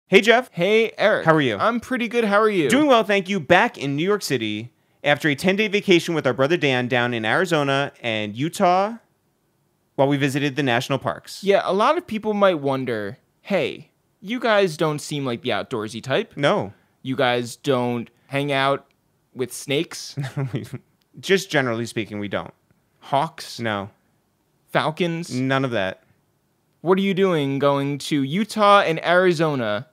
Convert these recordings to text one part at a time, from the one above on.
Hey, Jeff. Hey, Eric. How are you? I'm pretty good. How are you? Doing well, thank you. Back in New York City after a 10-day vacation with our brother Dan down in Arizona and Utah while we visited the national parks. Yeah, a lot of people might wonder, hey, you guys don't seem like the outdoorsy type. No. You guys don't hang out with snakes, Just generally speaking, we don't. hawks, No. falcons. None of that. What are you doing going to Utah and Arizona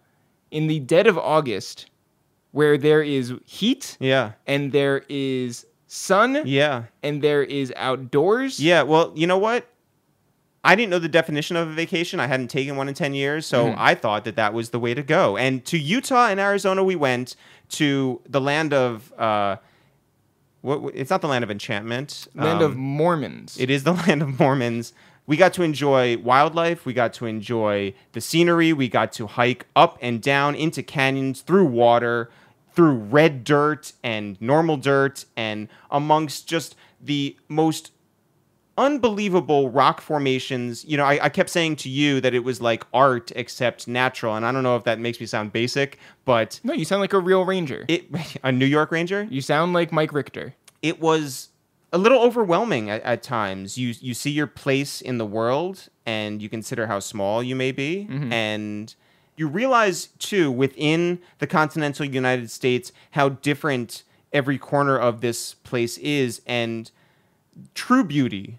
in the dead of August where there is heat Yeah. and there is sun Yeah. and there is outdoors? Yeah, well, you know what? I didn't know the definition of a vacation. I hadn't taken one in 10 years, so I thought that that was the way to go. And to Utah and Arizona, we went to the land of... it's not the land of enchantment. Land of Mormons. It is the land of Mormons. We got to enjoy wildlife. We got to enjoy the scenery. We got to hike up and down into canyons, through water, through red dirt and normal dirt, and amongst just the most unbelievable rock formations. You know, I kept saying to you that it was like art except natural, and I don't know if that makes me sound basic, but... No, you sound like a real ranger. A New York Ranger? You sound like Mike Richter. It was a little overwhelming at times. You see your place in the world, and you consider how small you may be, and you realize, too, within the continental United States, how different every corner of this place is, and true beauty.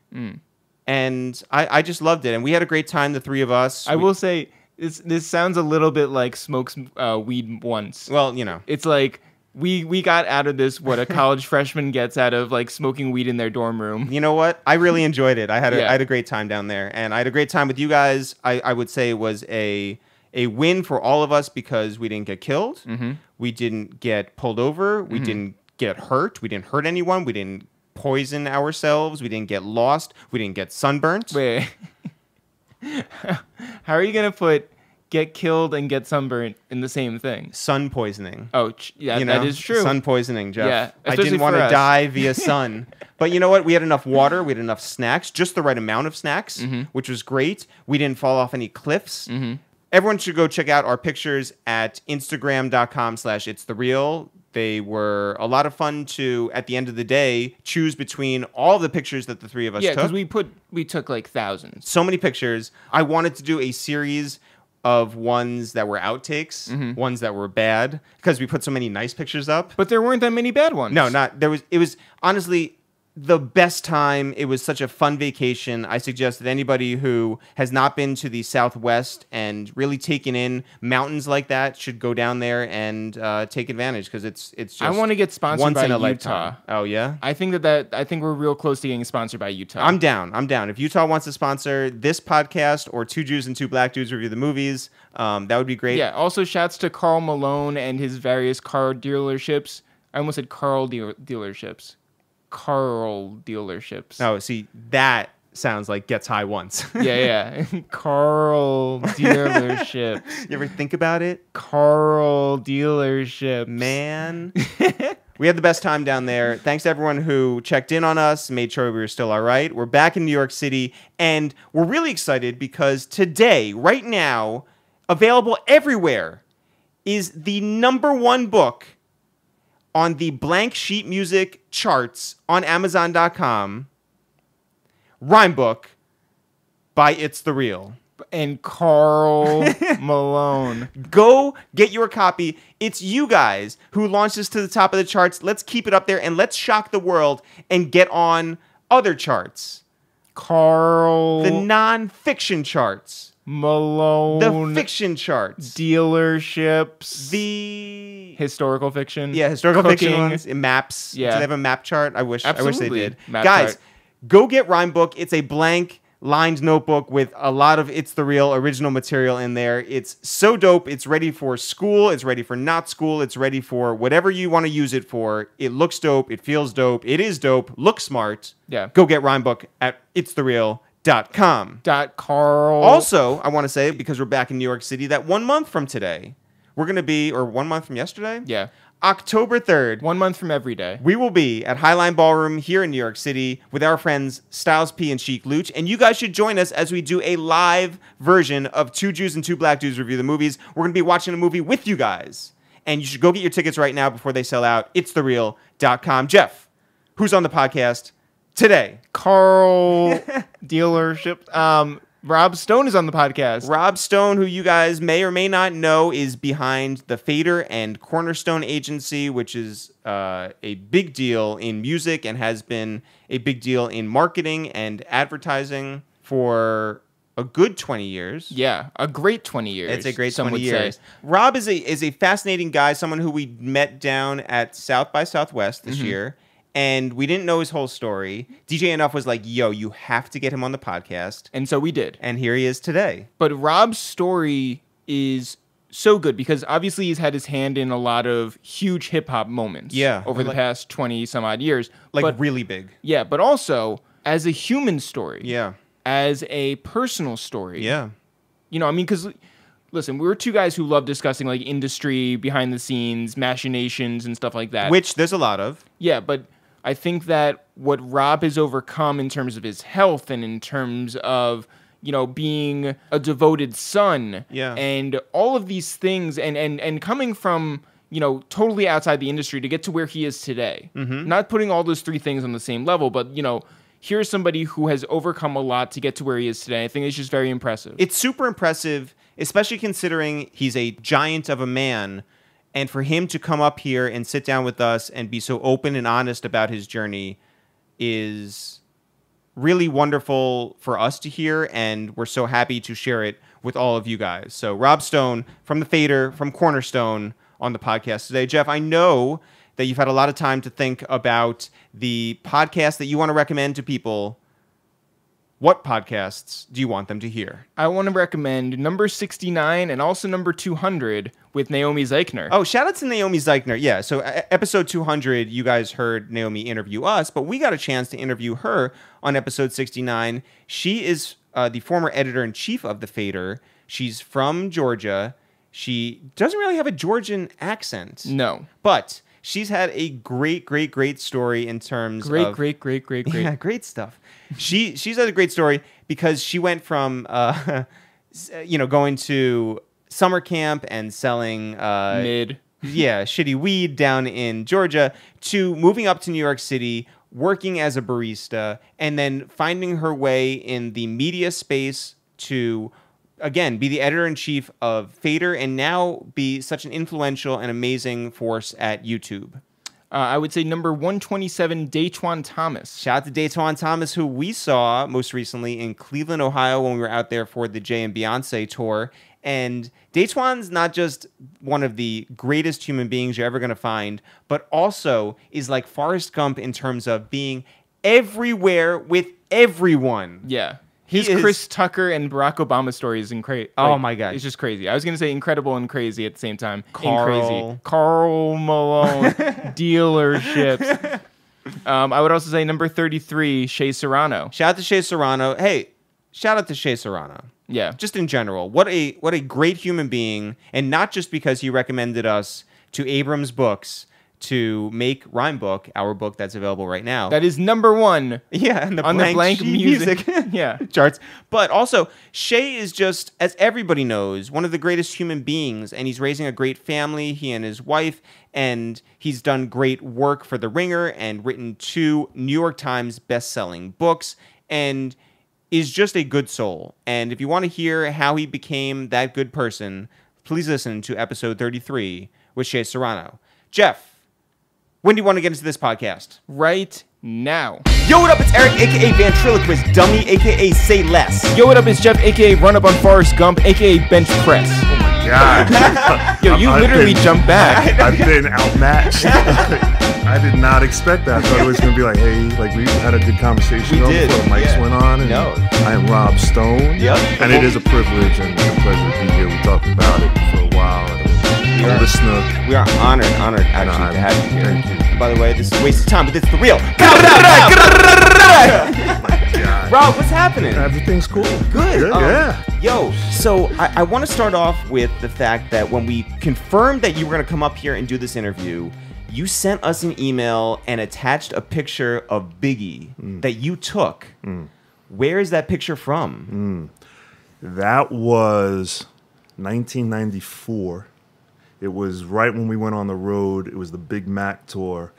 And I just loved it, and we had a great time, the three of us. I will say, this sounds a little bit like smokes weed once. Well, you know. It's like... We got out of this what a college freshman gets out of like smoking weed in their dorm room. You know what? I really enjoyed it. I had a great time down there, and I had a great time with you guys. I would say it was a win for all of us because we didn't get killed. We didn't get pulled over. We didn't get hurt. We didn't hurt anyone. We didn't poison ourselves. We didn't get lost. We didn't get sunburnt. Wait. How are you going to put get killed and get sunburnt in the same thing? Sun poisoning. Oh, yeah, that is true. Sun poisoning, Jeff. Yeah, I didn't want to die via sun. But you know what? We had enough water. We had enough snacks, just the right amount of snacks, which was great. We didn't fall off any cliffs. Everyone should go check out our pictures at Instagram.com/ItsTheReal. They were a lot of fun to, at the end of the day, choose between all the pictures that the three of us took. Yeah, because we took like thousands. So many pictures. I wanted to do a series of ones that were outtakes, ones that were bad, because we put so many nice pictures up. But there weren't that many bad ones. No, it was honestly the best time. It was such a fun vacation. I suggest that anybody who has not been to the Southwest and really taken in mountains like that should go down there and take advantage, because it's just I want to get sponsored once by in a Utah. lifetime. Oh yeah? I think I think we're real close to getting sponsored by Utah. I'm down. If Utah wants to sponsor this podcast or Two Jews and Two Black Dudes Review the Movies, that would be great. Yeah, also shouts to Carl Malone and his various car dealerships. I almost said Carl dealerships. Carl dealerships. Oh, see, that sounds like gets high once. Yeah. Carl dealerships. You ever think about it? Carl dealerships. Man. We had the best time down there. Thanks to everyone who checked in on us, made sure we were still all right. We're back in New York City, and we're really excited because today, right now, available everywhere, is the #1 book on the blank sheet music charts on Amazon.com, Rhyme Book by ItsTheReal. And Carl Malone. Go get your copy. It's you guys who launched us to the top of the charts. Let's keep it up there, and let's shock the world and get on other charts. Carl. The non-fiction charts. Malone. The fiction charts. Dealerships. The historical fiction. Yeah, historical Cooking. fiction ones. Maps. Yeah. Do they have a map chart? I wish they did. Map Guys, chart. go get Rhyme Book. It's a blank lined notebook with a lot of ItsTheReal original material in there. It's so dope. It's ready for school. It's ready for not school. It's ready for whatever you want to use it for. It looks dope. It feels dope. It is dope. Look smart. Yeah. Go get Rhyme Book at ItsTheReal.com. Carl. Also, I want to say, because we're back in New York City, that 1 month from today, we're going to be, or 1 month from yesterday? Yeah. October 3rd. 1 month from every day. We will be at Highline Ballroom here in New York City with our friends Styles P and Chic Luch. And you guys should join us as we do a live version of Two Jews and Two Black Dudes Review the Movies. We're going to be watching a movie with you guys. And you should go get your tickets right now before they sell out. ItsTheReal.com. Jeff, who's on the podcast today? Carl dealership. Rob Stone is on the podcast. Rob Stone, who you guys may or may not know, is behind the FADER and Cornerstone agency, which is a big deal in music and has been a big deal in marketing and advertising for a good 20 years. Yeah, a great 20 years. It's a great some 20 would years. say. Rob is a fascinating guy, someone who we met down at South by Southwest this year. And we didn't know his whole story. DJ Enough was like, yo, you have to get him on the podcast. And so we did. And here he is today. But Rob's story is so good because obviously he's had his hand in a lot of huge hip-hop moments over the past 20-some-odd years. But really big. Yeah, but also as a human story. Yeah. As a personal story. Yeah. You know, I mean, because... Listen, we're two guys who love discussing like industry, behind the scenes, machinations, and stuff like that. Which there's a lot of. Yeah, but I think that what Rob has overcome in terms of his health and in terms of, you know, being a devoted son and all of these things and coming from, you know, totally outside the industry to get to where he is today. Mm-hmm. Not putting all those three things on the same level, but, you know, here's somebody who has overcome a lot to get to where he is today. I think it's just very impressive. It's super impressive, especially considering he's a giant of a man. And for him to come up here and sit down with us and be so open and honest about his journey is really wonderful for us to hear. And we're so happy to share it with all of you guys. So Rob Stone from the FADER, from Cornerstone on the podcast today. Jeff, I know that you've had a lot of time to think about the podcast that you want to recommend to people. What podcasts do you want them to hear? I want to recommend number 69 and also number 200 with Naomi Zeichner. Oh, shout out to Naomi Zeichner. Yeah, so episode 200, you guys heard Naomi interview us, but we got a chance to interview her on episode 69. She is the former editor-in-chief of the FADER. She's from Georgia. She doesn't really have a Georgian accent. No. But she's had a great story in terms of... Great. Yeah, great stuff. She's had a great story because she went from, going to summer camp and selling... shitty weed down in Georgia to moving up to New York City, working as a barista, and then finding her way in the media space to... Again, be the editor-in-chief of FADER and now be such an influential and amazing force at YouTube. I would say number 127, Daytwan Thomas. Shout out to Daytwan Thomas, who we saw most recently in Cleveland, Ohio, when we were out there for the Jay and Beyonce tour. And Daytwan's not just one of the greatest human beings you're ever going to find, but also is like Forrest Gump in terms of being everywhere with everyone. Yeah. His Chris Tucker and Barack Obama story is incredible. Oh, my God. It's just crazy. I was going to say incredible and crazy at the same time. Carl. Carl Malone. Dealerships. I would also say number 33, Shea Serrano. Shout out to Shea Serrano. Hey, shout out to Shea Serrano. Yeah. Just in general. What a great human being. And not just because he recommended us to Abrams Books to make Rhyme Book, our book that's available right now. That is number one. Yeah, and on the blank music. Yeah, charts. But also, Shea is just, as everybody knows, one of the greatest human beings, and he's raising a great family, he and his wife, and he's done great work for The Ringer and written 2 New York Times best-selling books, and is just a good soul. And if you want to hear how he became that good person, please listen to episode 33 with Shea Serrano. Jeff, when do you want to get into this podcast? Right now. Yo, what up? It's Eric, a.k.a. Ventriloquist Dummy, a.k.a. Say Less. Yo, what up? It's Jeff, a.k.a. Run Up on Forrest Gump, a.k.a. Bench Press. Oh, my God. Yo, you literally jumped back. I've been outmatched. I did not expect that. I thought it was going to be like, hey, like we had a good conversation before the mics went on. And I am Rob Stone. Yep. And it is a privilege and a pleasure to be here. We talked about it for a while. We are honored actually to have you here. Thank you. By the way, this is a waste of time, but it's the real. Oh my God. Rob, what's happening? Everything's cool. Good. Yeah. Yo, so I want to start off with the fact that when we confirmed that you were going to come up here and do this interview, you sent us an email and attached a picture of Biggie that you took. Where is that picture from? That was 1994. It was right when we went on the road. It was the Big Mac tour.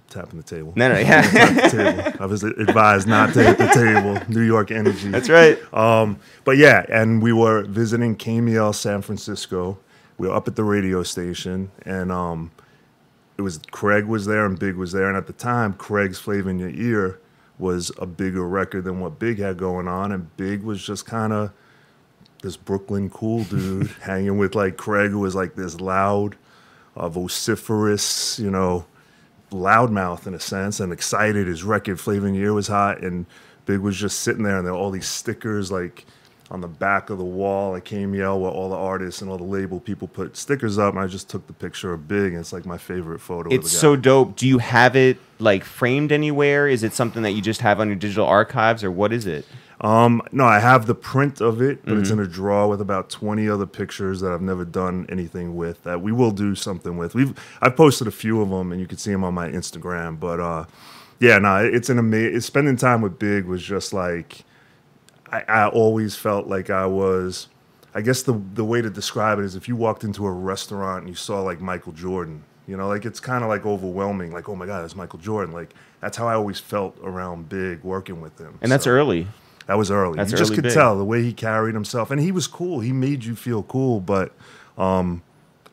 Tapping the table. No, yeah. The table. I was advised not to hit the table. New York energy. That's right. But yeah, and we were visiting KMEL San Francisco. We were up at the radio station, and it was Craig was there and Big was there. And at the time, Craig's Flavor in Your Ear was a bigger record than what Big had going on. And Big was just kind of this Brooklyn cool dude hanging with like Craig, who was like this loud, vociferous, loudmouth in a sense, and excited. His record Flavor in Your Ear was hot, and Big was just sitting there, and there were all these stickers like on the back of the wall at KMEL where all the artists and all the label people put stickers up, and I just took the picture of Big, and it's like my favorite photo. It's so dope. Do you have it like framed anywhere? Is it something that you just have on your digital archives, or what is it? No, I have the print of it, but it's in a drawer with about 20 other pictures that I've never done anything with that we will do something with. I've posted a few of them, and you can see them on my Instagram. But yeah, no, it's an amazing. Spending time with Big was just like I always felt like I was. I guess the way to describe it is if you walked into a restaurant and you saw like Michael Jordan, like it's kind of like overwhelming. Like, oh my God, it's Michael Jordan. Like that's how I always felt around Big working with him. And that's early. That was early. That's you just early could Big. tell the way he carried himself. And he was cool. He made you feel cool. But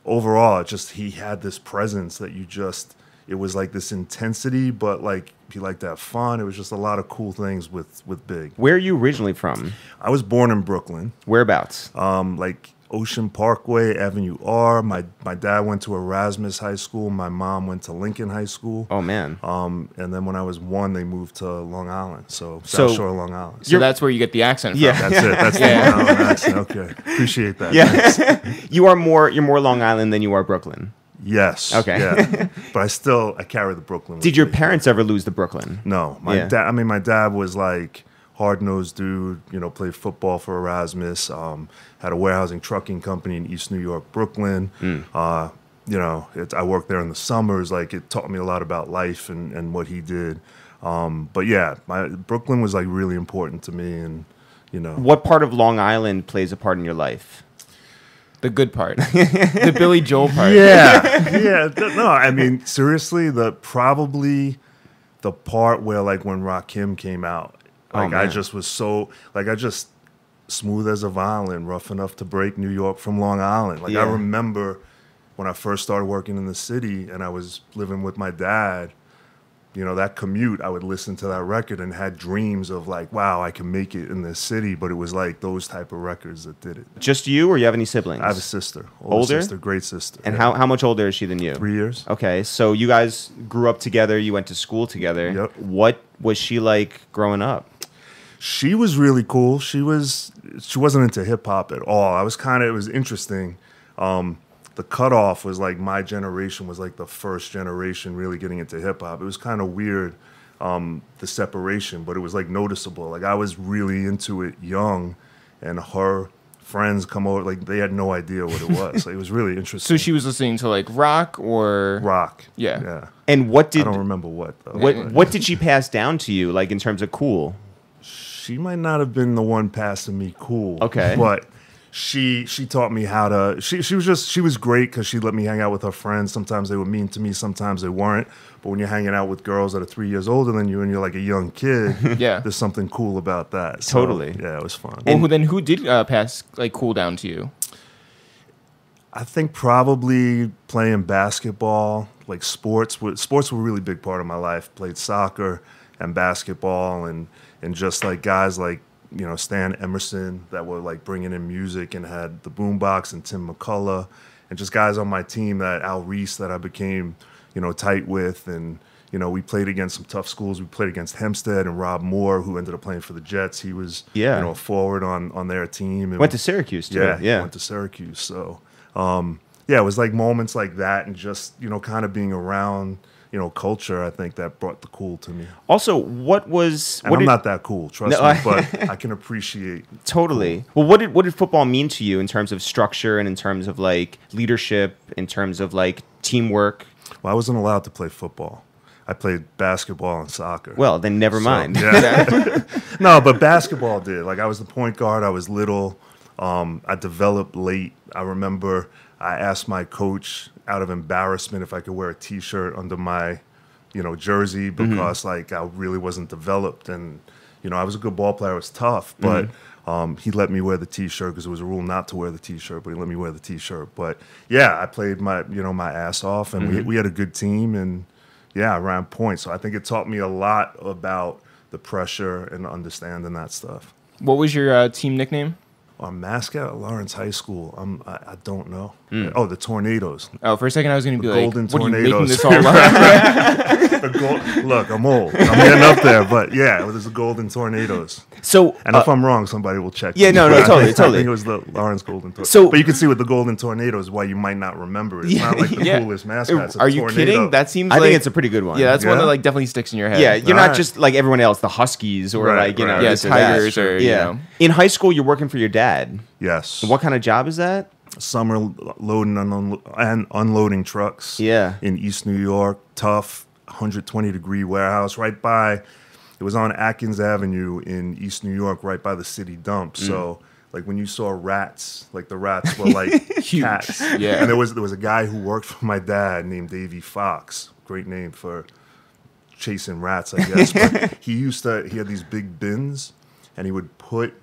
overall, he had this presence that it was like this intensity, but like he liked to have fun. It was just a lot of cool things with Big. Where are you originally from? I was born in Brooklyn. Whereabouts? Like Ocean Parkway, Avenue R. My dad went to Erasmus High School. My mom went to Lincoln High School. Oh, man. And then when I was 1, they moved to Long Island. So South Shore, Long Island. So that's where you get the accent from. Yeah. That's it. That's the Long Island accent. Okay. Appreciate that. Yeah. You're more Long Island than you are Brooklyn. Yes. Okay. Yeah. But I carry the Brooklyn. Did your parents ever lose the Brooklyn? No. My dad was like hard-nosed dude, played football for Erasmus, had a warehousing trucking company in East New York, Brooklyn. I worked there in the summers. Like, it taught me a lot about life and what he did. But yeah, Brooklyn was like really important to me. And, What part of Long Island plays a part in your life? The good part. The Billy Joel part. Yeah. Yeah. No, I mean, seriously, probably the part where like when Rakim came out, like I just was so like I just smooth as a violin, rough enough to break New York from Long Island. Like I remember when I first started working in the city and I was living with my dad, that commute, I would listen to that record and had dreams of like, wow, I can make it in this city. But it was like those type of records that did it. Just you, or you have any siblings? I have a sister. Older? Sister, great sister. And how much older is she than you? 3 years. Okay, so you guys grew up together. You went to school together. Yep. What was she like growing up? She was really cool. She wasn't into hip hop at all. It was interesting. The cutoff was like my generation was like the first generation really getting into hip hop. It was kind of weird, the separation, but it was like noticeable. Like I was really into it young, and her friends come over, like they had no idea what it was. Like, it was really interesting. So she was listening to like rock or rock. Yeah. Yeah. And what did I don't remember what though. What did she pass down to you, like in terms of cool? She might not have been the one passing me cool. Okay. But she taught me how to. She was great because she let me hang out with her friends. Sometimes they were mean to me, sometimes they weren't. But when you're hanging out with girls that are 3 years older than you and you're like a young kid, there's something cool about that. So, totally. Yeah, it was fun. And then who did pass like cool down to you? I think probably playing basketball, like sports. Sports were a really big part of my life. Played soccer and basketball and just like guys like, Stan Emerson that were like bringing in music and had the boombox, and Tim McCullough, and just guys on my team Al Reese that I became, tight with. And, we played against some tough schools. We played against Hempstead and Rob Moore, who ended up playing for the Jets. He was, a forward on their team. And went to Syracuse too. Yeah, went to Syracuse. So, it was like moments like that and just, kind of being around, culture, I think that brought the cool to me. Also, what was... And I'm not that cool, trust me, but I can appreciate... Totally. Cool. Well, what did football mean to you in terms of structure and in terms of, like, leadership, in terms of, like, teamwork? Well, I wasn't allowed to play football. I played basketball and soccer. Well, then never mind. Yeah. No, but basketball did. Like, I was the point guard. I was little. I developed late. I remember I asked my coach out of embarrassment if I could wear a T-shirt under my, jersey because, like, I really wasn't developed. And, I was a good ball player. I was tough, but he let me wear the T-shirt because it was a rule not to wear the T-shirt, but he let me wear the T-shirt. But, yeah, I played my ass off, and we had a good team, and, yeah, I ran points. So I think it taught me a lot about the pressure and understanding that stuff. What was your team nickname? Our mascot at Lawrence High School, I don't know. Oh, the Tornadoes. Oh, for a second I was going to be like, Golden what, Tornadoes. are you making this all up? Look, I'm old. I'm getting up there, but yeah, it was the Golden Tornadoes. So, and if I'm wrong, somebody will check. Yeah, no, totally. I think it was the Lawrence Golden Tornadoes. So, but you can see with the Golden Tornadoes why you might not remember it. It's not like the coolest mascot. Are you kidding? That seems. I think it's a pretty good one. Yeah, that's one that like definitely sticks in your head. Yeah, you're not just like everyone else, the Huskies or Tigers or In high school, you're working for your dad. Yes. What kind of job is that? Summer loading and unloading trucks. Yeah. In East New York, tough, 120-degree warehouse right by. It was on Atkins Avenue in East New York, right by the city dump. So, like when you saw rats, like the rats were like cats. Yeah. And there was a guy who worked for my dad named Davey Fox. Great name for chasing rats, I guess. But he had these big bins, and he would put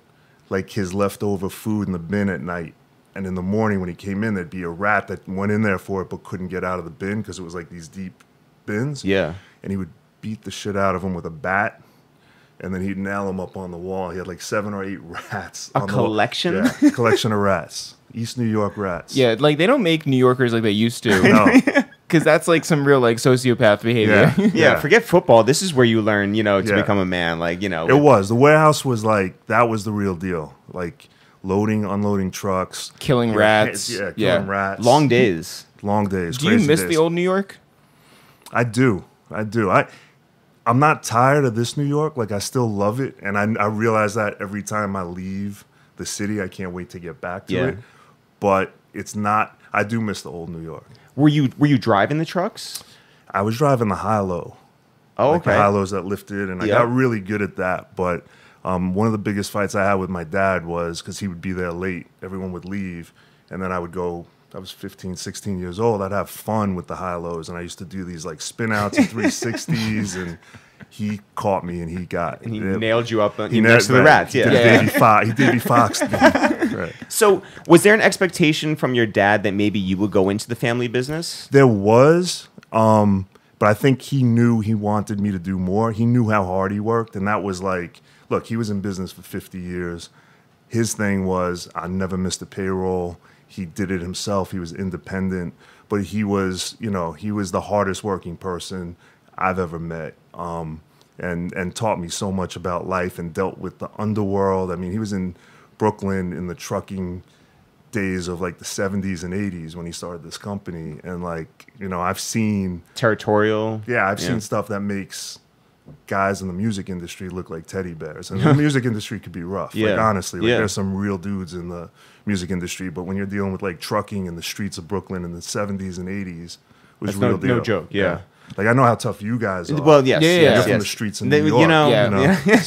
like his leftover food in the bin at night. And in the morning when he came in, there'd be a rat that went in there for it but couldn't get out of the bin because it was like these deep bins. Yeah. And he would beat the shit out of him with a bat, and then he'd nail them up on the wall. He had like 7 or 8 rats. A collection? Yeah, collection of rats. East New York rats. Yeah, like they don't make New Yorkers like they used to. No. Because that's like some real like sociopath behavior. Yeah, forget football. This is where you learn, to become a man. Like, It was. The warehouse was like, that was the real deal. Like, loading, unloading trucks. Killing rats. Killing rats. Long days. Long days. Do you miss the old New York? I do. I'm not tired of this New York. Like, I still love it. And I realize that every time I leave the city, I can't wait to get back to it. But it's not, I do miss the old New York. Were you driving the trucks? I was driving the high-low. Oh, like okay. The high-lows that lifted, and I got really good at that. But one of the biggest fights I had with my dad was because he would be there late. Everyone would leave, and then I would go. I was 15, 16 years old. I'd have fun with the high-lows, and I used to do these like spin-outs and 360s, and he caught me, and he nailed you up next to the rats. He Davey Fox. Right. So, was there an expectation from your dad that maybe you would go into the family business? There was, but I think he knew he wanted me to do more. He knew how hard he worked, and that was like, look, he was in business for 50 years. His thing was, I never missed a payroll. He did it himself. He was independent, but he was the hardest working person I've ever met, and taught me so much about life and dealt with the underworld. I mean, he was in Brooklyn in the trucking days of like the 70s and 80s when he started this company, and like, I've seen Territorial. Yeah, I've seen stuff that makes guys in the music industry look like teddy bears, and the music industry could be rough. Like, honestly, like there's some real dudes in the music industry, but when you're dealing with like trucking in the streets of Brooklyn in the 70s and 80s, it was real deal. No joke. Yeah. Like, I know how tough you guys are. Well, yes. You're from the streets in New York.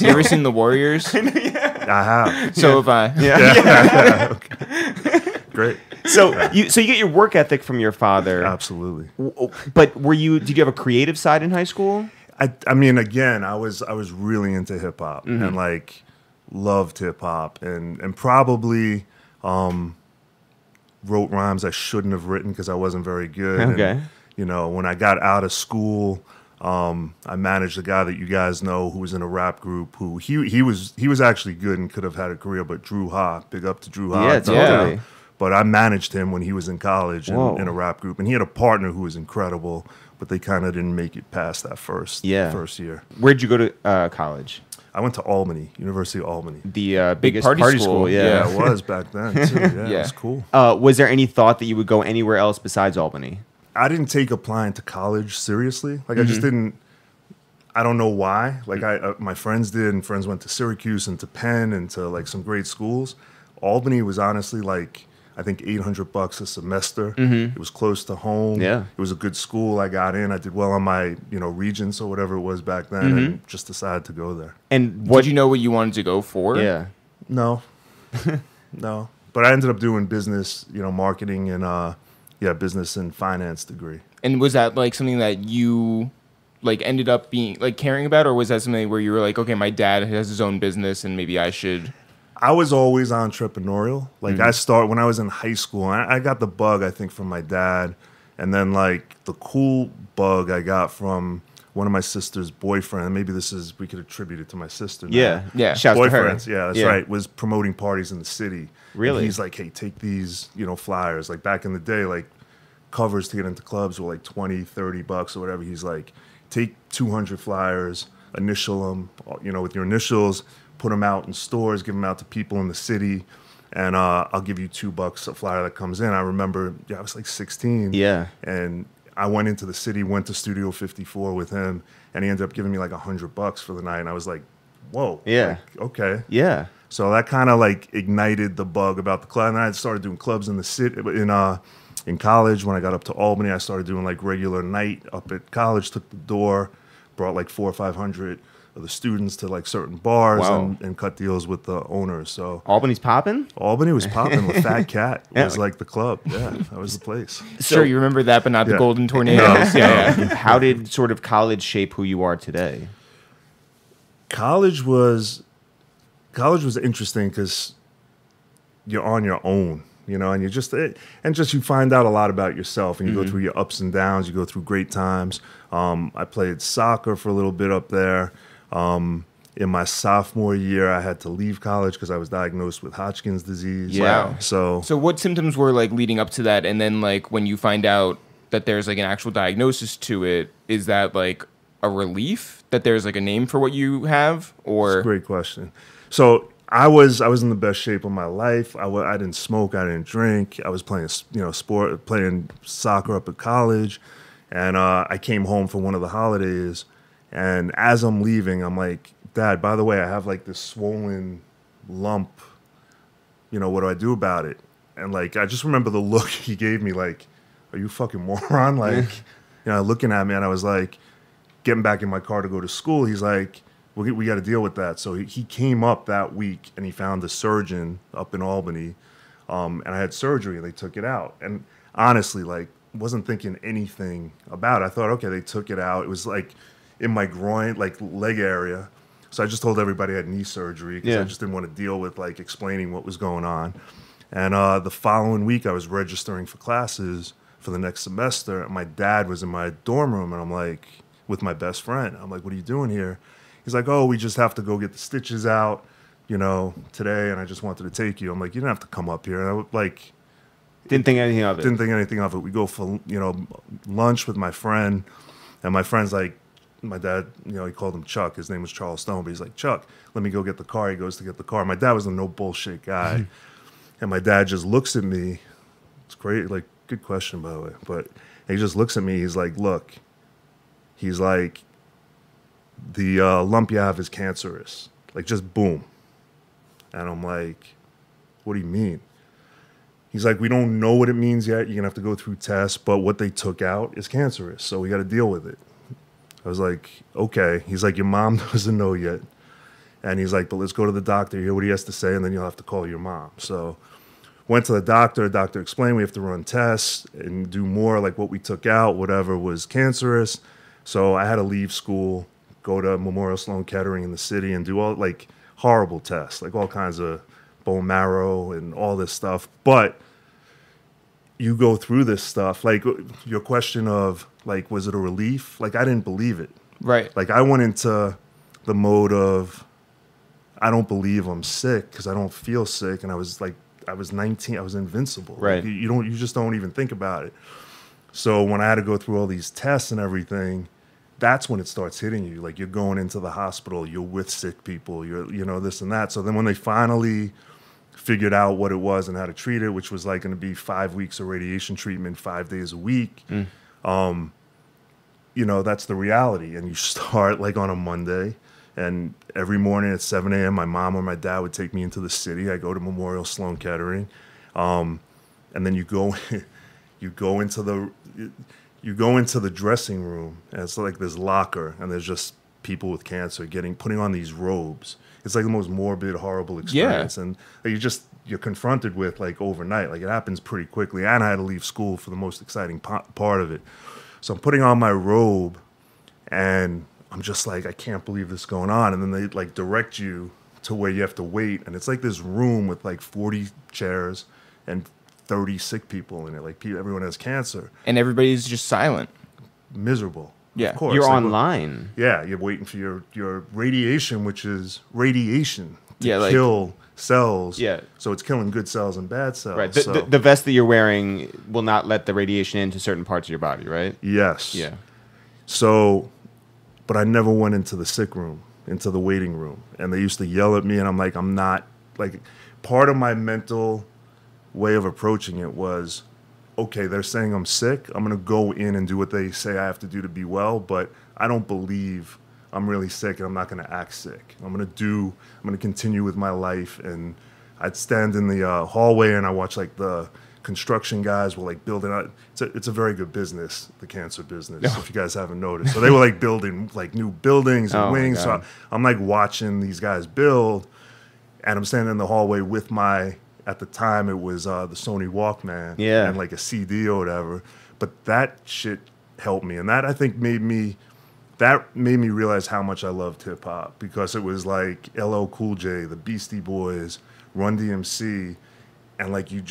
You ever seen The Warriors? I have. So have I. Yeah. Okay. Great. So you get your work ethic from your father. Absolutely. But did you have a creative side in high school? I mean, again, I was really into hip hop and like loved hip hop and probably wrote rhymes I shouldn't have written because I wasn't very good. Okay. And, when I got out of school, I managed a guy that you guys know who was in a rap group who he was actually good and could have had a career, but Drew Ha, big up to Drew Ha. Yeah, totally. But I managed him when he was in college in a rap group, and he had a partner who was incredible, but they kind of didn't make it past that first year. Where'd you go to college? I went to Albany, University of Albany. The biggest party school. Yeah, it was back then, too. Yeah, it was cool. Was there any thought that you would go anywhere else besides Albany? I didn't take applying to college seriously. Like, I just didn't. I don't know why. Like, my friends did, and friends went to Syracuse and to Penn and to like some great schools. Albany was honestly like, I think $800 a semester. It was close to home. Yeah. It was a good school. I got in. I did well on my, Regents or whatever it was back then, and just decided to go there. And did you know what you wanted to go for? Yeah. No, no. But I ended up doing business, marketing and business and finance degree. And was that like something that you like ended up being like caring about, or was that something where you were like, okay, my dad has his own business and maybe I should? I was always entrepreneurial. Like when I was in high school, I got the bug, I think, from my dad. And then like the cool bug I got from one of my sister's boyfriend. Maybe we could attribute it to my sister. Yeah. Yeah. Shouts to her. Boyfriends. Yeah, that's right. Was promoting parties in the city. Really? And he's like, hey, take these, flyers. Like back in the day, like covers to get into clubs were like $20, $30 or whatever. He's like, take 200 flyers, initial them, with your initials, put them out in stores, give them out to people in the city, and I'll give you $2 a flyer that comes in. I remember, I was like 16. Yeah. And I went into the city, went to Studio 54 with him, and he ended up giving me like $100 for the night. And I was like, whoa. Yeah. Like, okay. Yeah. So that kind of like ignited the bug about the club. And I started doing clubs in the city, in college. When I got up to Albany, I started doing like regular night up at college, took the door, brought like 400 or 500 of the students to like certain bars and cut deals with the owners. So Albany's popping? Albany was popping. The Fat Cat was like the club. Yeah, that was the place. Sure, you remember that, but not the Golden Tornadoes. Yeah. How did sort of college shape who you are today? College was interesting because you're on your own, and you find out a lot about yourself, and you go through your ups and downs. You go through great times. I played soccer for a little bit up there. In my sophomore year, I had to leave college because I was diagnosed with Hodgkin's disease. Yeah. Wow. So what symptoms were like leading up to that? And then like when you find out that there's like an actual diagnosis to it, is that like a relief that there's like a name for what you have? Or that's a great question. So I was in the best shape of my life. I didn't smoke. I didn't drink. I was playing playing soccer up at college, and I came home for one of the holidays. And as I'm leaving, I'm like, Dad, by the way, I have like this swollen lump. What do I do about it? And like, I just remember the look he gave me, like, are you a fucking moron? Like, looking at me. And I was like, getting back in my car to go to school. He's like, we got to deal with that. So he came up that week and he found a surgeon up in Albany. And I had surgery and they took it out. And honestly, like, wasn't thinking anything about it. I thought, okay, they took it out. It was like in my groin, like leg area. So I just told everybody I had knee surgery because I just didn't want to deal with like explaining what was going on. And the following week I was registering for classes for the next semester. And my dad was in my dorm room and I'm like, with my best friend. I'm like, what are you doing here? He's like, oh, we just have to go get the stitches out, today. And I just wanted to take you. I'm like, you didn't have to come up here. And I would like, didn't think anything of it. Didn't think anything of it. We go for, lunch with my friend. And my friend's like, my dad, he called him Chuck. His name was Charles Stone. But he's like, Chuck, let me go get the car. He goes to get the car. My dad was a no bullshit guy. And my dad just looks at me. It's great. Like, good question, by the way. But he just looks at me. He's like, look. He's like, the lump you have is cancerous. Like, just boom. And I'm like, what do you mean? He's like, we don't know what it means yet. You're going to have to go through tests. But what they took out is cancerous. So we got to deal with it. I was like, okay. He's like, your mom doesn't know yet. And he's like, but let's go to the doctor, hear what he has to say, and then you'll have to call your mom. So went to the doctor. Doctor explained we have to run tests and do more, like what we took out, whatever was cancerous. So I had to leave school, go to Memorial Sloan Kettering in the city and do all like horrible tests, like all kinds of bone marrow and all this stuff. But you go through this stuff, like your question of like, was it a relief? Like, I didn't believe it. Right. Like, I went into the mode of, I don't believe I'm sick because I don't feel sick. And I was 19, I was invincible. Right. Like, you just don't even think about it. So when I had to go through all these tests and everything, that's when it starts hitting you. Like, you're going into the hospital, you're with sick people, you're, this and that. So then when they finally figured out what it was and how to treat it, which was like going to be 5 weeks of radiation treatment, 5 days a week, You know, that's the reality. And you start like on a Monday, and every morning at 7 a.m., my mom or my dad would take me into the city. I go to Memorial Sloan Kettering, and then you go into the dressing room, and it's like this locker, and there's just people with cancer putting on these robes. It's like the most morbid, horrible experience, and you're confronted with like overnight. Like it happens pretty quickly, and I had to leave school for the most exciting part of it. So I'm putting on my robe, and I'm just like, I can't believe this is going on. And then they like direct you to where you have to wait, and it's like this room with like 40 chairs and 30 sick people in it. Like everyone has cancer, and everybody's just silent, miserable. Yeah, of course. You're like, online. Yeah, you're waiting for your radiation, which is radiation to like, kill cells. Yeah. So it's killing good cells and bad cells. Right. The vest that you're wearing will not let the radiation into certain parts of your body, right? Yes. Yeah. So, but I never went into the sick room, into the waiting room. And they used to yell at me, and I'm like, I'm not, like, part of my mental way of approaching it was, okay, they're saying I'm sick. I'm going to go in and do what they say I have to do to be well, but I don't believe I'm really sick, and I'm not going to act sick. I'm going to continue with my life. And I'd stand in the hallway, and I watch like the construction guys were like building out. It's a very good business, the cancer business, if you guys haven't noticed. So they were like building like new buildings and wings. So I'm like watching these guys build, and I'm standing in the hallway with at the time it was the Sony Walkman and like a CD or whatever. But that shit helped me, and that I think made me realize how much I loved hip hop, because it was like LL Cool J, the Beastie Boys, Run DMC, and like you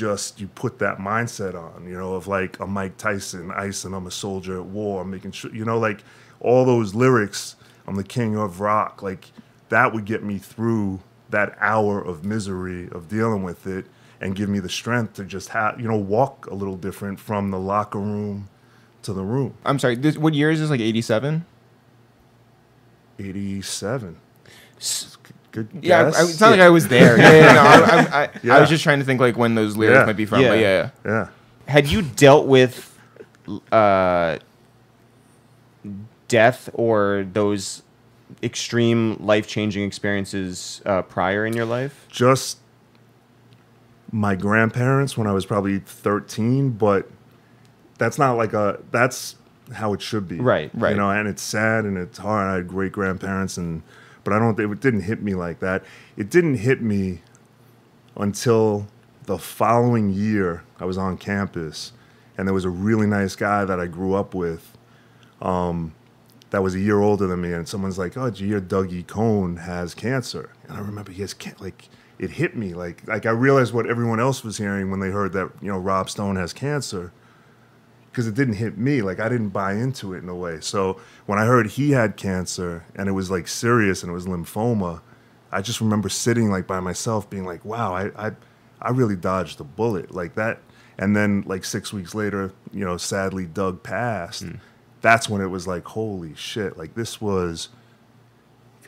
put that mindset on, you know, of like a Mike Tyson, Ice, and I'm a soldier at war, I'm making sure, you know, like all those lyrics, I'm the king of rock, like that would get me through that hour of misery of dealing with it and give me the strength to just walk a little different from the locker room to the room. I'm sorry, what year is this, like 87? 87. Good guess. Yeah, it's not like I was there. I was just trying to think like when those lyrics might be from. Yeah. But yeah. Had you dealt with death or those extreme life-changing experiences prior in your life? Just my grandparents when I was probably 13, but that's not like that's how it should be. Right. You know, and it's sad and it's hard. I had great grandparents, but it didn't hit me like that. It didn't hit me until the following year. I was on campus, and there was a really nice guy that I grew up with that was a year older than me, and someone's like, oh, did you hear Lyor Cohen has cancer? And I remember he has like it hit me. Like I realized what everyone else was hearing when they heard that, you know, Rob Stone has cancer, because it didn't hit me. Like I didn't buy into it in a way. So when I heard he had cancer and it was like serious and it was lymphoma, I just remember sitting like by myself being like, wow, I really dodged a bullet like that. And then like 6 weeks later, you know, sadly Doug passed. That's when it was like, holy shit, like this was,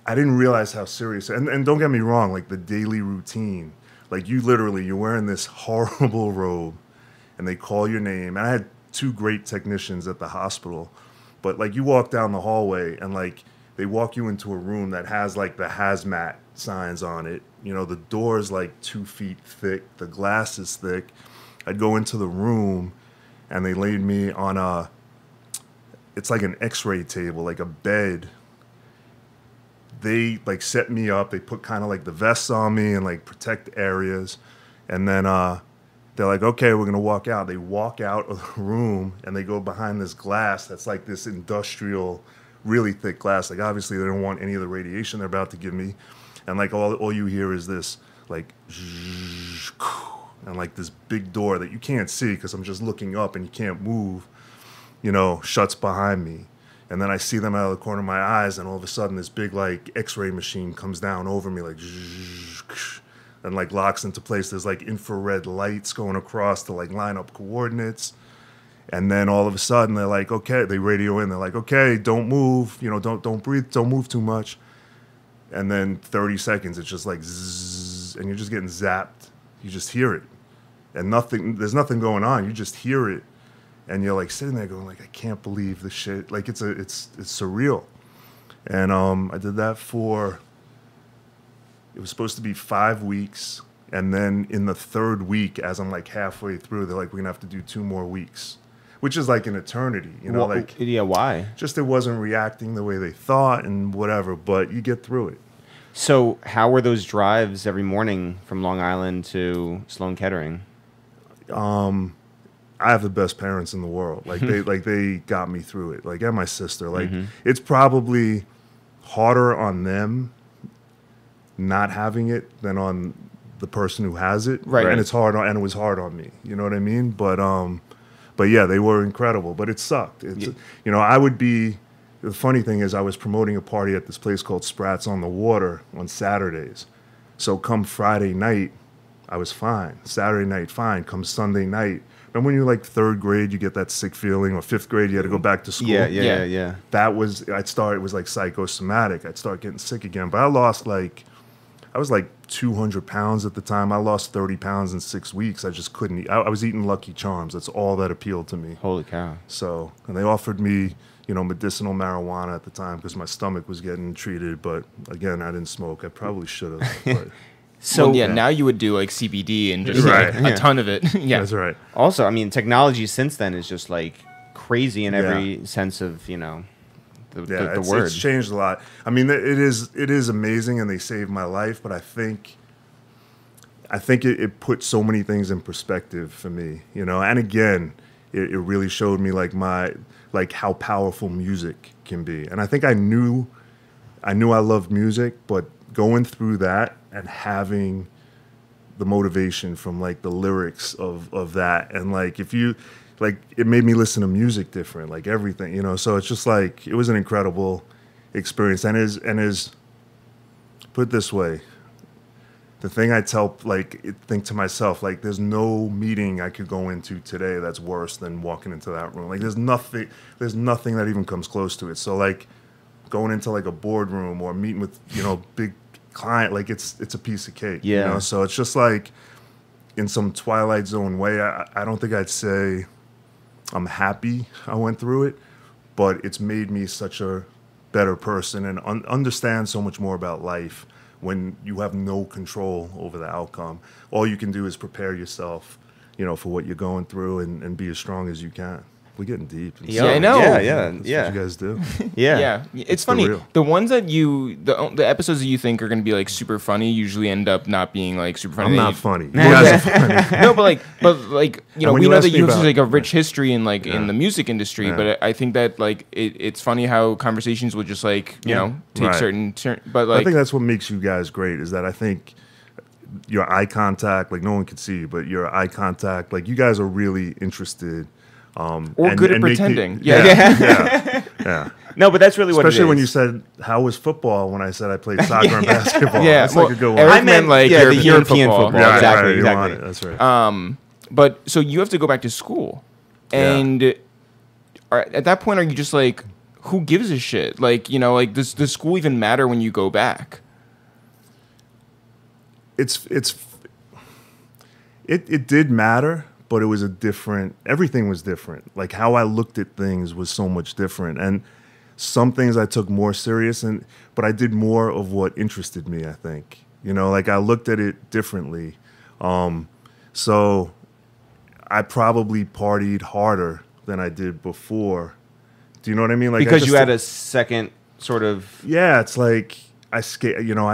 I didn't realize how serious, and don't get me wrong, like the daily routine, like you're wearing this horrible robe and they call your name. And I had 2 great technicians at the hospital, but like you walk down the hallway and like they walk you into a room that has like the hazmat signs on it. You know, the door's like 2 feet thick, the glass is thick. I'd go into the room and they laid me on it's like an x-ray table, like a bed. They like set me up, they put kind of like the vests on me and like protect areas. And then they're like, okay, we're going to walk out. They walk out of the room and they go behind this glass that's like this industrial, really thick glass. Like obviously they don't want any of the radiation they're about to give me. And like all you hear is this like, and like this big door that you can't see because I'm just looking up and you can't move, you know, shuts behind me. And then I see them out of the corner of my eyes, and all of a sudden this big like x-ray machine comes down over me like, and like locks into place. There's like infrared lights going across to like line up coordinates. And then all of a sudden they're like, okay, they radio in, they're like, okay, don't move, you know, don't breathe, don't move too much. And then 30 seconds, it's just like zzz, and you're just getting zapped. You just hear it. And there's nothing going on. You just hear it. and you're like sitting there going like, I can't believe this shit. Like it's surreal. And I did that for, it was supposed to be 5 weeks. And then in the 3rd week, as I'm like halfway through, they're like, we're gonna have to do 2 more weeks, which is like an eternity, you know, like, yeah, why? Just it wasn't reacting the way they thought and whatever, but you get through it. So how were those drives every morning from Long Island to Sloan Kettering? I have the best parents in the world. Like they got me through it. Like, and my sister. Like it's probably harder on them not having it than on the person who has it. Right. And it's hard on, and it was hard on me. You know what I mean? But yeah, they were incredible. But it sucked. It's, you know, I would be. The funny thing is, I was promoting a party at this place called Sprats on the Water on Saturdays. So come Friday night, I was fine. Saturday night, fine. Come Sunday night. Remember when you're like 3rd grade, you get that sick feeling, or 5th grade, you had to go back to school? Yeah. That was, it was like psychosomatic. I'd start getting sick again. But I lost I was like 200 pounds at the time. I lost 30 pounds in 6 weeks. I just couldn't eat. I was eating Lucky Charms. That's all that appealed to me. Holy cow. So, and they offered me, you know, medicinal marijuana at the time because my stomach was getting treated. But again, I didn't smoke. I probably should have. But So well, now you would do like CBD and just a ton of it. Yeah, that's right. Also, I mean, technology since then is just like crazy in every sense of, you know, the word. It's changed a lot. I mean, it is amazing, and they saved my life. But I think it put so many things in perspective for me, you know. And again, it really showed me like how powerful music can be. And I think I knew I loved music, but going through that and having the motivation from like the lyrics of that, and like if you like, it made me listen to music different, like everything, you know. So it's just like, it was an incredible experience. And is put it this way, the thing I think to myself, like, there's no meeting I could go into today that's worse than walking into that room. Like, there's nothing that even comes close to it. So like going into like a boardroom or meeting with, you know, big client, like it's a piece of cake. Yeah. You know? So it's just like, in some Twilight Zone way, I don't think I'd say I'm happy I went through it, but it's made me such a better person and understand so much more about life when you have no control over the outcome. All you can do is prepare yourself, you know, for what you're going through and be as strong as you can. We're getting deep. Yeah, I know. Yeah. That's what you guys do. Yeah. It's funny. The ones that the episodes that you think are going to be like super funny usually end up not being like super funny. I'm not funny. You guys are funny. No, but like you know, we know that you have like a rich right. history in like in the music industry, but I think that like it's funny how conversations will just like you know take certain but like I think that's what makes you guys great, is that I think your eye contact, like no one can see you, but your eye contact, like you guys are really interested. Or good at pretending. Yeah. No, but that's really what it is. Especially when you said, how was football, when I said I played soccer and basketball. Yeah, that's like a good one. I meant like the European football. Yeah, exactly. Right, that's right. But so you have to go back to school. And at that point, are you just like, who gives a shit? Like, you know, like does school even matter when you go back? It did matter, but it was everything was different. Like how I looked at things was so much different. And some things I took more serious, but I did more of what interested me, I think. You know, like I looked at it differently. So I probably partied harder than I did before. Do you know what I mean? Like because you had a second sort of... Yeah, it's like I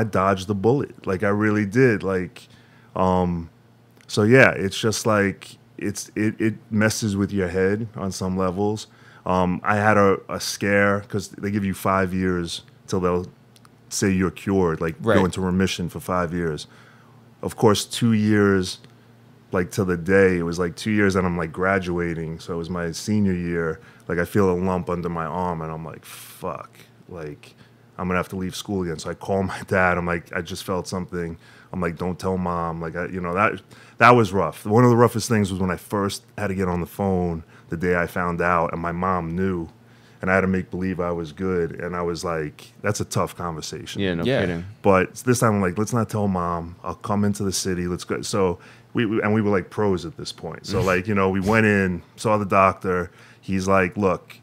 dodged the bullet. Like I really did. Like, so yeah, it's just like, it messes with your head on some levels. I had a scare because they give you 5 years till they'll say you're cured, like go into remission for 5 years. Of course, 2 years, like to the day, it was like 2 years and I'm like graduating. So it was my senior year. Like I feel a lump under my arm and I'm like, fuck, like I'm gonna have to leave school again. So I call my dad. I'm like, I just felt something. I'm like, don't tell mom. Like, that was rough. One of the roughest things was when I first had to get on the phone the day I found out, and my mom knew. and I had to make believe I was good. And I was like, that's a tough conversation. Yeah, no kidding. But this time I'm like, let's not tell mom. I'll come into the city. Let's go. So we were like pros at this point. So like, you know, we went in, saw the doctor. He's like, look,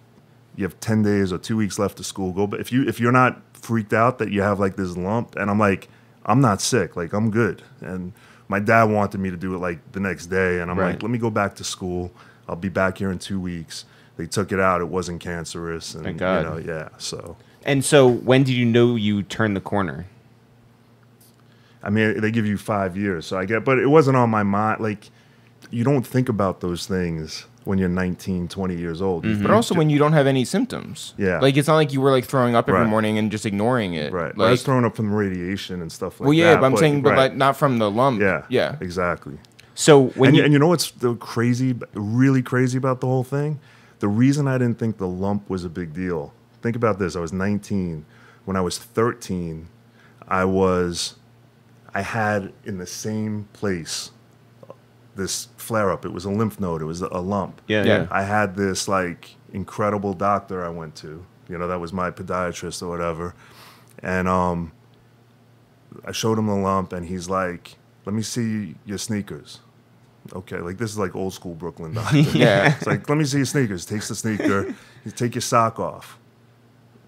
you have 10 days or 2 weeks left of school. Go, but if you're not freaked out that you have like this lump, and I'm like, I'm not sick. Like, I'm good. And my dad wanted me to do it like the next day. And I'm like, let me go back to school. I'll be back here in 2 weeks. They took it out. It wasn't cancerous. And, thank God. You know, yeah, so. And so when did you know you turned the corner? I mean, they give you 5 years. So I get, but it wasn't on my mind. Like, you don't think about those things when you're 19, 20 years old. But also when you don't have any symptoms. Yeah. Like, it's not like you were like throwing up every Right. morning and just ignoring it. Right. Like, I was throwing up from the radiation and stuff like well, that. yeah, but I'm saying, but right. like not from the lump. Yeah. Yeah. Exactly. So when And you know what's the really crazy about the whole thing? The reason I didn't think the lump was a big deal. Think about this. I was 19. When I was 13, I had in the same place this flare up. It was a lymph node. It was a lump. Yeah. I had this like incredible doctor I went to. You know, that was my podiatrist or whatever. And I showed him the lump, and he's like, "Let me see your sneakers." Okay, like this is like old school Brooklyn doctor. Yeah. It's like, "Let me see your sneakers." Takes the sneaker. You take your sock off.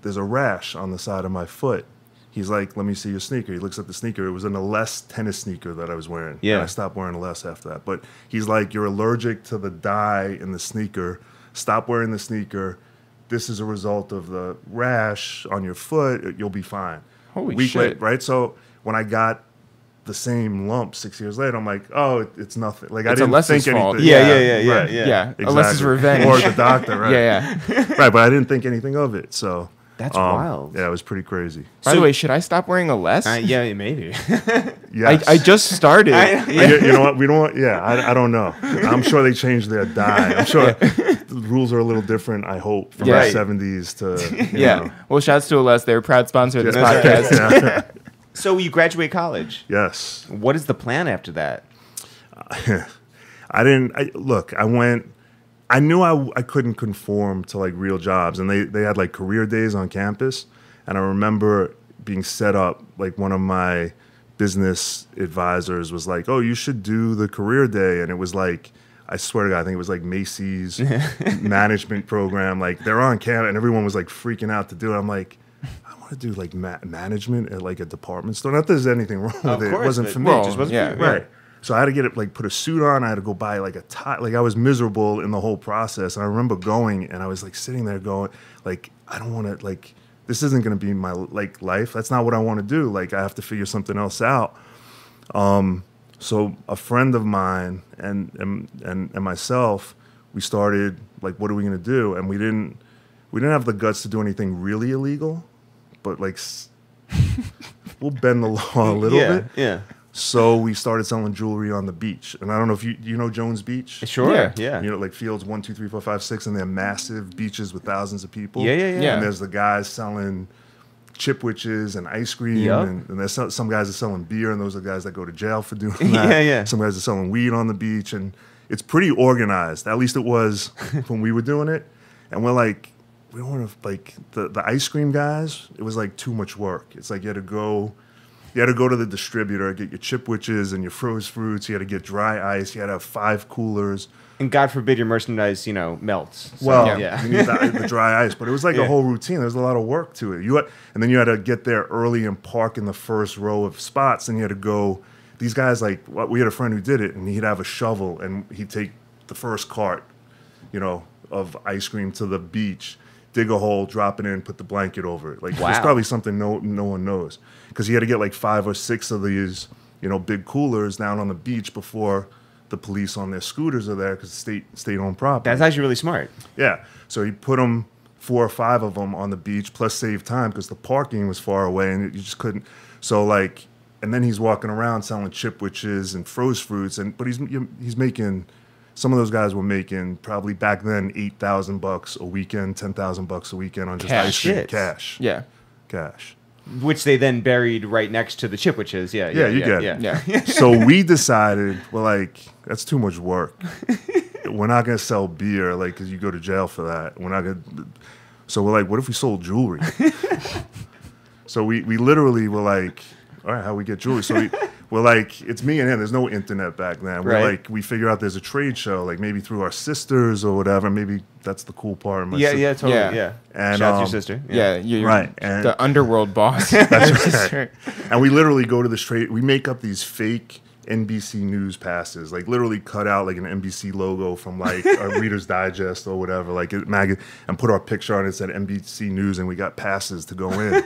There's a rash on the side of my foot. He's like, "Let me see your sneaker." He looks at the sneaker. It was an LS tennis sneaker that I was wearing. Yeah. And I stopped wearing LS after that. But he's like, "You're allergic to the dye in the sneaker. Stop wearing the sneaker. This is a result of the rash on your foot. You'll be fine." Holy Week shit. later, right? So when I got the same lump 6 years later, I'm like, "Oh, it's nothing." Like I It's didn't Alessa's think fault. anything. Yeah. Right. Yeah. Exactly. Alessa's revenge. Or the doctor, right? Yeah. Right, but I didn't think anything of it. So That's wild. Yeah, it was pretty crazy. By the way, should I stop wearing a less? Yeah, maybe. Yes. I just started. You know what? We don't. Yeah, I don't know. I'm sure they changed their dye. I'm sure the rules are a little different. I hope from Yeah. the '70s to Yeah. know. Well, shouts to Aless. They're a proud sponsor of this podcast. So you graduate college. Yes. What is the plan after that? I didn't. Look, I went. I knew I couldn't conform to like real jobs, and they had like career days on campus, and I remember being set up. Like one of my business advisors was like, "Oh, you should do the career day," and it was like, I swear to God, I think it was like Macy's management program. Like they're on campus, and everyone was like freaking out to do it. I'm like, I want to do like management at like a department store. Not that there's anything wrong with it. It wasn't for me. well, It just wasn't yeah, for me. Right. So I had to get it, like put a suit on. I had to go buy like a tie. Like I was miserable in the whole process. And I remember going, and I was like sitting there going, like, I don't want to, like, this isn't going to be my like life. That's not what I want to do. Like I have to figure something else out. So a friend of mine and myself, we started like, what are we going to do? And we didn't have the guts to do anything really illegal, but like we'll bend the law a little bit. Yeah. So we started selling jewelry on the beach. And I don't know if you know Jones Beach? Sure. Yeah. You know, like fields 1, 2, 3, 4, 5, 6, and they're massive beaches with thousands of people. Yeah. And there's the guys selling chipwiches and ice cream. Yep. And there's some guys that are selling beer, and those are guys that go to jail for doing that. Yeah. Some guys are selling weed on the beach. And it's pretty organized. At least it was when we were doing it. And we're like, we don't want to, like, the ice cream guys, it was like too much work. It's like you had to go to the distributor, get your chipwiches and your frozen fruits. You had to get dry ice. You had to have 5 coolers. And God forbid your merchandise, melts. So, Well, yeah. you need the dry ice. But it was like a whole routine. There was a lot of work to it. And then you had to get there early and park in the first row of spots. And you had to go. These guys, like, we had a friend who did it, and he'd have a shovel, and he'd take the first cart, of ice cream to the beach, dig a hole, drop it in, put the blanket over it. Like, Wow. There's probably something no one knows. Because he had to get like 5 or 6 of these, big coolers down on the beach before the police on their scooters are there, because state-owned property. That's actually really smart. Yeah. So he put them, 4 or 5 of them on the beach, plus save time because the parking was far away and you just couldn't. So like, and then he's walking around selling chipwiches and frozen fruits, but he's making. Some of those guys were making probably back then $8,000 a weekend, $10,000 a weekend on just ice cream. Shit. Cash. Yeah. Cash. Which they then buried right next to the chipwiches. Yeah. Yeah, you get it. Yeah. So we decided, well, like, that's too much work. We're not going to sell beer, like, because you go to jail for that. We're not going to. So we're like, what if we sold jewelry? So we literally were like, all right, how we get jewelry? So we're like, it's me and him. There's no internet back then. We're like, we figure out there's a trade show, like maybe through our sisters or whatever. Maybe that's the cool part. Yeah, totally. Yeah. And shout out to your sister. Yeah, you're right. And the underworld boss. That's right. And we literally go to the trade. We make up these fake NBC News passes, like literally cut out like an NBC logo from like a Reader's Digest or whatever, like and put our picture on it, said NBC News, and we got passes to go in.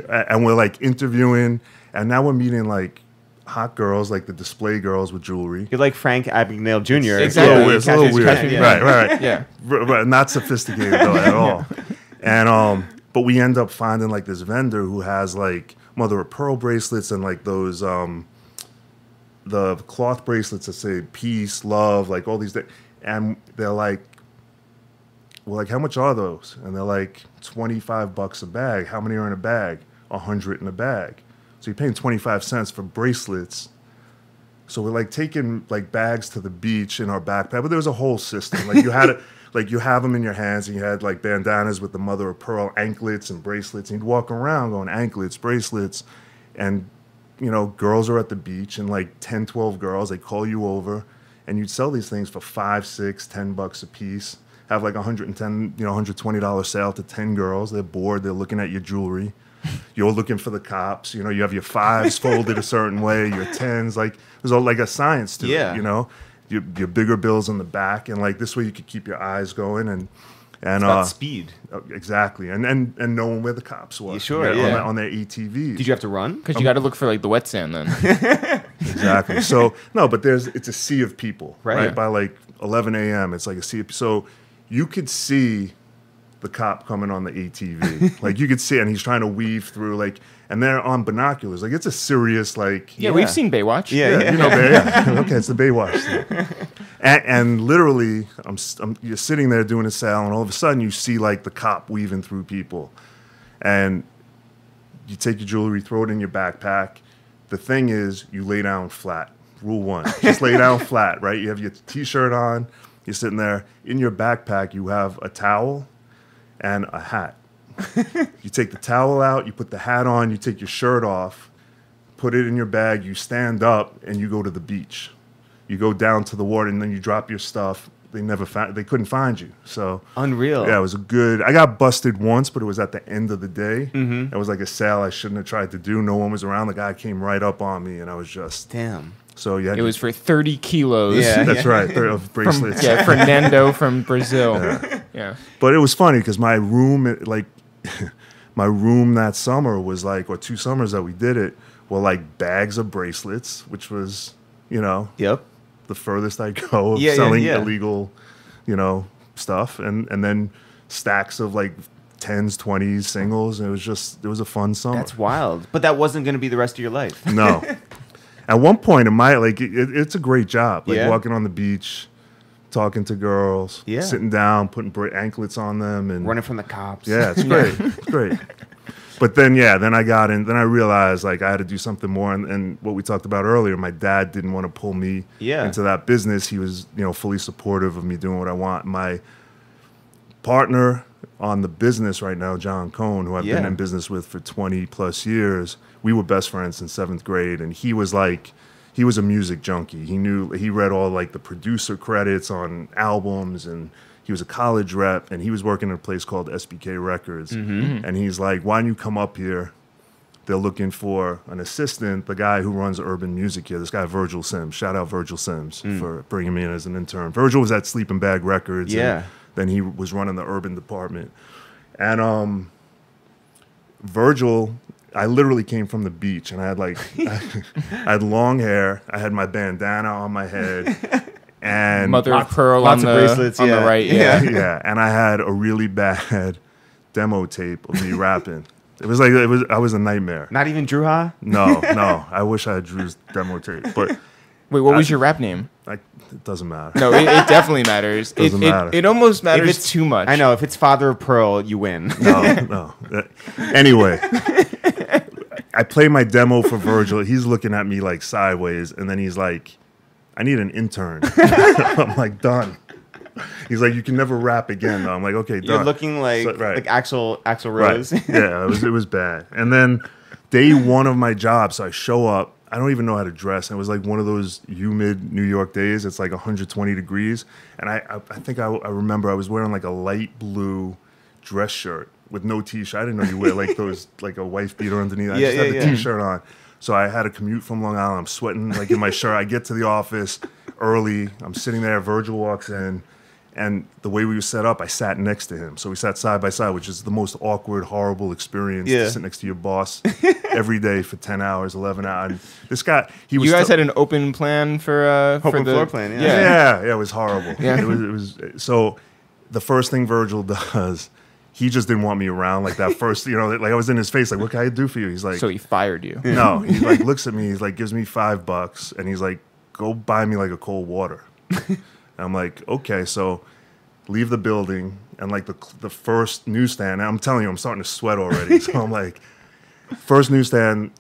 And we're like interviewing, and now we're meeting like hot girls, like the display girls with jewelry. You're like Frank Abagnale Jr. Exactly. It's a little weird. Yeah. Right. Yeah. Not sophisticated though at all. And but we end up finding like this vendor who has like mother of pearl bracelets and like those the cloth bracelets that say peace, love, like all these things. And they're like, we're like, how much are those? And they're like, $25 a bag. How many are in a bag? 100 in a bag. So you're paying 25 cents for bracelets. So we're like taking like bags to the beach in our backpack, but there was a whole system. Like you had it, like you have them in your hands, and you had like bandanas with the mother of pearl anklets and bracelets, and you'd walk around going anklets, bracelets, and you know, girls are at the beach, and like 10, 12 girls, they call you over, and you'd sell these things for $5, $6, $10 a piece. Have like $110, $120 sale to 10 girls. They're bored. They're looking at your jewelry. You're looking for the cops. You know, you have your 5s folded a certain way, your 10s. Like there's all like a science to it. You know, your bigger bills in the back, and like this way you could keep your eyes going and. It's about speed. Exactly. And knowing where the cops were. On their ATVs. Did you have to run? Because you got to look for like the wet sand then. Exactly. So, no, but it's a sea of people. Right. By like 11 a.m., it's like a sea of people. So you could see the cop coming on the ATV. Like you could see, and he's trying to weave through like, and they're on binoculars. Like it's a serious like. Yeah, we've seen Baywatch. Yeah. You know, okay, it's the Baywatch thing. And literally, you're sitting there doing a sale, and all of a sudden you see like the cop weaving through people, and you take your jewelry, throw it in your backpack. The thing is, you lay down flat. Rule 1, just lay down flat. Right? You have your T-shirt on. You're sitting there. In your backpack, you have a towel and a hat. You take the towel out, you put the hat on, you take your shirt off, put it in your bag, you stand up, and you go to the beach. You go down to the water, and then you drop your stuff. They couldn't find you. So unreal. Yeah, it was I got busted once, but it was at the end of the day. It was like a sale I shouldn't have tried to do. No one was around. The guy came right up on me, and I was just damn. So yeah, it was for 30 kilos. Yeah, that's right. Of bracelets. Fernando from Brazil. Yeah. But it was funny because my room, my room that summer was like, or 2 summers that we did it, were like bags of bracelets, which was, you know, the furthest I go of selling illegal, you know, stuff, and then stacks of like 10s, 20s, singles. And it was a fun summer. That's wild. But that wasn't going to be the rest of your life. No. At one point in my, like, it's a great job. Like walking on the beach, talking to girls, sitting down, putting anklets on them, and running from the cops. Yeah, it's great. It's great. But then, then I got in. Then I realized like I had to do something more. And what we talked about earlier, my dad didn't want to pull me into that business. He was, fully supportive of me doing what I want. My partner on the business right now, Jon Cohen, who I've been in business with for 20 plus years, we were best friends in 7th grade, and he was a music junkie. He read all like the producer credits on albums, and he was a college rep, and he was working at a place called SBK Records. And he's like, why don't you come up here? They're looking for an assistant, the guy who runs urban music here, this guy Virgil Sims. Shout out Virgil Sims for bringing me in as an intern. Virgil was at Sleeping Bag Records. And then he was running the urban department. And Virgil, I literally came from the beach, and I had I had long hair. I had my bandana on my head. And mother of pearl on the bracelets on the right. Yeah. And I had a really bad demo tape of me rapping. I was a nightmare. Not even Drew Ha? No. I wish I had Drew's demo tape. But wait, what was your rap name? It doesn't matter. No, it definitely matters. Doesn't matter. It almost matters too much. I know. If it's Father of Pearl, you win. No. Anyway, I play my demo for Virgil. He's looking at me like sideways, and then he's like, I need an intern. I'm like, done. He's like, you can never rap again. I'm like, okay, done. You're looking like Axl Rose. Right. Yeah, it was bad. And then day one of my job, so I show up. I don't even know how to dress. And it was like one of those humid New York days. It's like 120 degrees. And I think I remember I was wearing like a light blue dress shirt with no T-shirt. I didn't know you wear like those, like a wife beater underneath. I just had the T-shirt on. So I had a commute from Long Island. I'm sweating like in my shirt. I get to the office early. I'm sitting there. Virgil walks in. And the way we were set up, I sat next to him. So we sat side by side, which is the most awkward, horrible experience to sit next to your boss every day for 10 hours, 11 hours. And this guy, he was... You guys had an open plan for the floor plan, yeah, it was horrible. Yeah. It was so the first thing Virgil does, he just didn't want me around like that first, like I was in his face, like, what can I do for you? He's like... So he fired you. No, he like looks at me, he's like, gives me $5, and he's like, go buy me like a cold water. And I'm like, okay, so leave the building, and like the first newsstand, I'm telling you, I'm starting to sweat already. So I'm like, first newsstand,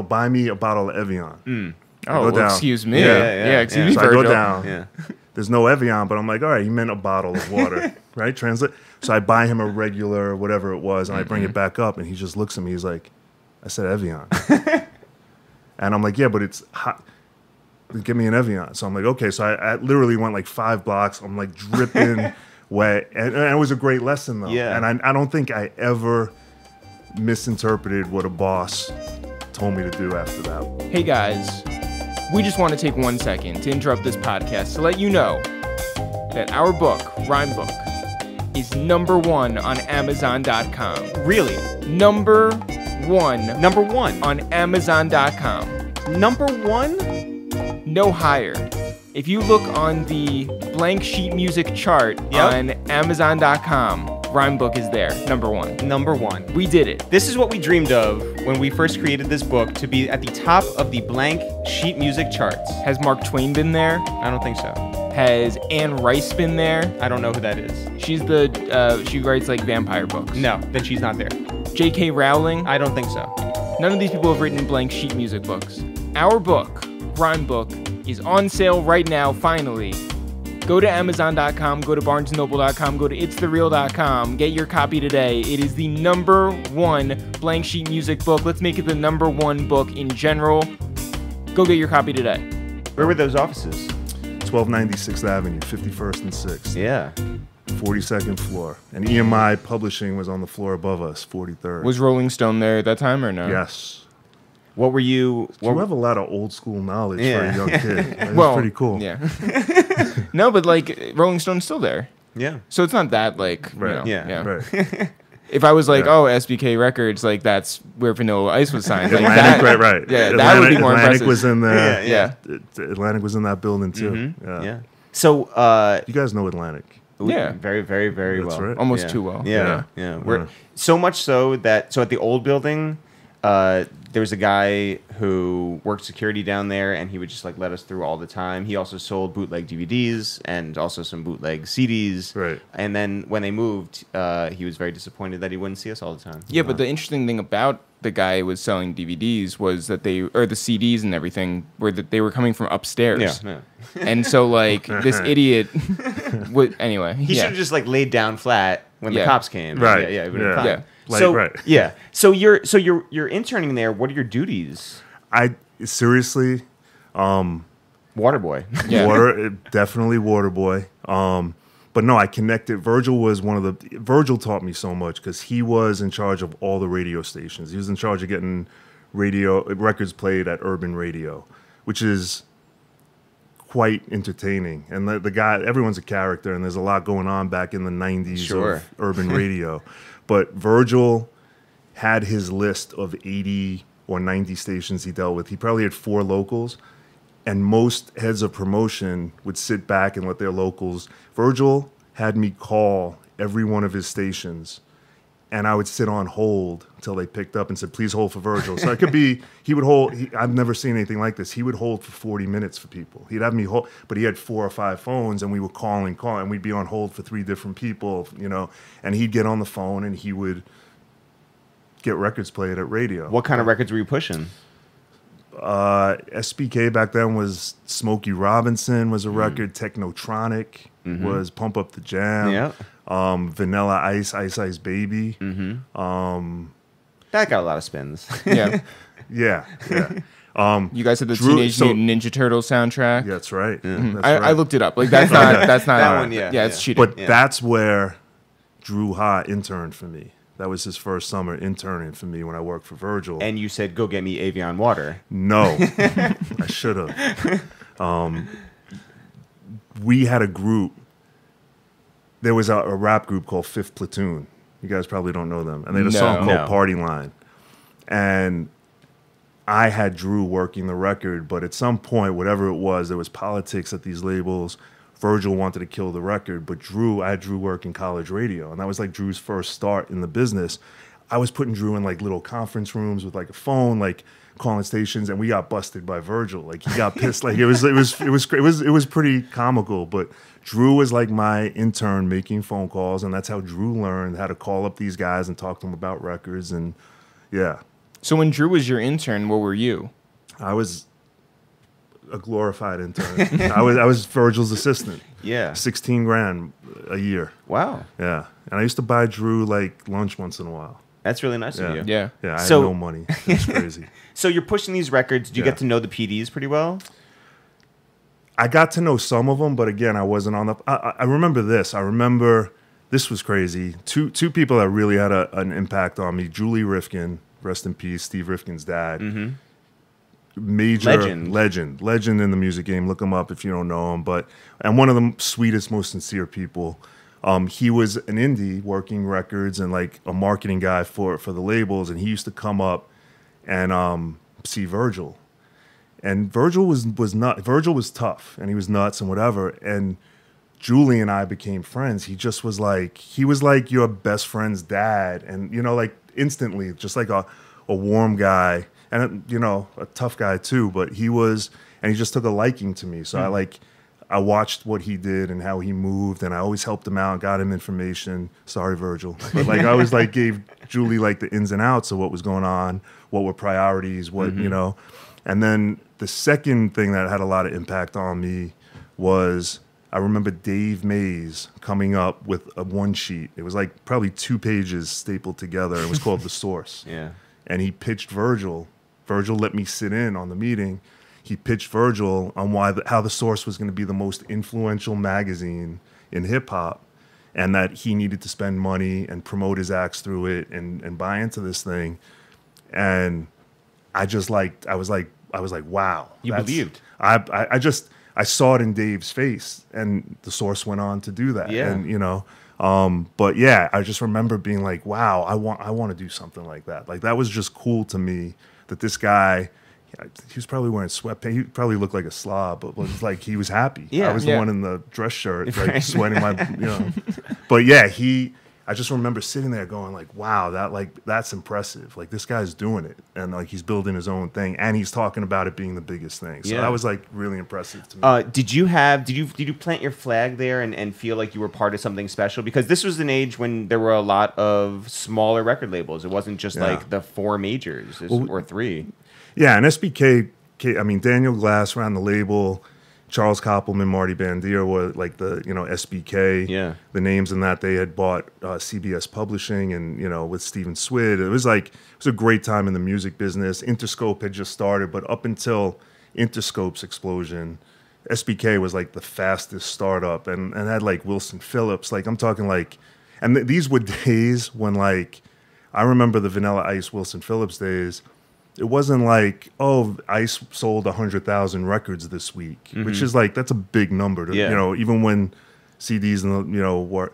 buy me a bottle of Evian. Oh, well, excuse me. Yeah, excuse me, so Virgil. I go down. Yeah. There's no Evian, but I'm like, all right, he meant a bottle of water, right? Translate. So I buy him a regular, whatever it was, and I bring it back up, and he just looks at me. He's like, I said Evian. And I'm like, yeah, but it's hot. Give me an Evian. So I'm like, okay. So I literally went like 5 blocks. I'm like dripping wet. And it was a great lesson, though. Yeah. And I don't think I ever misinterpreted what a boss told me to do after that. Hey, guys. We just want to take 1 second to interrupt this podcast to let you know that our book, Rhyme Book, is #1 on Amazon.com. Really? Number one on Amazon.com. #1? No higher. If you look on the blank sheet music chart on Amazon.com, Rhyme Book is there, #1. We did it. This is what we dreamed of when we first created this book, to be at the top of the blank sheet music charts. Has Mark Twain been there? I don't think so. Has Anne Rice been there? I don't know who that is. She's she writes like vampire books. No, then she's not there. J.K. Rowling? I don't think so. None of these people have written blank sheet music books. Our book, Rhyme Book, is on sale right now, finally. Go to Amazon.com, go to BarnesandNoble.com, go to ItsTheReal.com, get your copy today. It is the #1 blank sheet music book. Let's make it the #1 book in general. Go get your copy today. Where were those offices? 1296th Avenue, 51st and 6th. Yeah. 42nd floor. And EMI Publishing was on the floor above us, 43rd. Was Rolling Stone there at that time or no? Yes. What were you... You have a lot of old school knowledge for a young kid. That's pretty cool. Yeah. No, but like Rolling Stone's still there. Yeah. So it's not that like, right. Right. If I was like, SBK Records, like that's where Vanilla Ice was signed. Like Atlantic, that, right. Yeah, Atlantic, that would be more Atlantic impressive. was in there. Yeah. Atlantic was in that building too. Mm-hmm. Yeah. So you guys know Atlantic. Yeah. Very, very, very That's well. Right. Almost too well. Yeah. We're so much so that at the old building, there was a guy who worked security down there, and he would just like let us through all the time. He also sold bootleg DVDs and also some bootleg CDs. Right. And then when they moved, he was very disappointed that he wouldn't see us all the time. Yeah, but the interesting thing about the guy who was selling DVDs was that the CDs and everything were that they were coming from upstairs. Yeah. And so like this idiot would anyway. He should have just like laid down flat when the cops came. Right. Yeah. It would have been fine. Like, so right. Yeah. So you're interning there. What are your duties? Seriously, Water boy. Yeah. Definitely water boy. But no, I connected. Virgil taught me so much because he was in charge of all the radio stations. He was in charge of getting records played at urban radio, which is quite entertaining. And the guy, everyone's a character, and there's a lot going on back in the 90s of urban radio. But Virgil had his list of 80 or 90 stations he dealt with. He probably had 4 locals, and most heads of promotion would sit back and let their locals. Virgil had me call every one of his stations, and I would sit on hold until they picked up and said, please hold for Virgil. So it could be, he would hold, I've never seen anything like this. He would hold for 40 minutes for people. He'd have me hold, but he had 4 or 5 phones, and we would call, and we'd be on hold for 3 different people, and he'd get on the phone and he would get records played at radio. What kind of records were you pushing? SBK back then was Smokey Robinson was a record, Technotronic. was Pump Up the Jam. Yeah. Vanilla Ice, Ice Ice Baby. That got a lot of spins. Yeah. Yeah. You guys had the Teenage Mutant Ninja Turtles soundtrack. Yeah, that's right. I looked it up. Like that's not That one, yeah. it's cheating. But that's where Drew Ha interned for me. That was his first summer interning for me when I worked for Virgil. And you said, go get me Avion water. No, I should have. We had a group. There was a rap group called Fifth Platoon. You guys probably don't know them. And they had a song called Party Line. And I had Drew working the record, but at some point, whatever it was, there was politics at these labels. Virgil wanted to kill the record, but I had Drew working college radio, and that was like Drew's first start in the business. I was putting Drew in like little conference rooms with like a phone, like calling stations, and we got busted by Virgil. Like he got pissed. Like it was pretty comical. But Drew was like my intern making phone calls, and that's how Drew learned how to call up these guys and talk to them about records. And yeah. So when Drew was your intern, what were you? I was a glorified intern. I was Virgil's assistant. Yeah. 16 grand a year. Wow. Yeah. And I used to buy Drew like lunch once in a while. That's really nice of you. Yeah. Yeah, I had no money. It's crazy. So you're pushing these records. Do you get to know the PDs pretty well? I got to know some of them, but again, I wasn't on the... I remember this. I remember... This was crazy. Two people that really had an impact on me. Julie Rifkind, rest in peace, Steve Rifkin's dad. Major legend in the music game. Look him up if you don't know him. And one of the sweetest, most sincere people. He was an indie working records and like a marketing guy for the labels, and he used to come up and see Virgil. And Virgil was tough, and he was nuts and whatever. And Julie and I became friends. He was like your best friend's dad, and like instantly, just like a warm guy. And, a tough guy too, but he just took a liking to me. So I watched what he did and how he moved, and I always helped him out, got him information. Sorry, Virgil. But I always gave Julie the ins and outs of what was going on, what were priorities, And then the second thing that had a lot of impact on me was I remember Dave Mays coming up with a one sheet. It was probably 2 pages stapled together. It was called The Source. Yeah. And he pitched Virgil. Virgil let me sit in on the meeting. He pitched Virgil on how The Source was going to be the most influential magazine in hip hop, and that he needed to spend money and promote his acts through it and buy into this thing. And I was like, wow. You believed. I saw it in Dave's face, and The Source went on to do that. Yeah. And but yeah, I just remember being like, wow, I want to do something like that. That was just cool to me that this guy, he was probably wearing sweatpants. He probably looked like a slob, but was he was happy. Yeah. I was the one in the dress shirt, sweating my, But yeah, I just remember sitting there going wow, that's impressive. This guy's doing it, and he's building his own thing, and he's talking about it being the biggest thing. So that was really impressive to me. Did you plant your flag there and feel like you were part of something special? Because this was an age when there were a lot of smaller record labels. It wasn't just the 4 majors or 3. Yeah, and SBK, Daniel Glass ran the label. Charles Koppelman, Marty Bandier were the SBK. Yeah. The names in that they had bought CBS Publishing, and with Steven Swid. It was a great time in the music business. Interscope had just started, but up until Interscope's explosion, SBK was the fastest startup and had Wilson Phillips. I'm talking and these were days when I remember the Vanilla Ice Wilson Phillips days. It wasn't Ice sold 100,000 records this week, which is that's a big number to, even when CDs and were,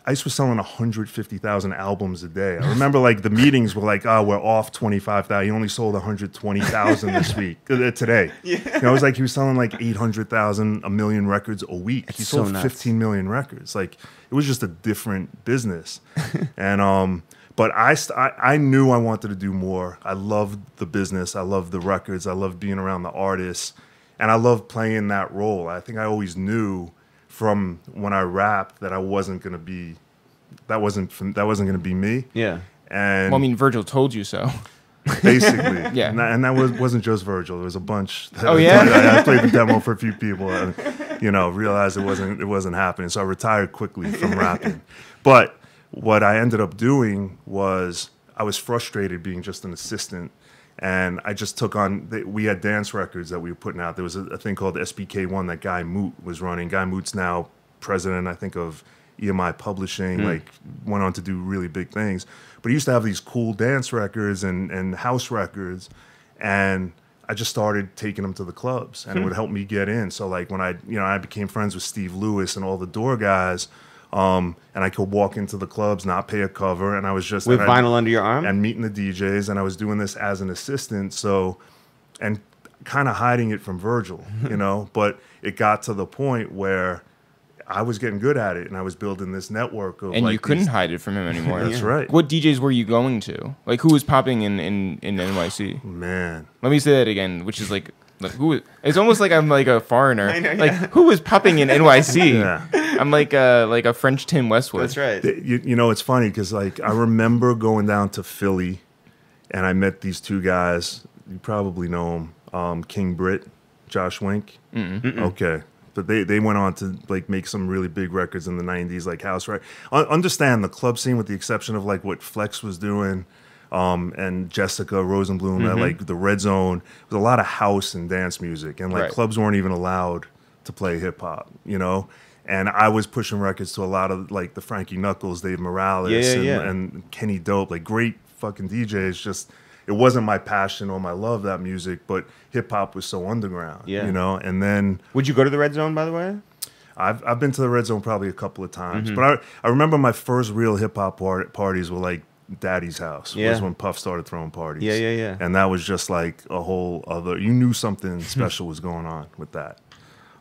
Ice was selling 150,000 albums a day. I remember the meetings were we're off 25,000. He only sold 120,000 this week, today. Yeah. It was he was selling 800,000, a million records a week. He sold 15 million records. It was just a different business. And, but I knew I wanted to do more. I loved the business. I loved the records. I loved being around the artists, and I loved playing that role. I think I always knew from when I rapped that I wasn't gonna be, that wasn't gonna be me. Yeah. And Virgil told you so. Basically. Yeah. And that wasn't just Virgil. There was a bunch. Oh yeah. I played the demo for a few people. realized it wasn't happening. So I retired quickly from rapping. But what I ended up doing was I was frustrated being just an assistant. And I just took on, we had dance records that we were putting out. There was a thing called SBK1 that Guy Moot was running. Guy Moot's now president, I think, of EMI Publishing, like went on to do really big things. But he used to have these cool dance records and house records. And I just started taking them to the clubs, and it would help me get in. So like when I became friends with Steve Lewis and all the door guys, and I could walk into the clubs, not pay a cover, and I was just with vinyl under your arm and meeting the DJs, and I was doing this as an assistant. So, and kind of hiding it from Virgil, but it got to the point where I was getting good at it, and I was building this network of. And you couldn't hide it from him anymore. That's right. What DJs were you going to? Like, who was popping in NYC? Man, let me say that again, which is like who? It's almost like I'm like a foreigner. I know, like who was popping in NYC? Yeah. I'm like a French Tim Westwood. That's right. It's funny because like I remember going down to Philly, and I met these two guys. You probably know them, King Britt, Josh Wink. Okay. But they went on to like make some really big records in the 90s, like house records. Understand the club scene, with the exception of like what Flex was doing, and Jessica Rosenblum, at like the Red Zone. There was a lot of house and dance music, and like clubs weren't even allowed to play hip hop, And I was pushing records to a lot of like the Frankie Knuckles, Dave Morales, and Kenny Dope, like great fucking DJs. Just it wasn't my passion or my love, that music, but hip hop was so underground, And then, would you go to the Red Zone, by the way? I've been to the Red Zone probably a couple of times, but I remember my first real hip hop parties were like Daddy's house. Was when Puff started throwing parties. Yeah. And that was just like a whole other. You knew something special was going on with that.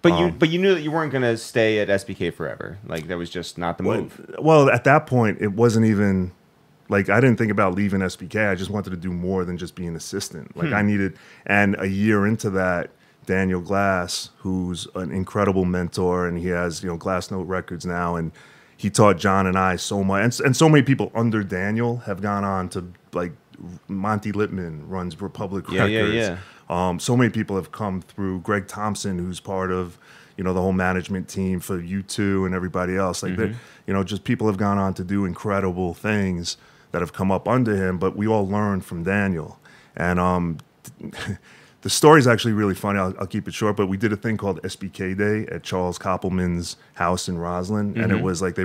But you knew that you weren't going to stay at SBK forever. Like that was just not the move. Well, at that point, it wasn't even. Like, I didn't think about leaving SBK. I just wanted to do more than just be an assistant. Like, I needed, and a year into that, Daniel Glass, who's an incredible mentor, and he has, Glass Note Records now, and he taught John and I so much. And so many people under Daniel have gone on to, like, Monty Littman runs Republic Records. So many people have come through. Greg Thompson, who's part of, the whole management team for U2 and everybody else. Like, just people have gone on to do incredible things that have come up under him, but we all learned from Daniel. And the story's actually really funny. I'll keep it short, but we did a thing called SBK Day at Charles Koppelman's house in Roslyn, and it was like they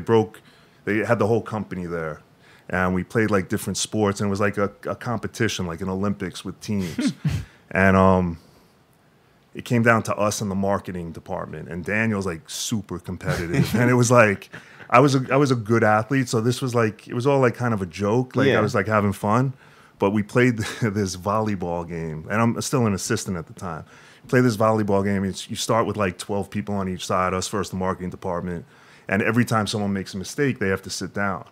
had the whole company there, and we played like different sports, and it was like a competition, like an Olympics with teams. And it came down to us in the marketing department, and Daniel's like super competitive, and it was like I was a good athlete, so this was like it was all like kind of a joke, like I was like having fun. But we played this volleyball game, and I'm still an assistant at the time. Play this volleyball game. You start with like 12 people on each side, us first, the marketing department, and every time someone makes a mistake, they have to sit down.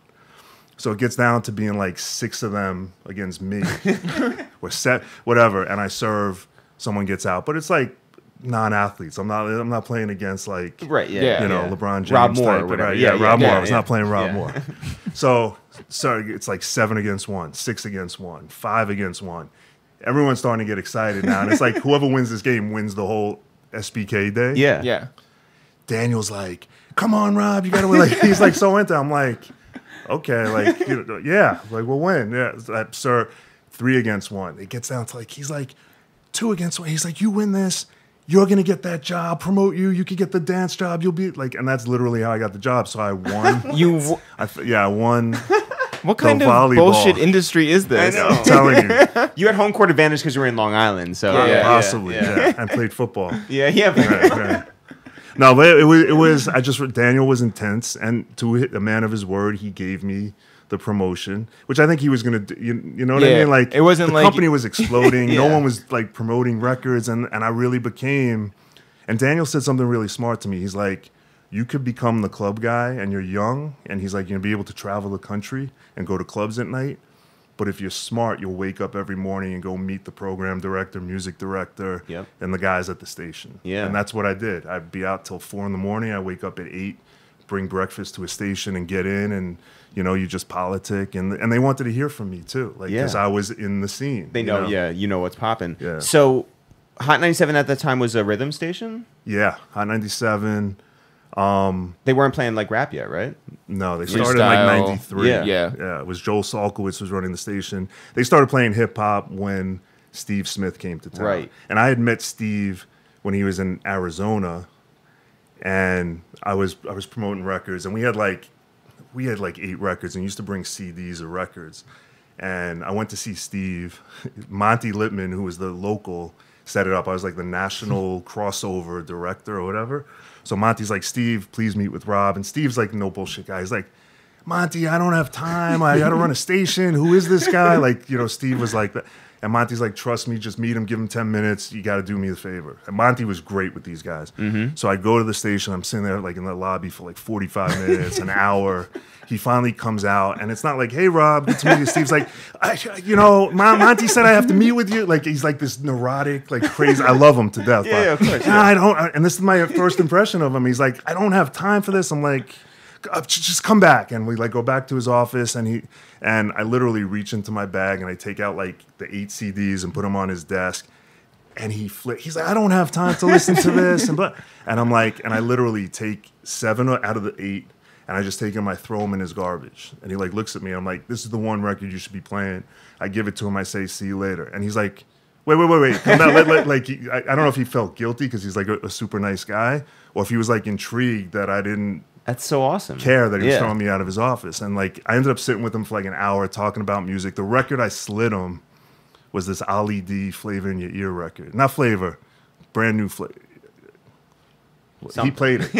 So it gets down to being like 6 of them against me, or whatever, and I serve. Someone gets out, but it's like non-athletes. I'm not playing against like LeBron James Rob Moore, type, whatever. Right? Rob Moore. I was not playing Rob Moore. So it's like 7 against 1, 6 against 1, 5 against 1. Everyone's starting to get excited now, and it's like whoever wins this game wins the whole SBK Day. Yeah. Daniel's like, "Come on, Rob, you gotta win." Like he's like so into it. I'm like, okay, like like we'll win. Yeah, sir. 3 against 1. It gets down to like he's like 2 against 1. He's like, "You win this, you're gonna get that job. Promote you. You could get the dance job. You'll be like," and that's literally how I got the job. So I won. I won. What kind of volleyball bullshit industry is this? I know. I'm telling you. You had home court advantage because you were in Long Island. So possibly. And played football. Right. No, but it was. Daniel was intense, and to a man of his word, he gave me the promotion, which I think he was gonna do. You know what I mean? Like it wasn't the company was exploding. No one was like promoting records, and I really became. And Daniel said something really smart to me. He's like, "You could become the club guy, and you're young, and he's like, you'll be able to travel the country and go to clubs at night. But if you're smart, you'll wake up every morning and go meet the program director, music director, and the guys at the station." And that's what I did. I'd be out till 4 a.m. I wake up at 8, bring breakfast to a station, and get in, and you just politic, and they wanted to hear from me too, like because I was in the scene. They know, you know what's popping. Yeah. So, Hot 97 at that time was a rhythm station? Yeah, Hot 97. They weren't playing like rap yet, right? No, they started in like 93. Yeah. It was Joel Salkowitz was running the station. They started playing hip hop when Steve Smith came to town. Right. And I had met Steve when he was in Arizona, and I was promoting records, and we had like 8 records, and used to bring CDs of records. And I went to see Steve. Monty Littman, who was the local, set it up. I was like the national crossover director or whatever. So Monty's like, Steve, please meet with Rob. And Steve's like, no bullshit guy. He's like, Monty, I don't have time. I got to run a station. Who is this guy? Like, Steve was like that. And Monty's like, trust me, just meet him, give him 10 minutes. You got to do me the favor. And Monty was great with these guys. Mm-hmm. So I go to the station. I'm sitting there like in the lobby for like 45 minutes, an hour. He finally comes out, and it's not like, hey, Rob, good to meet you. Steve's like, Monty said I have to meet with you. Like, he's like this neurotic, like crazy. I love him to death. Yeah, of course. I don't. And this is my first impression of him. He's like, I don't have time for this. I'm like, just come back. And we like go back to his office, and I literally reach into my bag and I take out like the 8 CDs and put them on his desk. And he's like, I don't have time to listen to this. And I'm like, and I literally take 7 out of the 8. And I just take him, I throw him in his garbage. And he like looks at me. I'm like, this is the one record you should be playing. I give it to him. I say, see you later. And he's like, wait. Come down. I don't know if he felt guilty because he's like a super nice guy, or if he was like intrigued that I didn't. That's so awesome. Care that he was throwing me out of his office. And like, I ended up sitting with him for like an hour talking about music. The record I slid him was this Ali D Flavor in Your Ear record. Not Flavor, brand new Flavor. He played it.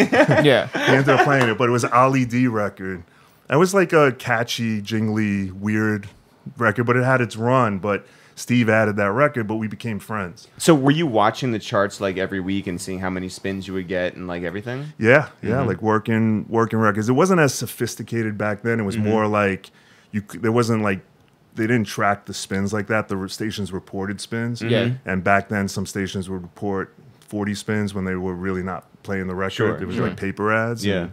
Yeah. He ended up playing it, but it was an Ali D record. It was like a catchy, jingly, weird record, but it had its run. But Steve added that record, but we became friends. So were you watching the charts like every week and seeing how many spins you would get and like everything? Yeah, like working records. It wasn't as sophisticated back then. It was more like there wasn't like, they didn't track the spins like that. The stations reported spins. Yeah. And back then, some stations would report 40 spins when they were really not playing the record. Sure, it was like paper ads. Yeah.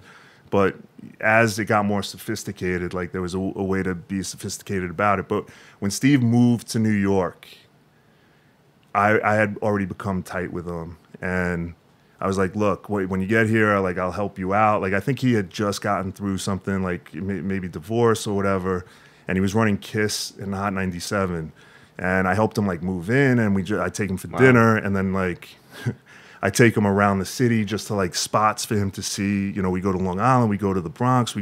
But as it got more sophisticated, like there was a way to be sophisticated about it. But when Steve moved to New York, I had already become tight with him. And I was like, look, when you get here, like I'll help you out. Like I think he had just gotten through something like maybe divorce or whatever. And he was running Kiss in Hot 97. And I helped him like move in, and I take him for dinner, and then like I take him around the city just to like spots for him to see. We go to Long Island, we go to the Bronx.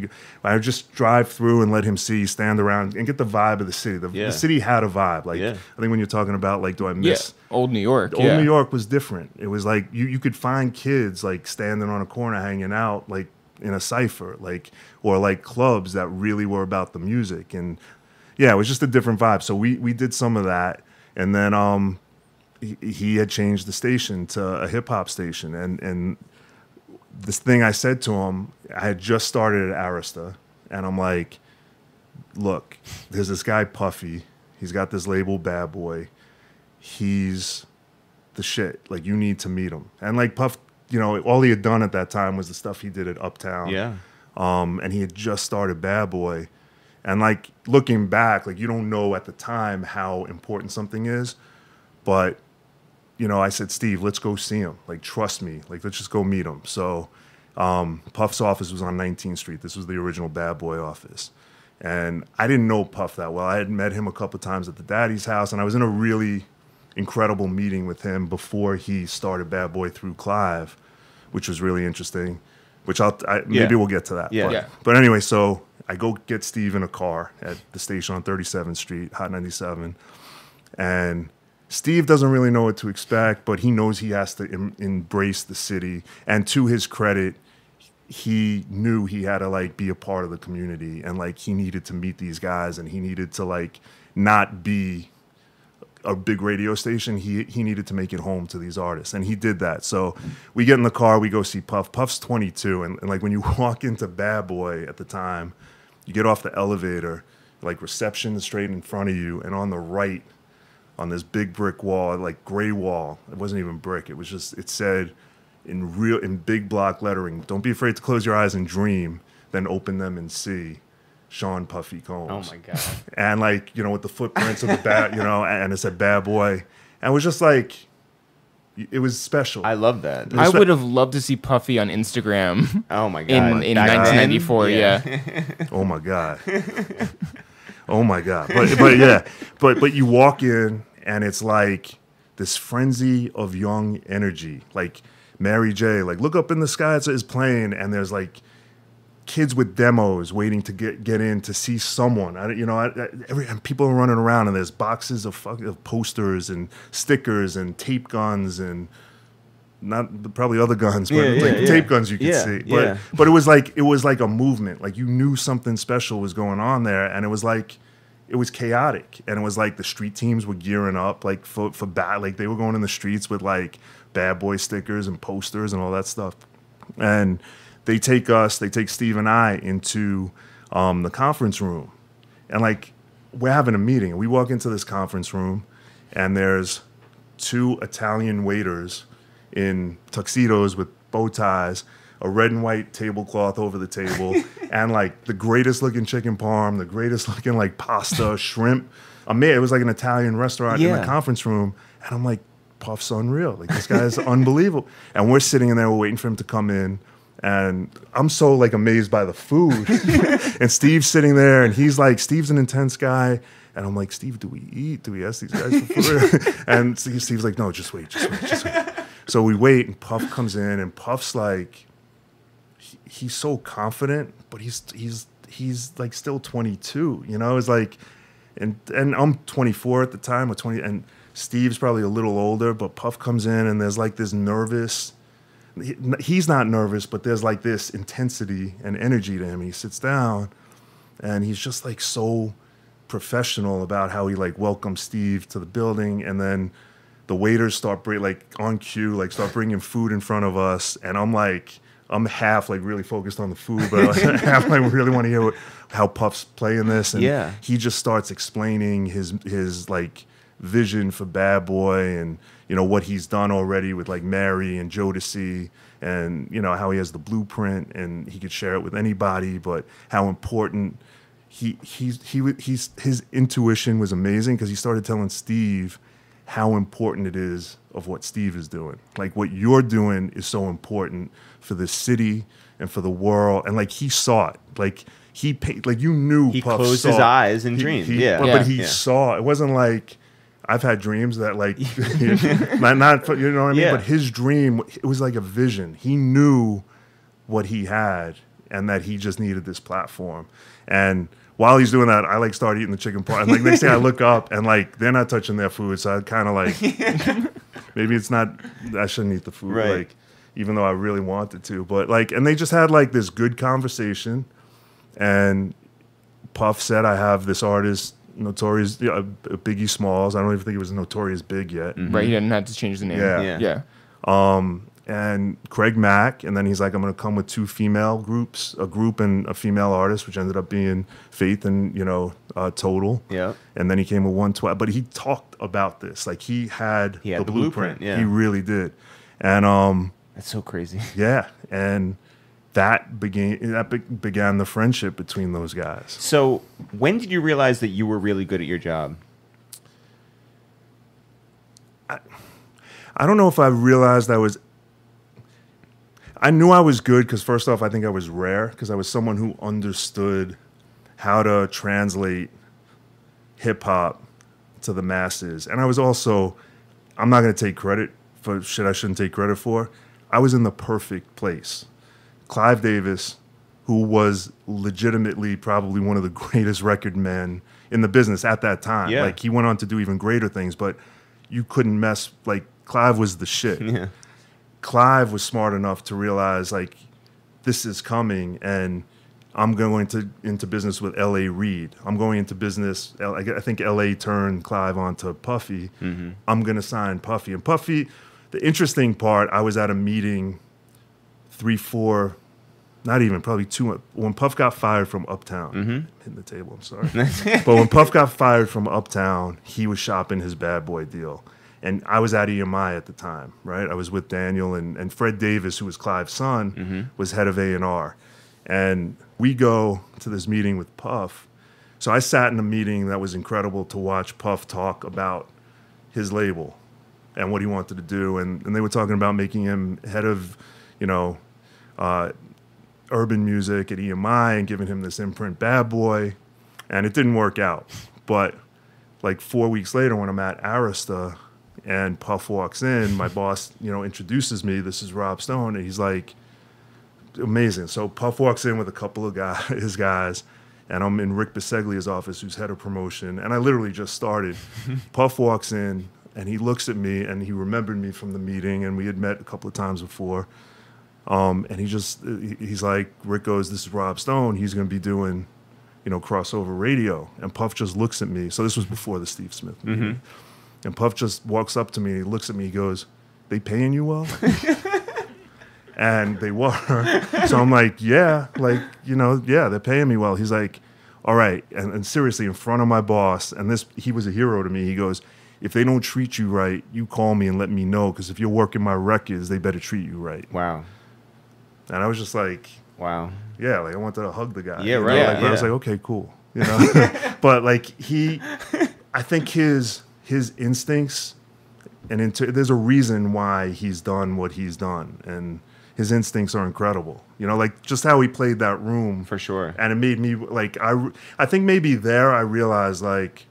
I would just drive through and let him see, stand around, and get the vibe of the city. The city had a vibe. Like I think when you're talking about like, do I miss Old New York? Old New York was different. It was like you could find kids like standing on a corner hanging out like in a cypher, like or like clubs that really were about the music. And yeah, it was just a different vibe. So we did some of that, and then he had changed the station to a hip hop station, and this thing I said to him, I had just started at Arista, and I'm like, look, there's this guy Puffy, he's got this label Bad Boy, he's the shit, like you need to meet him. And like Puff, all he had done at that time was the stuff he did at Uptown, and he had just started Bad Boy. And like looking back, like you don't know at the time how important something is, but I said, Steve, let's go see him. Like, trust me. Like, let's just go meet him. So Puff's office was on 19th Street. This was the original Bad Boy office. And I didn't know Puff that well. I had met him a couple of times at the Daddy's house, and I was in a really incredible meeting with him before he started Bad Boy through Clive, which was really interesting, which maybe we'll get to that. But anyway, so I go get Steve in a car at the station on 37th Street, Hot 97, and Steve doesn't really know what to expect, but he knows he has to embrace the city. And to his credit, he knew he had to like be a part of the community, and like he needed to meet these guys, and he needed to like not be a big radio station. He needed to make it home to these artists, and he did that. So we get in the car, we go see Puff. Puff's 22, and like when you walk into Bad Boy at the time, you get off the elevator, like reception is straight in front of you, and on the right, on this big brick wall, like gray wall, it wasn't even brick, it was just, it said in big block lettering, don't be afraid to close your eyes and dream, then open them and see Sean Puffy Combs. Oh my God. And like, with the footprints of the bat, and it said Bad Boy. And it was just like, It was special. I love that. I would have loved to see Puffy on Instagram. Oh my god! In 1994, yeah. Oh my god. Oh my god. But yeah, but you walk in and it's like this frenzy of young energy. Like Mary J. Like look up in the sky, it's playing, and there's like kids with demos waiting to get in to see someone. And people are running around, and there's boxes of posters and stickers and tape guns and not probably other guns, but tape guns you could see. But it was like a movement. Like you knew something special was going on there, and it was chaotic, and it was like the street teams were gearing up like for bad. Like they were going in the streets with like bad boy stickers and posters and all that stuff, and they take Steve and I into the conference room, and like we're having a meeting, and we walk into this conference room, and there's 2 Italian waiters in tuxedos with bow ties, a red and white tablecloth over the table, and like the greatest looking chicken parm, the greatest looking like pasta, shrimp. It was like an Italian restaurant in the conference room, and I'm like, Puff's unreal. Like this guy's unbelievable. And we're sitting in there, we're waiting for him to come in. And I'm so like amazed by the food. And Steve's sitting there, and he's like, Steve's an intense guy. And I'm like, Steve, do we eat? Do we ask these guys for food? And Steve's like, no, just wait. So we wait, and Puff comes in, and Puff's like, he's so confident, but he's like still 22, you know? It's like, and I'm 24 at the time, or 20, and Steve's probably a little older, but Puff comes in, and there's like this nervous. He's not nervous, but there's like this intensity and energy to him. He sits down, and he's just like so professional about how he like welcomes Steve to the building, and then the waiters start on cue, like start bringing food in front of us, and I'm half like really focused on the food, but half like really want to hear how Puff's playing this, and he just starts explaining his like vision for Bad Boy, and you know what he's done already with like Mary and Jodeci, and you know how he has the blueprint and he could share it with anybody, but how important his intuition was amazing, because he started telling Steve how important it is of what Steve is doing. Like what you're doing is so important for the city and for the world, and like he saw it. Like he paid, like you knew he Puff closed saw his it. eyes and dreamed. But he saw it. It wasn't like I've had dreams that like not you know what I mean. But his dream, it was like a vision. He knew what he had, and that he just needed this platform. And while he's doing that, I like start eating the chicken part. And like next thing I look up, and like they're not touching their food, so I kind of like maybe it's not. I shouldn't eat the food, like even though I really wanted to. But like, and they just had like this good conversation. And Puff said, "I have this artist, Notorious Biggie Smalls. I don't even think it was Notorious Big yet. Mm-hmm. Right? He didn't have to change the name. Yeah. And Craig Mack, and then he's like, I'm going to come with 2 female groups, a group and a female artist, which ended up being Faith and, Total. Yeah. And then he came with 112. But he talked about this. Like, he had the blueprint. Yeah. He really did. And that's so crazy. Yeah. And that began the friendship between those guys. So when did you realize that you were really good at your job? I don't know if I realized I knew I was good, because first off, I think I was rare, because I was someone who understood how to translate hip-hop to the masses. And I was also, I'm not going to take credit for shit I shouldn't take credit for. I was in the perfect place. Clive Davis, who was legitimately probably one of the greatest record men in the business at that time. Yeah. Like, he went on to do even greater things, but you couldn't mess, like, Clive was the shit. Yeah. Clive was smart enough to realize, like, this is coming, and I'm going into business with L.A. Reid. I'm going into business. I think L.A. turned Clive onto Puffy. Mm-hmm. I'm going to sign Puffy. And Puffy, the interesting part, I was at a meeting 3, 4, not even, probably 2, when Puff got fired from Uptown. Mm-hmm. Hitting the table, I'm sorry. But when Puff got fired from Uptown, he was shopping his Bad Boy deal. And I was at EMI at the time, right? I was with Daniel, and Fred Davis, who was Clive's son, was head of A&R. And we go to this meeting with Puff. So I sat in a meeting that was incredible to watch Puff talk about his label, and what he wanted to do. And they were talking about making him head of, you know, urban music at EMI and giving him this imprint Bad Boy. And it didn't work out. But like 4 weeks later when I'm at Arista and Puff walks in, my boss, you know, introduces me. This is Rob Stone. And he's like, amazing. So Puff walks in with a couple of his guys. And I'm in Rick Biseglia's office, who's head of promotion. And I literally just started. Puff walks in, and he looks at me, and he remembered me from the meeting, and we had met a couple of times before. And he's like, Rick goes, this is Rob Stone. He's going to be doing, you know, crossover radio. And Puff just looks at me. So this was before the Steve Smith meeting. And Puff just walks up to me, and he looks at me, he goes, they paying you well? And they were. So I'm like, yeah, like, you know, yeah, they're paying me well. He's like, all right. And seriously, in front of my boss, and he was a hero to me. He goes, if they don't treat you right, you call me and let me know, because if you're working my records, they better treat you right. Wow. And I was just like, wow. Yeah, like I wanted to hug the guy. Yeah, right. Like, I was like, okay, cool. You know? But like I think his instincts, and there's a reason why he's done what he's done. And his instincts are incredible. You know, like just how he played that room. For sure. And it made me like, I think maybe there I realized like,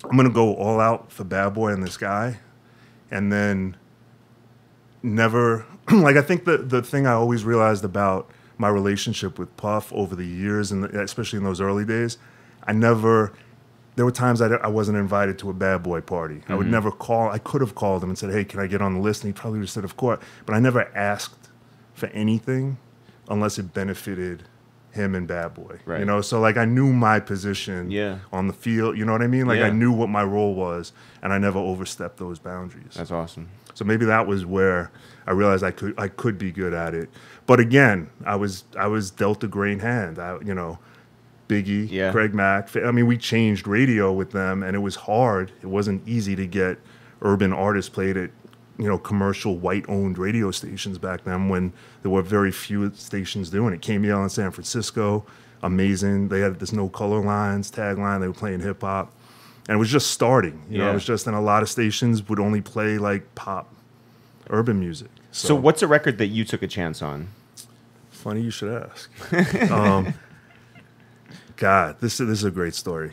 I'm going to go all out for Bad Boy and this guy. And then never, like I think the thing I always realized about my relationship with Puff over the years, and especially in those early days, there were times I wasn't invited to a Bad Boy party. I would never call. I could have called him and said, hey, can I get on the list? And he probably would have said, of course. But I never asked for anything unless it benefited him and Bad Boy. Right. You know, so like I knew my position on the field. You know what I mean? Like I knew what my role was, and I never overstepped those boundaries. That's awesome. So maybe that was where I realized I could be good at it. But again, I was dealt a great hand. You know, Biggie, Craig Mack. I mean, we changed radio with them, and it was hard. It wasn't easy to get urban artists played at, you know, commercial white-owned radio stations back then, when there were very few stations doing it. KMEL in San Francisco, amazing. They had this no color lines tagline. They were playing hip hop, and it was just starting. You know, it was just, and a lot of stations would only play like pop, urban music. So what's a record that you took a chance on? Funny you should ask. God, this is a great story.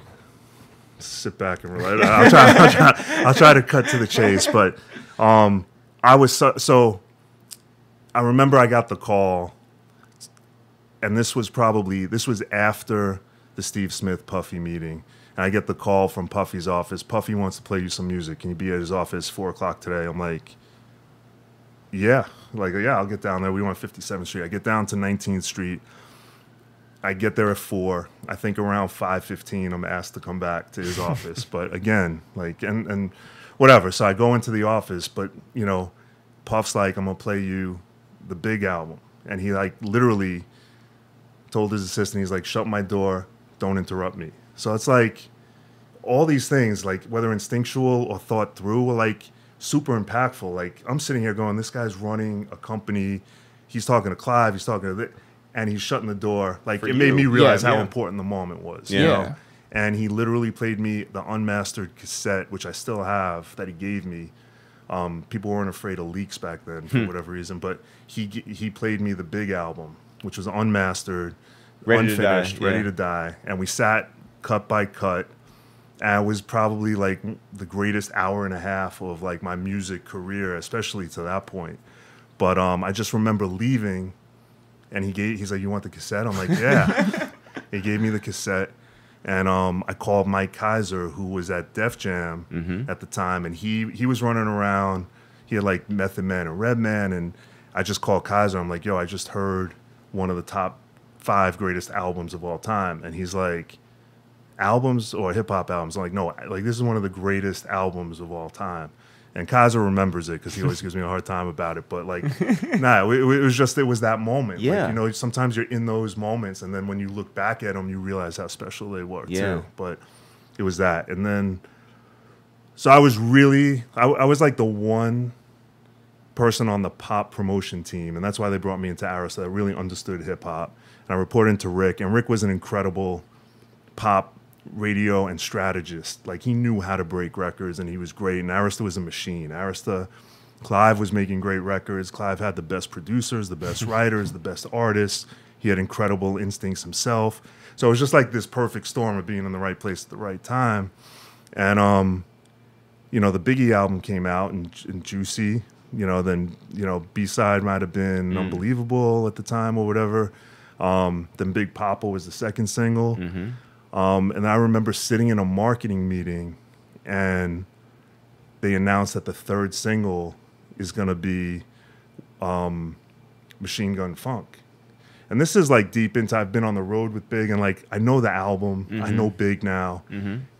Sit back and relax. I'll try to cut to the chase, but I was so I remember I got the call, and this was after the Steve Smith Puffy meeting, and I get the call from Puffy's office. Puffy wants to play you some music. Can you be at his office 4 o'clock today? I'm like, yeah, I'll get down there. We want 57th Street. I get down to 19th Street. I get there at 4. I think around 5:15, I'm asked to come back to his office. But again, like, and whatever. So I go into the office, but, you know, Puff's like, I'm going to play you the big album. And he, like, literally told his assistant, he's like, shut my door, don't interrupt me. So it's like all these things, like, whether instinctual or thought through, were, like, super impactful. Like, I'm sitting here going, this guy's running a company. He's talking to Clive. He's talking to and he's shutting the door. Like, it made me realize how important the moment was. You know? And he literally played me the unmastered cassette, which I still have, that he gave me. People weren't afraid of leaks back then for whatever reason, but he played me the big album, which was unmastered, unfinished, ready to die. And we sat cut by cut. And it was probably like the greatest hour and a half of like my music career, especially to that point. But I just remember leaving, and he's like, you want the cassette? I'm like, yeah. He gave me the cassette. And I called Mike Kaiser, who was at Def Jam at the time, and he was running around. He had like Method Man and Redman, and I just called Kaiser. I'm like, yo, I just heard one of the top 5 greatest albums of all time. And he's like, albums or hip hop albums? I'm like, no, like this is one of the greatest albums of all time. And Kaiser remembers it because he always gives me a hard time about it. But like, nah, it was that moment. Yeah. Like, you know, sometimes you're in those moments, and then when you look back at them, you realize how special they were too. But it was that. And then, so I was really, I was like the one person on the pop promotion team, and that's why they brought me into Arista. I really understood hip hop. And I reported into Rick, and Rick was an incredible pop radio and strategist. Like, he knew how to break records, and he was great. And Arista was a machine. Clive was making great records. Clive had the best producers, the best writers, the best artists. He had incredible instincts himself. So it was just like this perfect storm of being in the right place at the right time. And, you know, the Biggie album came out, and Juicy, you know, then, you know, B-side might have been Unbelievable at the time or whatever. Then Big Papa was the second single. And I remember sitting in a marketing meeting, and they announced that the third single is going to be Machine Gun Funk. And this is like deep into, I've been on the road with Big, and like, I know the album. I know Big now.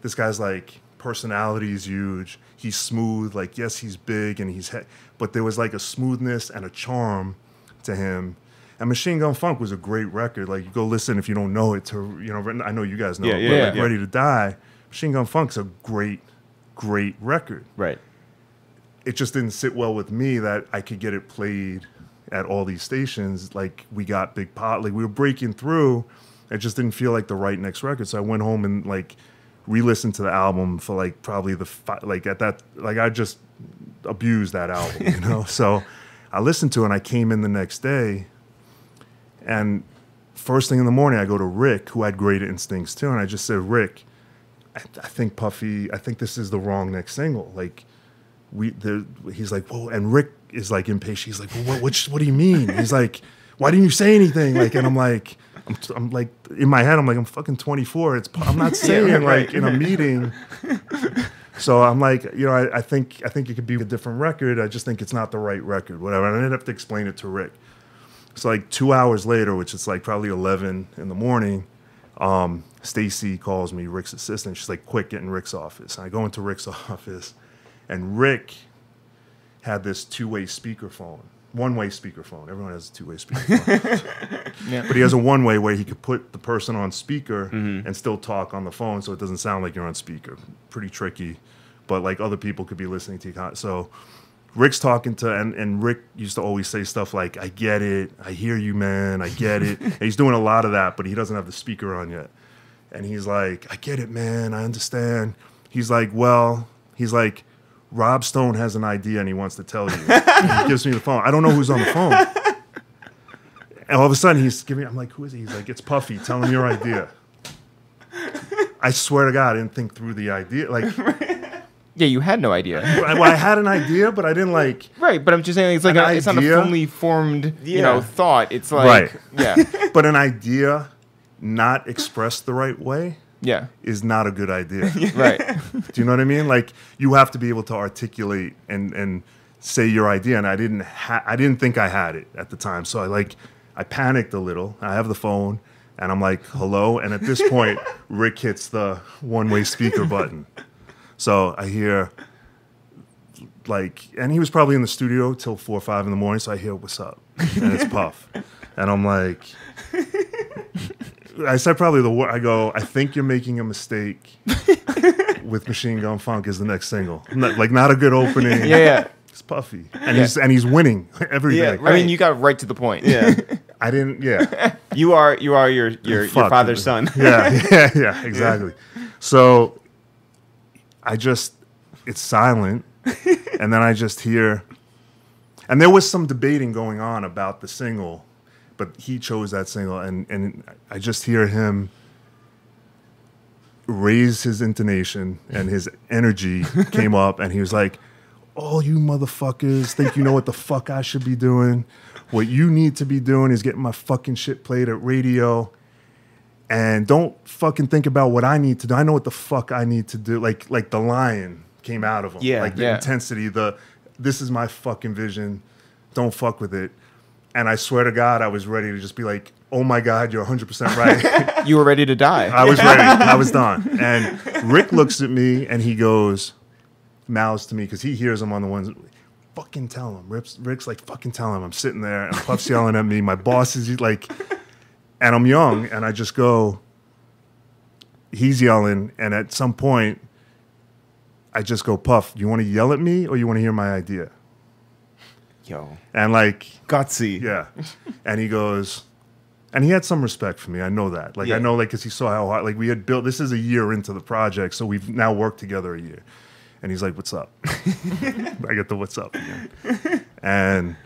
This guy's like, personality is huge. He's smooth. Like, yes, he's big, and but there was like a smoothness and a charm to him. And Machine Gun Funk was a great record. Like, you go listen if you don't know it to, you know, I know you guys know it, but like Ready to Die, Machine Gun Funk's a great, great record. Right. It just didn't sit well with me that I could get it played at all these stations. Like, we got Big Pot, like we were breaking through. It just didn't feel like the right next record. So I went home and like re-listened to the album for like probably I just abused that album, you know? So I listened to it, and I came in the next day, and first thing in the morning I go to Rick, who had great instincts too, and I just said, Rick, I think Puffy, I think this is the wrong next single. Like, he's like, whoa, and Rick is like impatient. He's like, well, what do you mean? He's like, why didn't you say anything? Like, and I'm like, in my head, I'm like, I'm fucking 24. I'm not saying like in a meeting. So I'm like, you know, I think it could be a different record. I just think it's not the right record, whatever. And I didn't have to explain it to Rick. So like 2 hours later, which is like probably 11 in the morning, Stacy calls me, Rick's assistant. She's like, quick, get in Rick's office. And I go into Rick's office, and Rick had this two-way speakerphone. One-way speakerphone. Everyone has a two-way speakerphone. But he has a one-way where he could put the person on speaker and still talk on the phone, so it doesn't sound like you're on speaker. Pretty tricky, but like other people could be listening to you. So Rick's talking to, and Rick used to always say stuff like, I get it, I hear you, man, I get it. And he's doing a lot of that, but he doesn't have the speaker on yet. And he's like, I get it, man, I understand. He's like, Rob Stone has an idea and he wants to tell you. And he gives me the phone. I don't know who's on the phone. And all of a sudden I'm like, who is he? He's like, it's Puffy. Tell him your idea. I swear to God, I didn't think through the idea. Like, yeah, you had no idea. Well, I had an idea, but I didn't like. Right, but I'm just saying it's like it's not a fully formed, you know, thought. It's like, But an idea not expressed the right way. Is not a good idea. Right. Do you know what I mean? Like, you have to be able to articulate and say your idea, and I didn't think I had it at the time. So I panicked a little. I have the phone, and I'm like, hello? And at this point, Rick hits the one-way speaker button. So I hear, like, and he was probably in the studio till 4 or 5 in the morning, so I hear, what's up? And it's Puff. And I'm like, I said probably the word. I go, I think you're making a mistake with Machine Gun Funk is the next single. Not a good opening. It's Puffy. And he's winning everything. Yeah, right. I mean, you got right to the point. Yeah. I didn't, You are your father's son. Yeah, exactly. So it's silent. And then I just hear, and there was some debating going on about the single, but he chose that single, and I just hear him raise his intonation, and his energy came up, and he was like, all you motherfuckers think you know what the fuck I should be doing. What you need to be doing is getting my fucking shit played at radio, and don't fucking think about what I need to do. I know what the fuck I need to do. Like the lion came out of him. Yeah. Like the intensity, this is my fucking vision. Don't fuck with it. And I swear to God, I was ready to just be like, oh my God, you're 100% right. You were ready to die. I was ready. I was done. And Rick looks at me and he goes, mouths to me, because he hears him on the ones, fucking tell him. Rick's like, fucking tell him. I'm sitting there and Puff's yelling at me. My boss is like, and I'm young, and I just go, he's yelling. And at some point, I just go, Puff, do you want to yell at me or you want to hear my idea? Yo. And like, gutsy. Yeah. And he goes, And he had some respect for me. I know that. Like, I know, like, because he saw how hard, like, we had built, this is a year into the project, so we've now worked together a year. And he's like, what's up? I get the what's up again. And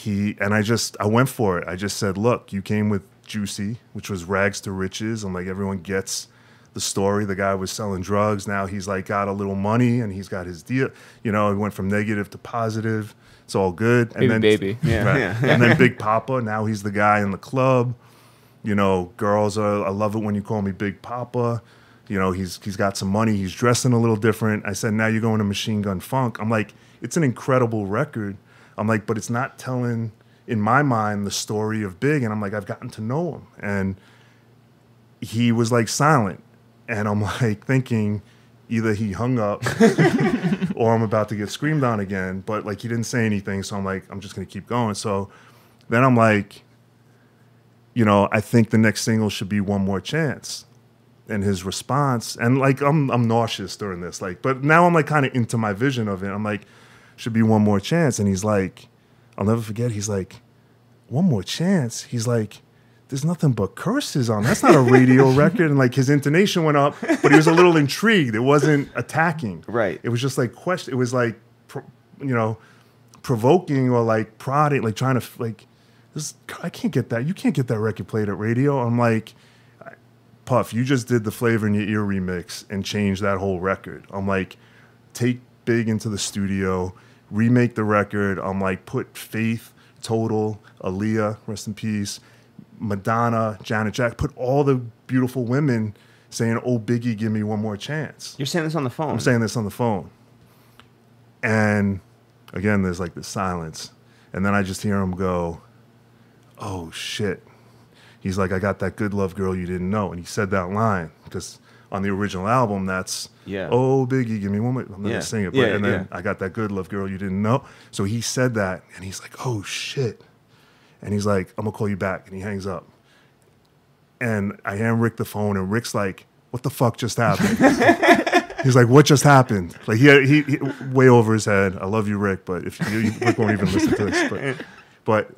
I went for it. I just said, look, you came with Juicy, which was rags to riches. And, like, everyone gets the story. The guy was selling drugs. Now he's, like, got a little money, and he's got his deal. You know, he went from negative to positive. It's all good. And then, baby. Yeah. And then Big Papa, now he's the guy in the club. You know, girls I love it when you call me Big Papa. You know, he's got some money. He's dressing a little different. I said, now you're going to Machine Gun Funk. I'm like, it's an incredible record. I'm like, but it's not telling, in my mind, the story of Big. And I'm like, I've gotten to know him. And he was like silent. And I'm like thinking, either he hung up or I'm about to get screamed on again. But, like, he didn't say anything, so I'm like, I'm just going to keep going. So then I'm like, you know, I think the next single should be One More Chance. And his response, and, like, I'm nauseous during this, like, but now I'm, like, kind of into my vision of it. I'm like, should be One More Chance. And he's like, I'll never forget, he's like, One More Chance? He's like, there's nothing but curses on. That's not a radio record. And, like, his intonation went up, but he was a little intrigued. It wasn't attacking. Right. It was just like question. It was like, you know, provoking or like prodding, like trying to like, this. I can't get that. You can't get that record played at radio. I'm like, Puff, you just did the Flavor in Your Ear remix and changed that whole record. I'm like, take Big into the studio, remake the record. I'm like, put Faith, Total, Aaliyah, rest in peace, Madonna, Janet Jackson, put all the beautiful women saying, oh, Biggie, give me one more chance. You're saying this on the phone. I'm saying this on the phone. And again, there's like this silence. And then I just hear him go, oh, shit. He's like, I got that good love girl you didn't know. And he said that line because on the original album, that's, oh, Biggie, give me one more. I'm not going to sing it. But, and then I got that good love girl you didn't know. So he said that, and he's like, oh, shit. And he's like, I'm going to call you back. And he hangs up. And I hand Rick the phone, and Rick's like, what the fuck just happened? He's like, what just happened? Like, he way over his head. I love you, Rick, but if Rick won't even listen to this. But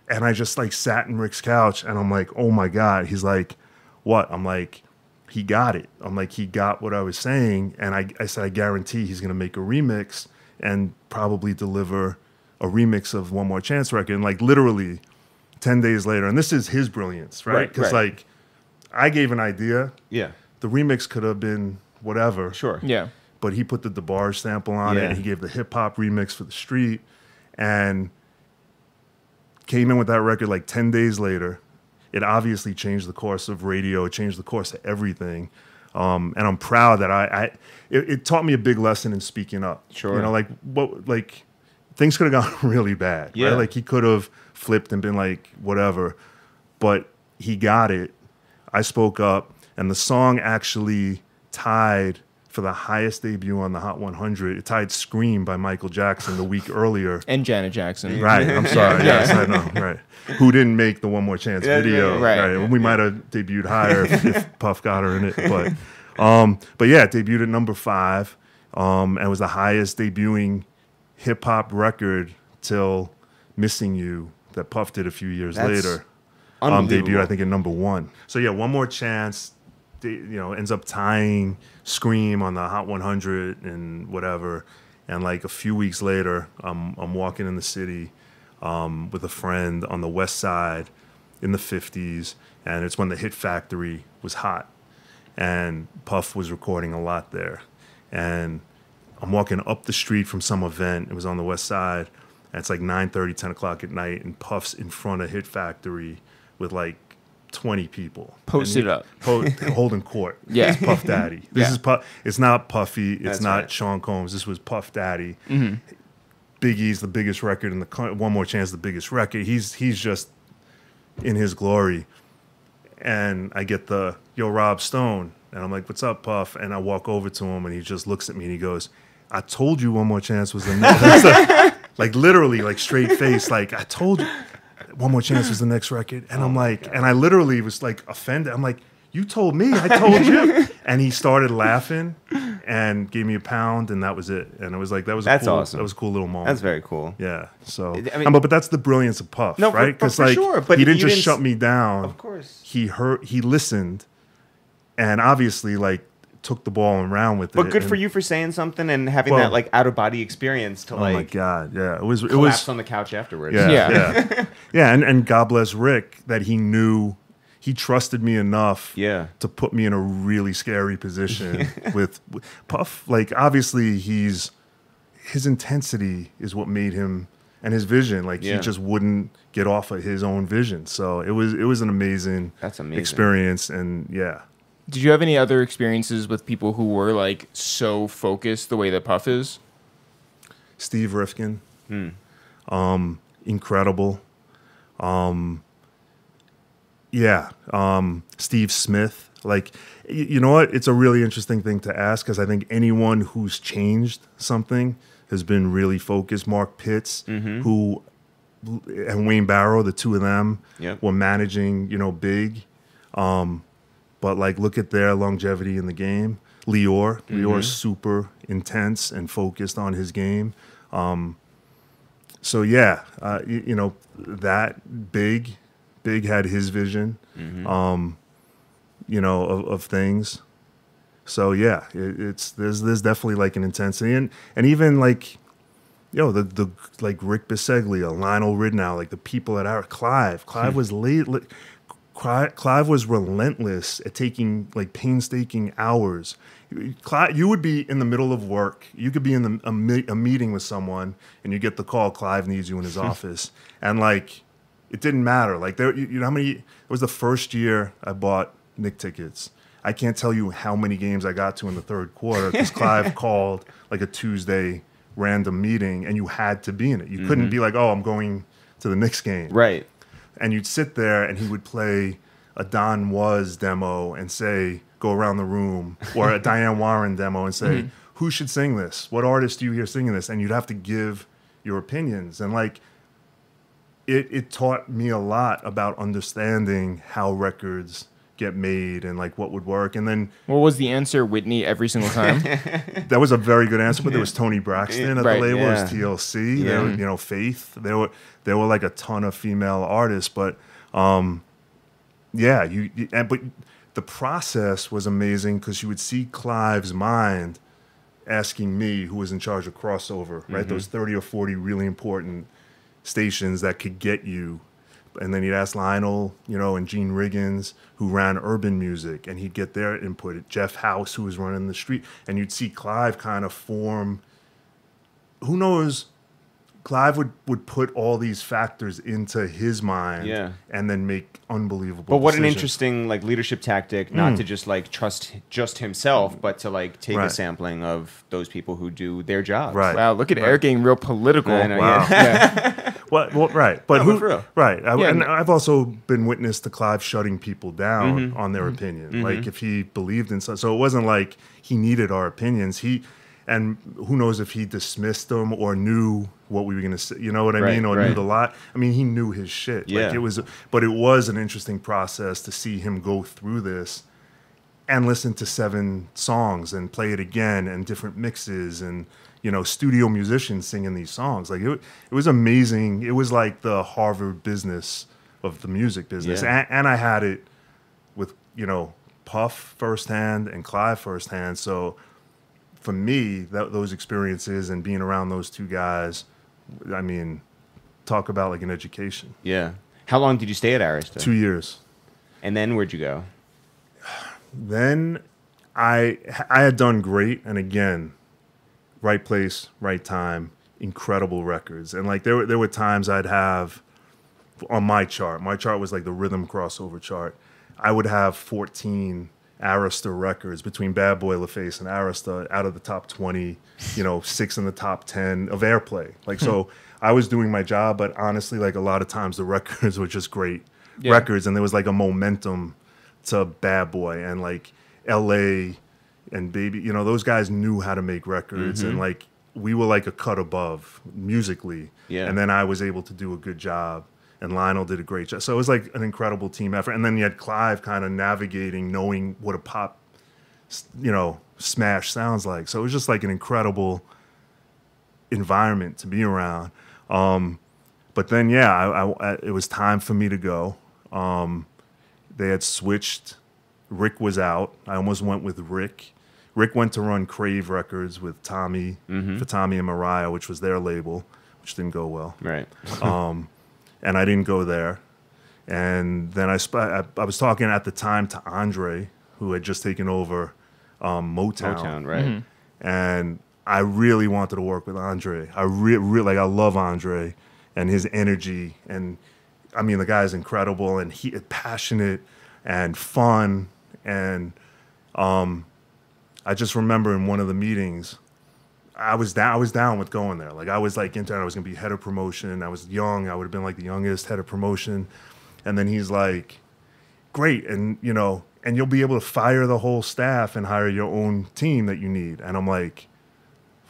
and I just, like, sat in Rick's couch, and I'm like, oh, my God. He's like, what? I'm like, he got it. I'm like, he got what I was saying. And I said, I guarantee he's going to make a remix and probably deliver a remix of One More Chance record. And, like, literally 10 days later, and this is his brilliance, right? Because, like, I gave an idea. Yeah. The remix could have been whatever. Sure. Yeah. But he put the DeBarge sample on it, and he gave the hip-hop remix for the street, and came in with that record, like, 10 days later. It obviously changed the course of radio. It changed the course of everything. And I'm proud that it taught me a big lesson in speaking up. Sure. You know, things could have gone really bad. Yeah. Right? Like, he could have flipped and been like, whatever. But he got it. I spoke up, and the song actually tied for the highest debut on the Hot 100. It tied Scream by Michael Jackson the week earlier. And Janet Jackson. Right, I'm sorry. Yes, I know, right. Who didn't make the One More Chance video. Right. We might have debuted higher if Puff got her in it. But yeah, it debuted at number 5 and was the highest debuting hip-hop record till Missing You that Puff did a few years later. Debuted, I think, at number 1. So yeah, One More Chance, ends up tying Scream on the Hot 100 and whatever. And like a few weeks later, I'm walking in the city with a friend on the West Side in the 50s, and it's when the Hit Factory was hot, and Puff was recording a lot there. And I'm walking up the street from some event. It was on the West Side, and it's like 9:30, 10 o'clock at night, and Puff's in front of Hit Factory with like 20 people posted up, holding court. Yeah, it's Puff Daddy. This is Puff. It's not Puffy. It's not Sean Combs. This was Puff Daddy. Mm-hmm. Biggie's the biggest record in the country. One More Chance, the biggest record. He's just in his glory. And I get the yo Rob Stone, and I'm like, "What's up, Puff?" And I walk over to him, and he just looks at me and he goes, "I told you One More Chance was the next." Like literally, like straight face, like I told you. One More Chance was the next record. And I'm like, and I literally was like offended. I'm like, you told me, I told you. And he started laughing. and gave me £1, and that was it. And it was like That's awesome. That was a cool little moment. That's very cool. Yeah. So, I mean, but that's the brilliance of Puff, no, right? Because like sure, but he didn't just shut me down. Of course, he listened, and obviously like took the ball and ran with it. But good for you for saying something and having that like out of body experience to like. Oh my God! Yeah, it was on the couch afterwards. Yeah. And God bless Rick that he knew. He trusted me enough to put me in a really scary position with Puff. Like, obviously, his intensity is what made him, and his vision. Like, he just wouldn't get off of his own vision. So it was an amazing experience. And Did you have any other experiences with people who were like so focused the way that Puff is? Steve Rifkind, incredible. Steve Smith. Like, you know what? It's a really interesting thing to ask because I think anyone who's changed something has been really focused. Mark Pitts, who, and Wayne Barrow, the two of them were managing, Big. But like, look at their longevity in the game. Lyor's super intense and focused on his game. That Big had his vision, of things. So there's definitely like an intensity and even like, the like Rick Biseglia, Lionel Ridnow, like the people at Clive was Clive was relentless at taking like painstaking hours. Clive, you would be in the middle of work. You could be in a meeting with someone, and you get the call. Clive needs you in his office, and like it didn't matter. Like how many? It was the first year I bought Knick tickets. I can't tell you how many games I got to in the third quarter because Clive called like a Tuesday random meeting, and you had to be in it. You couldn't be like, oh, I'm going to the Knicks game, right? And you'd sit there, and he would play a Don Was demo and say, go around the room, or a Diane Warren demo and say, who should sing this? What artist do you hear singing this? And you'd have to give your opinions. And like, it taught me a lot about understanding how records get made and like what would work. And then what was the answer? Whitney every single time. That was a very good answer. But there was Tony Braxton at the label. There was TLC. There were, Faith. There were like a ton of female artists. But but the process was amazing because you would see Clive's mind asking me, who was in charge of crossover, right? Those 30 or 40 really important stations that could get you. And then he'd ask Lionel, and Gene Riggins, who ran urban music, and he'd get their input. Jeff House, who was running the street. And you'd see Clive kind of form, who knows, Clive would put all these factors into his mind and then make unbelievable But what decisions. an interesting like leadership tactic, not to just like trust just himself, but to like take a sampling of those people who do their jobs. Right. Wow, look at Eric getting real political. I know, Wow. Well, right. But No, but for real. Right. And I've also been witness to Clive shutting people down on their opinion. Like if he believed in something. So it wasn't like he needed our opinions. And who knows if he dismissed them or knew what we were going to say, you know what I mean? Or knew the lot. I mean, he knew his shit. Yeah. Like but it was an interesting process to see him go through this and listen to 7 songs and play it again and different mixes and, studio musicians singing these songs. Like it was amazing. It was like the Harvard business of the music business. Yeah. And I had it with, Puff firsthand and Clive firsthand. So for me, those experiences and being around those two guys, I mean, talk about like an education. Yeah. How long did you stay at Arista? 2 years. And then where'd you go? Then I had done great. And again, right place, right time, incredible records. And like there were times I'd have on my chart. My chart was like the rhythm crossover chart. I would have 14 Arista records between Bad Boy, LaFace, and Arista out of the top 20, 6 in the top 10 of airplay. Like, so I was doing my job, but honestly, like a lot of times the records were just great records. And there was like a momentum to Bad Boy and like LA and Baby, those guys knew how to make records. And like, we were like a cut above musically. Yeah. And then I was able to do a good job. And Lionel did a great job. So it was like an incredible team effort. And then you had Clive kind of navigating, knowing what a pop, Smash sounds like. So it was just like an incredible environment to be around. But then, yeah, it was time for me to go. They had switched. Rick was out. I almost went with Rick. Rick went to run Crave Records with Tommy, for Tommy and Mariah, which was their label, which didn't go well. Right. And I didn't go there. And then I was talking at the time to Andre, who had just taken over Motown. Right. And I really wanted to work with Andre. I really I love Andre and his energy. And I mean, the guy's incredible and passionate and fun. And I just remember in one of the meetings, I was down with going there. Like I was like into it. I was gonna be head of promotion. I was young. I would have been like the youngest head of promotion. And then he's like, great, and you know, and you'll be able to fire the whole staff and hire your own team that you need. And I'm like,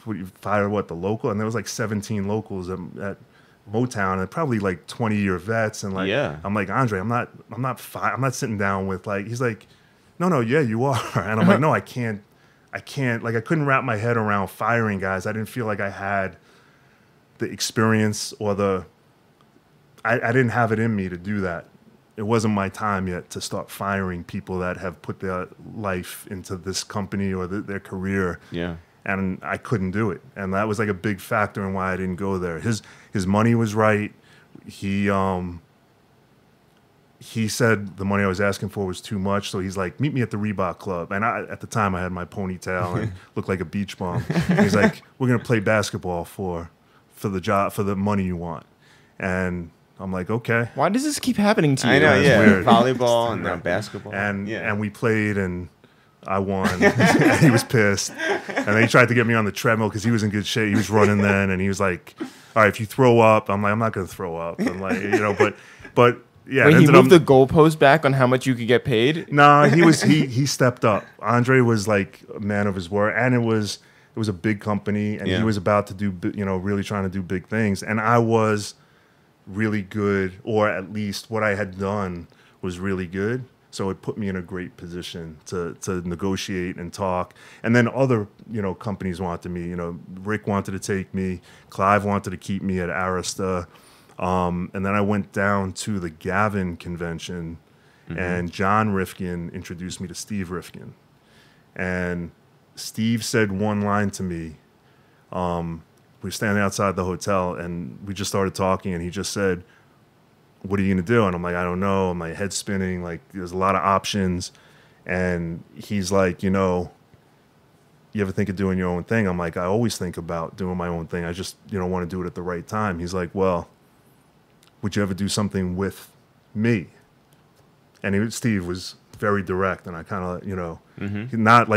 what, you fire what, the local? And there was like 17 locals at Motown and probably like 20-year vets. And like, I'm like, Andre, I'm not sitting down with like, he's like, no, yeah, you are. And I'm like, no, I can't, like I couldn't wrap my head around firing guys. I didn't feel like I had the experience or I didn't have it in me to do that. It wasn't my time yet to start firing people that have put their life into this company or their career. Yeah. And I couldn't do it. And that was like a big factor in why I didn't go there. His money was right. He said the money I was asking for was too much. So he's like, meet me at the Reebok Club. And at the time I had my ponytail and looked like a beach bum. He's like, we're going to play basketball for the job, for the money you want. And I'm like, okay. Why does this keep happening to you? I know, It's yeah. weird. Volleyball and now basketball. And we played and I won. And he was pissed. And then he tried to get me on the treadmill because he was in good shape. He was running then. And he was like, all right, if you throw up, I'm like, I'm not going to throw up. I'm like, you know, but yeah. Wait, he moved the goalpost back on how much you could get paid? No, he stepped up. Andre was like a man of his word. And it was a big company. And he was about to do, you know, really trying to do big things. And I was really good, or at least what I had done was really good. So it put me in a great position to negotiate and talk. And then other, you know, companies wanted me. You know, Rick wanted to take me. Clive wanted to keep me at Arista. And then I went down to the Gavin convention, and John Rifkind introduced me to Steve Rifkind. And Steve said one line to me. We were standing outside the hotel, and we just started talking, and he just said, what are you going to do? And I'm like, I don't know. My head's spinning. Like, there's a lot of options. And he's like, you know, you ever think of doing your own thing? I'm like, I always think about doing my own thing. I just, you know, want to do it at the right time. He's like, well, would you ever do something with me? And Steve was very direct, and I kind of, you know, not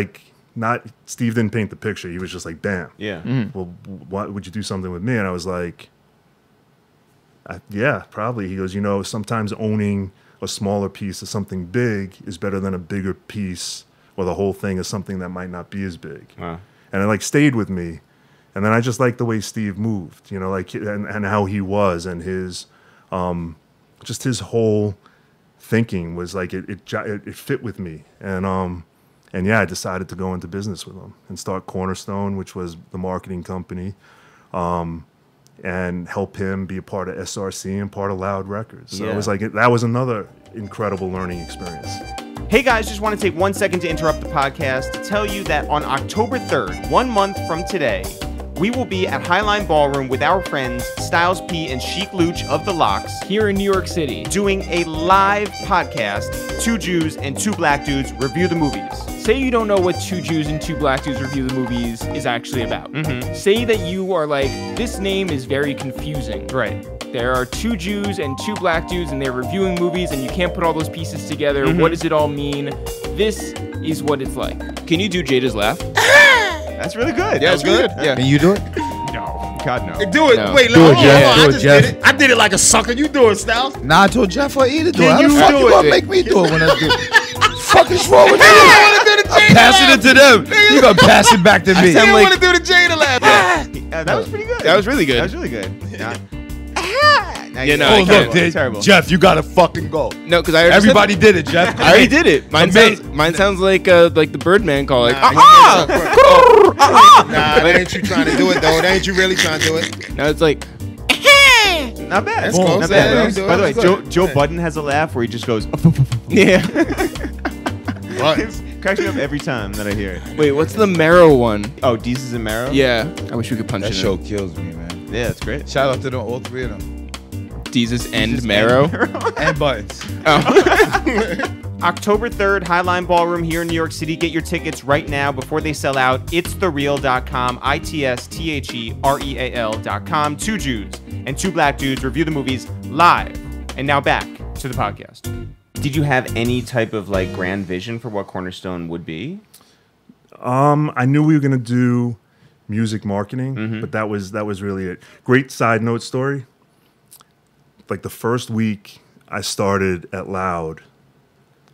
Steve didn't paint the picture. He was just like, bam. Yeah. Well, what would you do something with me? And I was like, yeah, probably. He goes, you know, sometimes owning a smaller piece of something big is better than a bigger piece or the whole thing is something that might not be as big. Wow. And it like stayed with me. And then I just liked the way Steve moved, you know, like, and how he was, and his, just his whole thinking was like, it fit with me. And yeah, I decided to go into business with him and start Cornerstone, which was the marketing company, and help him be a part of SRC and part of Loud Records. So it was like, that was another incredible learning experience. Hey guys, just want to take 1 second to interrupt the podcast to tell you that on October 3rd, 1 month from today, we will be at Highline Ballroom with our friends Styles P and Chic Luch of The Locks here in New York City, doing a live podcast, Two Jews and Two Black Dudes Review the Movies. Say you don't know what Two Jews and Two Black Dudes Review the Movies is actually about. Say that you are like, this name is very confusing. Right. There are two Jews and two black dudes, and they're reviewing movies, and you can't put all those pieces together. What does it all mean? This is what it's like. Can you do Jada's laugh? That's really good. Yeah, it's good. Yeah. Can you do it? No. God, no. Do it. No. Wait, Do it, hold Jeff. on. Do I it, just Jeff. did it. I did it like a sucker. You do it, Styles. Nah, I told Jeff or either do it. Can How the you fuck do you gonna it? make me do it when I do it? Fuck is wrong with you? I want to do the Jada I'm passing laugh. it to them. You gonna pass it back to me. You want to do the Jada laugh. That was pretty good. That was really good. That was really good. Yeah. Yeah, no, Oh, I look, can't. dude, Terrible. Jeff, you gotta fucking go. No, because I already Everybody did it, Jeff. I already did it. Mine sounds like the Birdman call, like Nah, that ain't you trying to do it though. That ain't you really trying to do it. Now it's like Not bad. That's close. Not Yeah, bad. you do it. By the way, That's Joe Budden has a laugh where he just goes. yeah. It cracks me up every time that I hear it. Wait, what's the Marrow one? Oh, Deezus and Marrow? Yeah, I wish we could punch That it. show kills me, man. Yeah, it's great. Shout out to them, all three of them. Deezus and Marrow. And Buttons. October 3rd, Highline Ballroom here in New York City. Get your tickets right now before they sell out. ItsTheReal.com, ItsTheReal.com. 2 Jews and 2 black dudes review the movies live. And now back to the podcast. Did you have any type of like grand vision for what Cornerstone would be? I knew we were gonna do music marketing, but that was really it. Great side note story. Like the first week I started at Loud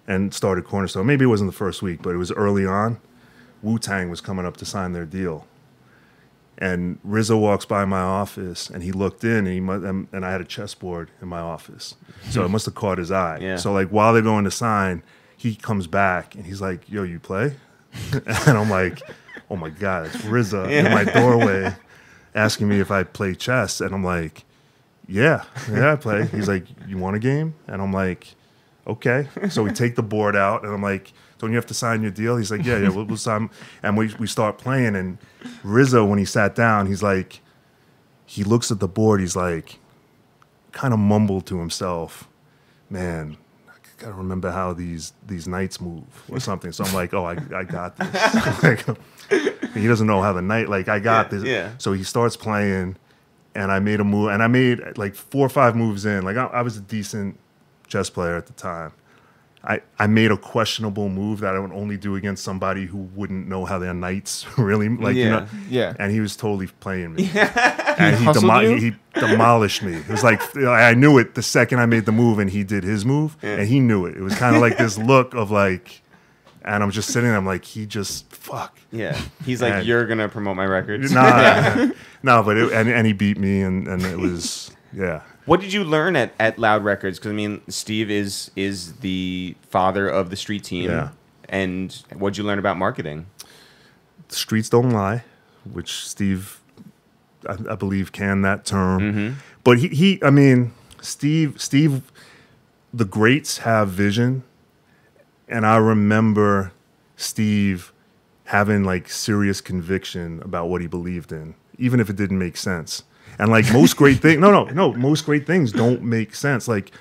and started Cornerstone. Maybe it wasn't the first week, but it was early on. Wu-Tang was coming up to sign their deal. And Rizzo walks by my office and he looked in and I had a chessboard in my office. So it must have caught his eye. Yeah. So like while they're going to sign, he comes back and he's like, "Yo, you play?" And I'm like, "Oh my God, it's Rizzo in my doorway asking me if I play chess." And I'm like, yeah, I play. He's like, "You want a game?" And I'm like, "Okay." So we take the board out, and I'm like, "Don't you have to sign your deal?" He's like, yeah, we'll sign. And we start playing, and Rizzo, when he sat down, he's like, he looks at the board, he's like, kind of mumbled to himself, "Man, I gotta remember how these knights move," or something. So I'm like, "Oh, I got this." Like, he doesn't know how the knight, like, I got this. Yeah. So he starts playing, and I made a move, and I made like 4 or 5 moves in. Like I was a decent chess player at the time. I made a questionable move that I would only do against somebody who wouldn't know how their knights really, like, you know. Yeah. And he was totally playing me. Yeah. And he hustled you? he demolished me. It was like, I knew it the second I made the move and he did his move, and he knew it. It was kind of like this look of like, and I'm just sitting there, I'm like, he just, fuck. Yeah. He's like, And- "You're going to promote my records." No, but and he beat me, and it was, yeah. What did you learn at Loud Records? Because I mean, Steve is the father of the street team. Yeah. And what did you learn about marketing? The streets don't lie, which Steve, I believe, canned that term. But I mean, Steve, the greats have vision, and I remember Steve having like serious conviction about what he believed in, even if it didn't make sense. And like most great things, no, most great things don't make sense. Like,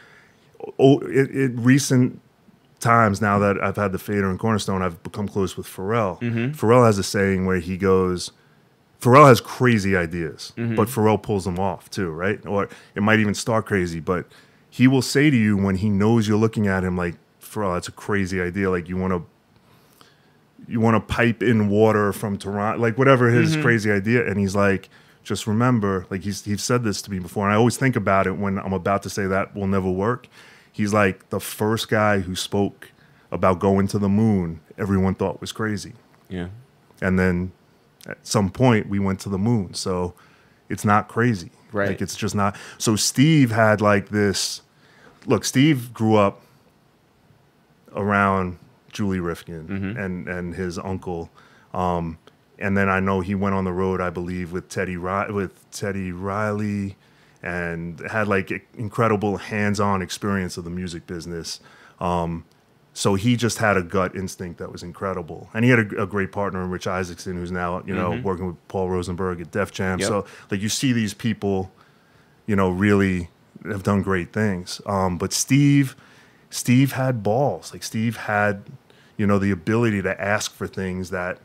in recent times, now that I've had the FADER and Cornerstone, I've become close with Pharrell. Pharrell has a saying where he goes, Pharrell has crazy ideas, but Pharrell pulls them off too, right? Or it might even start crazy, but he will say to you when he knows you're looking at him like, "Pharrell, that's a crazy idea. Like, you want to pipe in water from Toronto, like whatever his crazy idea." And he's like, "Just remember," like he's said this to me before, and I always think about it when I'm about to say that will never work. He's like, the first guy who spoke about going to the moon, everyone thought was crazy. Yeah. And then at some point we went to the moon. So it's not crazy. Right. Like, it's just not. So Steve had like this, look, Steve grew up around Julie Rifkind and his uncle. And then I know he went on the road, I believe, with Teddy Riley, and had like incredible hands-on experience of the music business. So he just had a gut instinct that was incredible. And he had a great partner in Rich Isaacson, who's now, working with Paul Rosenberg at Def Jam. Yep. So like, you see these people, really have done great things. But Steve had balls. Like, Steve had, the ability to ask for things that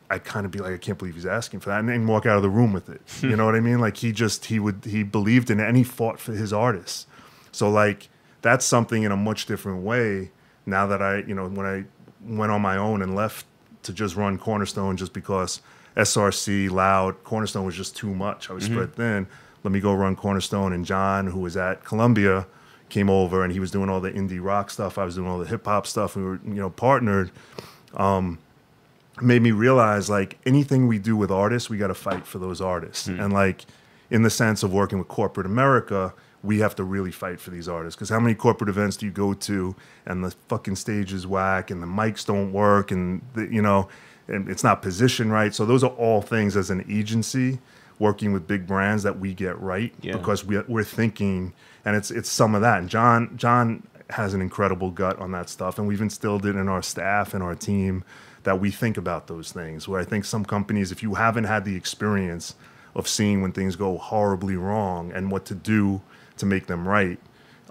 I kind of be like, I can't believe he's asking for that, and then walk out of the room with it. You know what I mean? Like, he believed in it, and he fought for his artists. So like, that's something in a much different way now that when I went on my own and left to just run Cornerstone, just because SRC, Loud, Cornerstone was just too much. I was spread thin. Let me go run Cornerstone. And Jon, who was at Columbia, came over, and he was doing all the indie rock stuff. I was doing all the hip hop stuff. We were, partnered. Made me realize, like, anything we do with artists, we got to fight for those artists. And like, in the sense of working with corporate America, we have to really fight for these artists. Because how many corporate events do you go to and the fucking stage is whack and the mics don't work and, and it's not positioned right. So those are all things as an agency working with big brands that we get right because we're thinking, and it's some of that. And Jon has an incredible gut on that stuff, and we've instilled it in our staff and our team that we think about those things. Where I think some companies, if you haven't had the experience of seeing when things go horribly wrong and what to do to make them right,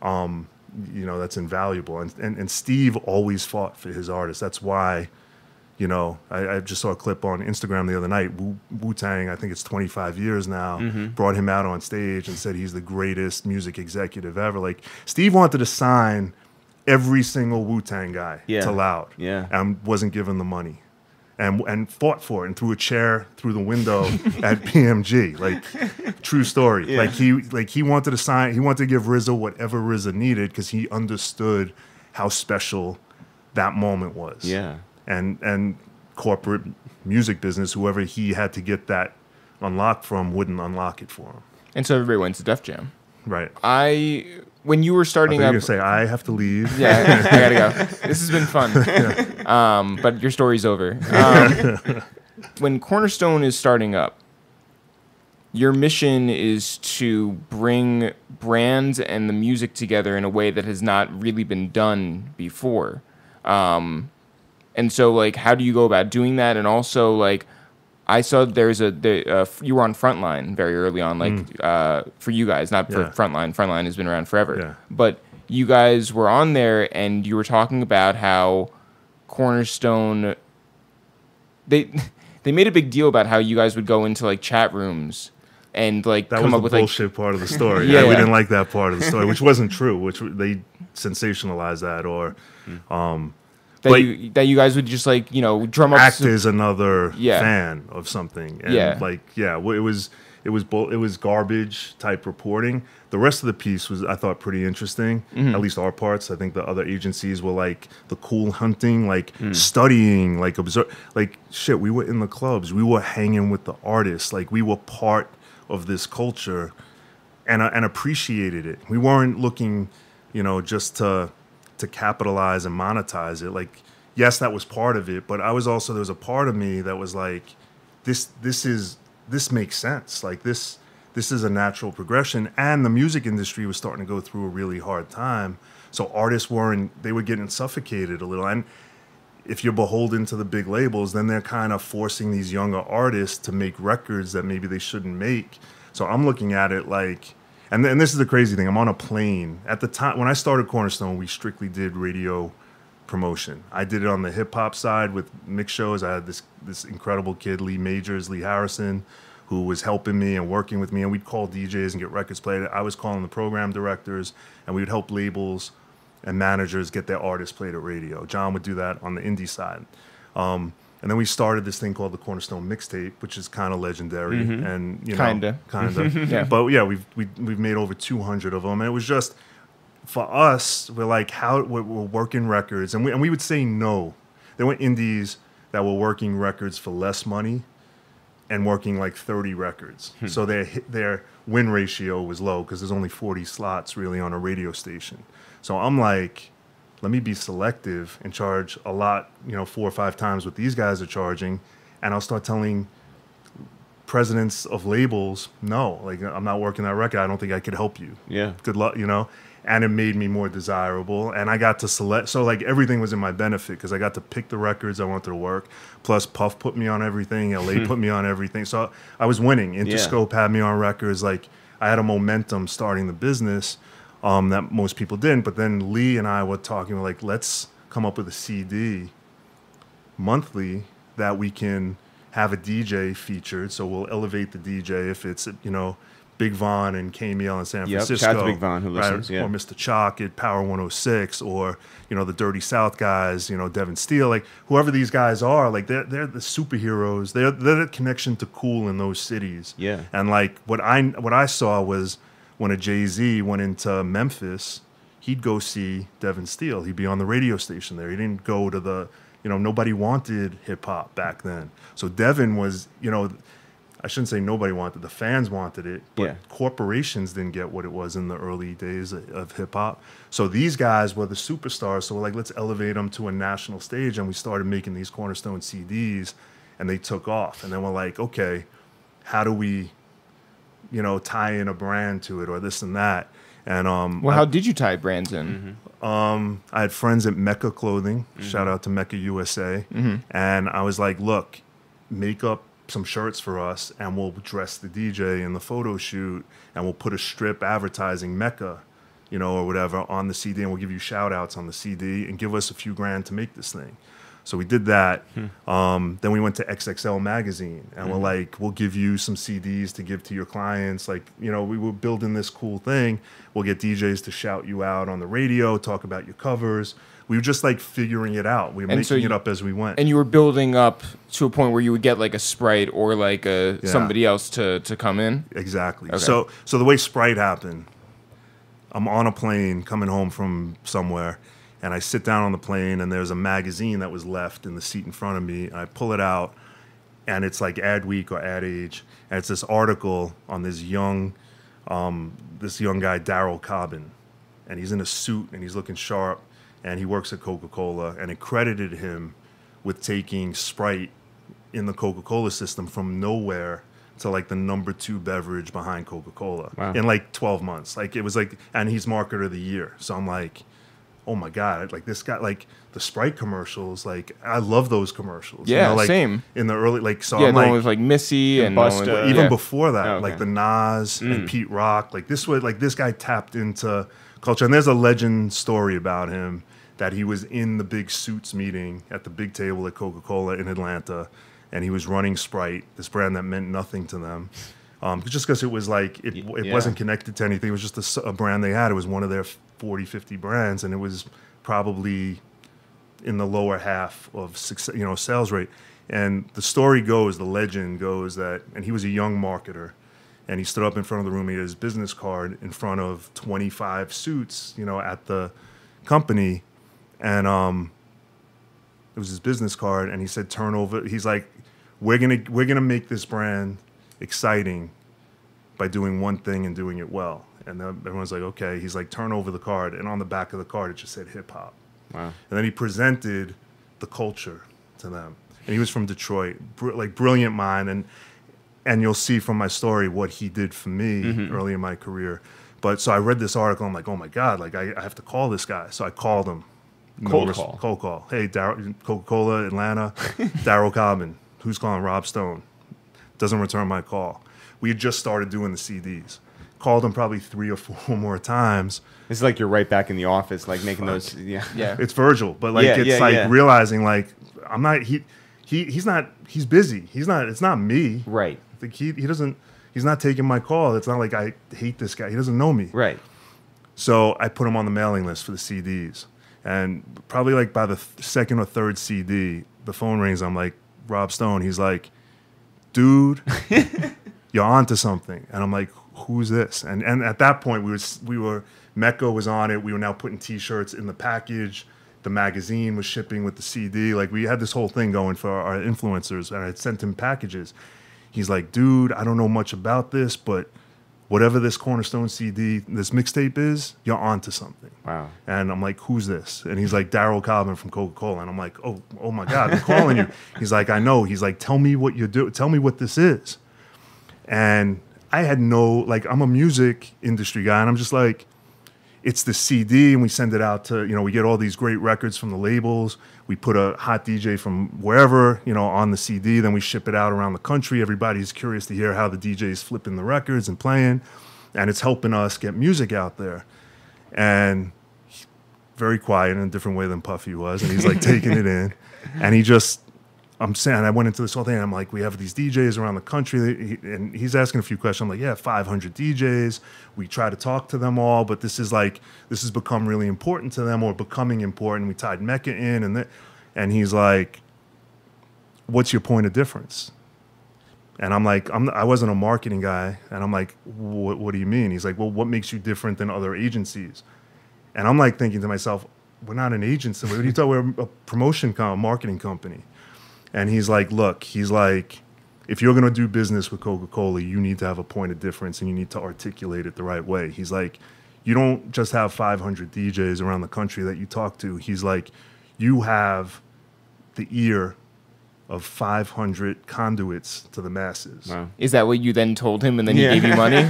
that's invaluable. And Steve always fought for his artists. That's why, I just saw a clip on Instagram the other night. Wu-Tang, I think it's 25 years now, brought him out on stage and said he's the greatest music executive ever. Like, Steve wanted to sign every single Wu-Tang guy to Loud and wasn't given the money. And fought for it and threw a chair through the window at PMG. Like, true story. Yeah. He wanted to sign. He wanted to give RZA whatever RZA needed because he understood how special that moment was. Yeah. And corporate music business, whoever he had to get that unlocked from, wouldn't unlock it for him. And so everybody went to Def Jam. Right. When you were starting up, you're gonna say I have to leave. Yeah, I gotta go. This has been fun. But your story's over. When Cornerstone is starting up, your mission is to bring brands and the music together in a way that has not really been done before. And so, like, how do you go about doing that? And also, like, I saw you were on Frontline very early on, for you guys, not for Frontline. Frontline has been around forever. Yeah. But you guys were on there, and you were talking about how Cornerstone, they made a big deal about how you guys would go into, like, chat rooms and, like, that come up was with, the bullshit part of the story. We didn't like that part of the story, which wasn't true, which they sensationalized that, or... That you guys would just, like, drum up. Act as another fan of something. And it was garbage type reporting. The rest of the piece was, I thought, pretty interesting. At least our parts. I think the other agencies were like the cool hunting, like studying, like observe, like shit. We were in the clubs. We were hanging with the artists. Like, we were part of this culture, and appreciated it. We weren't looking, just to capitalize and monetize it. Like, yes, that was part of it, but there was a part of me that was like, this makes sense. Like, this is a natural progression. And the music industry was starting to go through a really hard time. So artists they were getting suffocated a little. And if you're beholden to the big labels, then they're kind of forcing these younger artists to make records that maybe they shouldn't make. So I'm looking at it like, and this is the crazy thing. I'm on a plane. At the time, when I started Cornerstone, we strictly did radio promotion. I did it on the hip-hop side with mix shows. I had this incredible kid, Lee Harrison, who was helping me and working with me, and we'd call DJs and get records played. I was calling the program directors, and we would help labels and managers get their artists played at radio. Jon would do that on the indie side. And then we started this thing called the Cornerstone Mixtape, which is kind of legendary, and kinda. Yeah. But yeah, we've made over 200 of them, and it was just for us. We're like, we're working records, and we would say no. There were indies that were working records for less money, and working like 30 records. So their win ratio was low because there's only 40 slots really on a radio station. So I'm like, let me be selective and charge a lot, 4 or 5 times what these guys are charging. And I'll start telling presidents of labels, no, like, I'm not working that record. I don't think I could help you. Yeah. Good luck, And it made me more desirable. And I got to select. So, like, everything was in my benefit because I got to pick the records I wanted to work. Plus, Puff put me on everything. LA put me on everything. So I was winning. Interscope had me on records. Like, I had a momentum starting the business. That most people didn't. But then Lee and I were talking, like, let's come up with a CD monthly that we can have a DJ featured. So we'll elevate the DJ if it's, Big Von and K-Miel in San Francisco. Shout out to Big Von who listens. Or Mr. Chalk at Power 106, or, the Dirty South guys, Devin Steele. Like, whoever these guys are, like, they're the superheroes. They're the connection to cool in those cities. Yeah. And, like, what I saw was, when a Jay-Z went into Memphis, he'd go see Devin Steele. He'd be on the radio station there. He didn't go to nobody wanted hip-hop back then. So Devin was, I shouldn't say nobody wanted it. The fans wanted it, but corporations didn't get what it was in the early days of hip hop. So these guys were the superstars. So we're like, let's elevate them to a national stage. And we started making these Cornerstone CDs, and they took off. And then we're like, okay, how do we, you know, tie in a brand to it or this and that? And how did you tie brands in? I had friends at Mecca Clothing. Shout out to Mecca USA. And I was like, look, make up some shirts for us, and we'll dress the DJ in the photo shoot, and we'll put a strip advertising Mecca, you know, or whatever on the CD, and we'll give you shout outs on the CD and give us a few grand to make this thing. So we did that. Then we went to XXL magazine, and we're like, we'll give you some CDs to give to your clients. Like, you know, we were building this cool thing. We'll get DJs to shout you out on the radio, talk about your covers. We were just like figuring it out. We were making it up as we went. And you were building up to a point where you would get like a Sprite or like somebody else to come in? Exactly. Okay. So the way Sprite happened, I'm on a plane coming home from somewhere, and I sit down on the plane, and there's a magazine that was left in the seat in front of me, and I pull it out, and it's like Ad Week or Ad Age, and it's this article on this young guy, Lyor Cohen, and he's in a suit, and he's looking sharp, and he works at Coca-Cola, and it credited him with taking Sprite in the Coca-Cola system from nowhere to like the #2 beverage behind Coca-Cola in like 12 months. Like it was like, and he's marketer of the year. So I'm like, oh my God, like this guy, like the Sprite commercials, like I love those commercials. Yeah, you know, like same. In the early, like, so yeah, I'm the like, one with like Missy and Busta. even before that, okay. like the Nas and Pete Rock, like this was like this guy tapped into culture. And there's a legend story about him that he was in the big suits meeting at the big table at Coca-Cola in Atlanta, and he was running Sprite, this brand that meant nothing to them. Just because it was like, it wasn't connected to anything. It was just a brand they had. It was one of their 40, 50 brands, and it was probably in the lower half of success, you know, sales rate. And the story goes, the legend goes that, and he was a young marketer, and he stood up in front of the room, he had his business card in front of 25 suits, you know, at the company, and it was his business card, and he said, turn over. He's like, we're gonna make this brand exciting by doing one thing and doing it well. And then everyone's like, okay. He's like, turn over the card, and on the back of the card it just said hip hop. Wow. And then he presented the culture to them, and he was from Detroit, like brilliant mind, and you'll see from my story what he did for me early in my career. But so I read this article, I'm like, oh my God, like I have to call this guy. So I called him. Cold call. Hey, Coca-Cola, Atlanta, Lyor Cohen. Who's calling? Rob Stone. Doesn't return my call. We had just started doing the CDs. Called him probably 3 or 4 more times. It's like you're right back in the office, like making those. Yeah. It's Virgil, but like realizing like I'm not. He's not. He's busy. He's not. It's not me. Right. Like he doesn't. He's not taking my call. It's not like I hate this guy. He doesn't know me. Right. So I put him on the mailing list for the CDs. And probably like by the second or third CD, the phone rings. I'm like, Rob Stone. He's like, dude, you're onto something. And I'm like, who's this? And at that point, we were Mecca was on it. We were now putting T-shirts in the package. The magazine was shipping with the CD. Like we had this whole thing going for our influencers. And I had sent him packages. He's like, dude, I don't know much about this, but whatever this Cornerstone CD, this mixtape is, you're onto something. Wow. And I'm like, who's this? And he's like, Lyor Cohen from Coca-Cola. And I'm like, oh my God, I'm calling you. He's like, I know. He's like, tell me what you do. Tell me what this is. And I had I'm a music industry guy, and I'm just like, it's the CD, and we send it out to, we get all these great records from the labels. We put a hot DJ from wherever, on the CD. Then we ship it out around the country. Everybody's curious to hear how the DJ's flipping the records and playing. And it's helping us get music out there. And very quiet in a different way than Puffy was. And he's like taking it in. And I went into this whole thing. And I'm like, we have these DJs around the country. And he's asking a few questions. I'm like, yeah, 500 DJs. We try to talk to them all. But this has become really important to them, or becoming important. We tied Mecca in. And he's like, what's your point of difference? And I'm like, I wasn't a marketing guy. And I'm like, what do you mean? He's like, well, what makes you different than other agencies? And I'm like thinking to myself, we're not an agency. What are you talking? We're a marketing company. And he's like, look, if you're going to do business with Coca-Cola, you need to have a point of difference and you need to articulate it the right way. He's like, you don't just have 500 DJs around the country that you talk to. He's like, you have the ear of 500 conduits to the masses. Wow. Is that what you then told him and then he gave you money?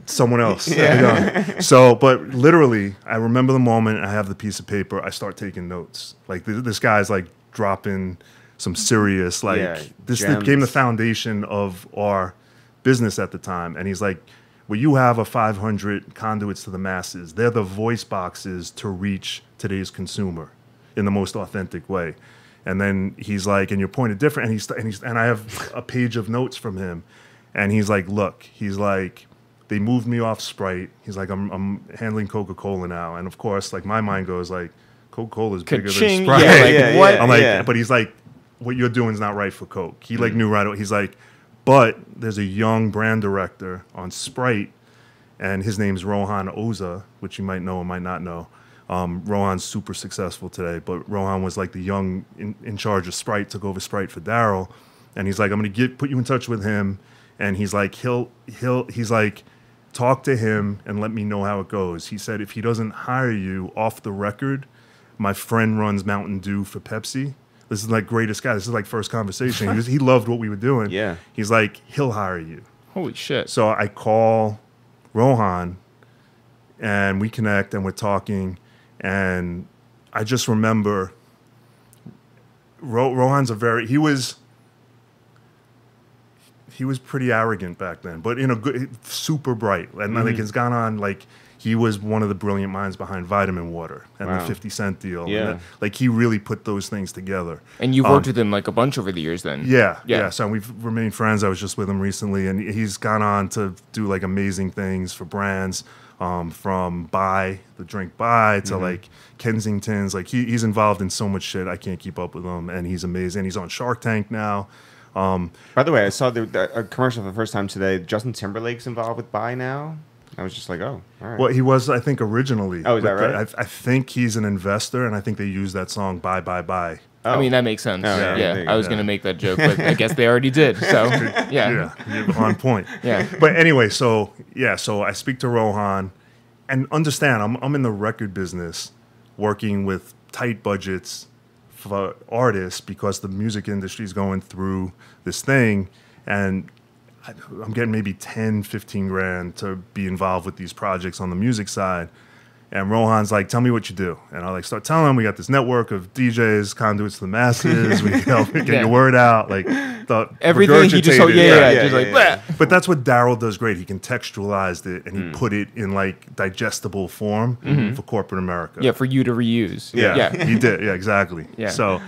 Someone else. Yeah. So, but literally, I remember the moment I have the piece of paper, I start taking notes. Like this guy's like dropping some serious, like this became the foundation of our business at the time. And he's like, well, you have a 500 conduits to the masses. They're the voice boxes to reach today's consumer in the most authentic way. And then he's like, and your point of difference, and I have a page of notes from him. And he's like, look, he's like, they moved me off Sprite. He's like, I'm handling Coca-Cola now. And of course, like my mind goes like, Coca-Cola is bigger than Sprite. Yeah, like, what? I'm like, but he's like, what you're doing is not right for Coke. He like knew right away. He's like, but there's a young brand director on Sprite, and his name's Rohan Oza, which you might know or might not know. Rohan's super successful today, but Rohan was like the young in charge of Sprite, took over Sprite for Daryl, and he's like, I'm gonna put you in touch with him, and he's like, he's like, talk to him and let me know how it goes. He said if he doesn't hire you off the record, my friend runs Mountain Dew for Pepsi. This is like greatest guy. This is like first conversation. He loved what we were doing. Yeah. He's like, he'll hire you. Holy shit. So I call Rohan and we connect and we're talking. And I just remember Rohan's he was pretty arrogant back then, but in a good, super bright. And like it's gone on, like he was one of the brilliant minds behind Vitamin Water and the 50 Cent deal. Yeah. And like he really put those things together. And you've worked with him like a bunch over the years then. Yeah. So we've remained friends. I was just with him recently, and he's gone on to do like amazing things for brands, from Bai, the drink Bai, to like Kensington's. Like he's involved in so much shit. I can't keep up with him, and he's amazing. He's on Shark Tank now. By the way, I saw a commercial for the first time today. Justin Timberlake's involved with Buy Now. I was just like, oh, all right. Well, he was, I think, originally. Oh, is that right? I think he's an investor, and I think they use that song "Bye Bye Bye." Oh. I mean, that makes sense. Oh, yeah, I was going to make that joke, but I guess they already did. So, Yeah, you're on point. Yeah. But anyway, so I speak to Rohan, and understand, I'm in the record business, working with tight budgets for artists because the music industry is going through this thing, and I'm getting maybe 10, 15 grand to be involved with these projects on the music side. And Rohan's like, tell me what you do. And I like start telling him we got this network of DJs, conduits to the masses. We can help get your word out. Like everything he just just like. But that's what Daryl does great. He can textualize it and he put it in like digestible form for corporate America. Yeah, for you to reuse. Yeah, he did. Yeah, exactly. Yeah. So,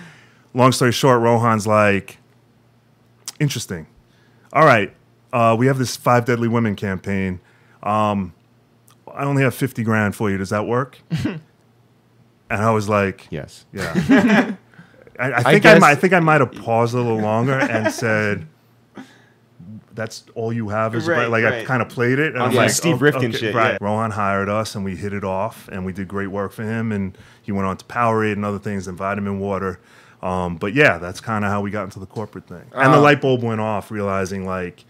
long story short, Rohan's like, interesting. All right. We have this 5 Deadly Women campaign. I only have 50 grand for you. Does that work? And I was like, yes. Yeah. I think I might have paused a little longer and said, that's all you have is right. I kind of played it. And I'm like, Steve Rifkind shit. Right. Yeah. Rohan hired us and we hit it off and we did great work for him. And he went on to Powerade and other things and Vitamin Water. But yeah, that's kind of how we got into the corporate thing. And the light bulb went off realizing like,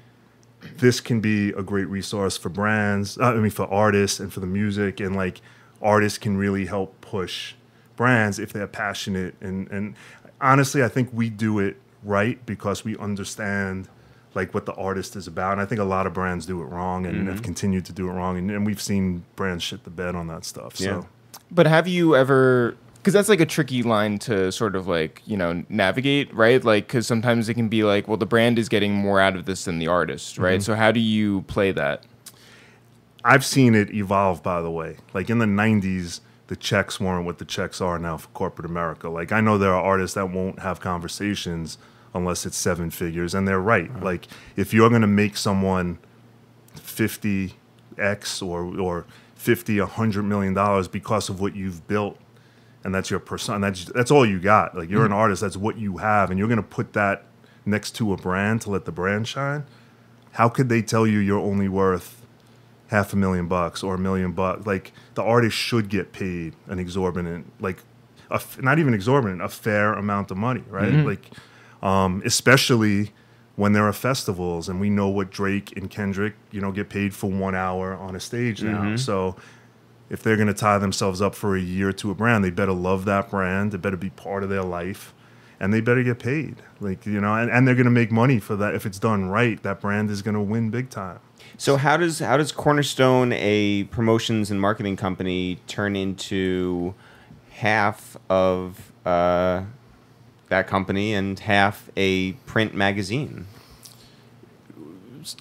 this can be a great resource for brands, for artists and for the music. And like artists can really help push brands if they're passionate. And honestly, I think we do it right because we understand like what the artist is about. And I think a lot of brands do it wrong and have continued to do it wrong. And we've seen brands shit the bed on that stuff. So. But have you ever... Because that's like a tricky line to sort of like, navigate, right? Like, because sometimes it can be like, well, the brand is getting more out of this than the artist, right? So how do you play that? I've seen it evolve, by the way. Like in the 90s, the checks weren't what the checks are now for corporate America. Like I know there are artists that won't have conversations unless it's 7 figures, and they're right. Like if you're going to make someone 50X or 50, $100 million because of what you've built, and that's your persona. That's all you got. Like you're an artist. That's what you have, and you're gonna put that next to a brand to let the brand shine. How could they tell you you're only worth $500,000 or $1 million? Like the artist should get paid an exorbitant, like not even exorbitant, a fair amount of money, right? Like, especially when there are festivals, and we know what Drake and Kendrick, get paid for 1 hour on a stage now. So if they're going to tie themselves up for a year to a brand, they better love that brand. It better be part of their life, and they better get paid. And they're going to make money for that. If it's done right, that brand is going to win big time. So how does Cornerstone, a promotions and marketing company, turn into half of that company and half a print magazine?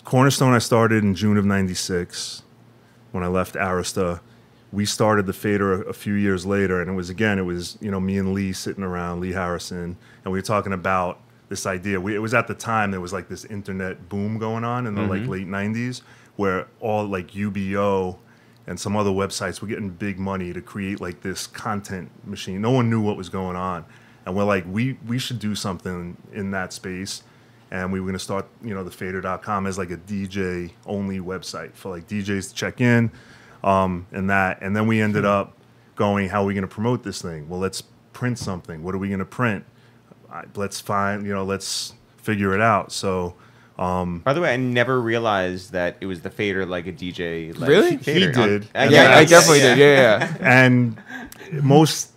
Cornerstone I started in June of '96 when I left Arista. We started the FADER a few years later, and it was me and Lee sitting around, Lee Harrison, and we were talking about this idea. It was at the time there was like this internet boom going on in the like late '90s, where all like UBO and some other websites were getting big money to create like this content machine. No one knew what was going on, and we're like, we should do something in that space. And we were going to start, the fader.com as like a DJ only website for like DJs to check in, and then we ended up going, how are we going to promote this thing? Well, let's print something. What are we going to print? Let's figure it out. So, by the way, I never realized that it was the Fader, like a DJ. Like, really? Fader. He did. I definitely did. Yeah. And most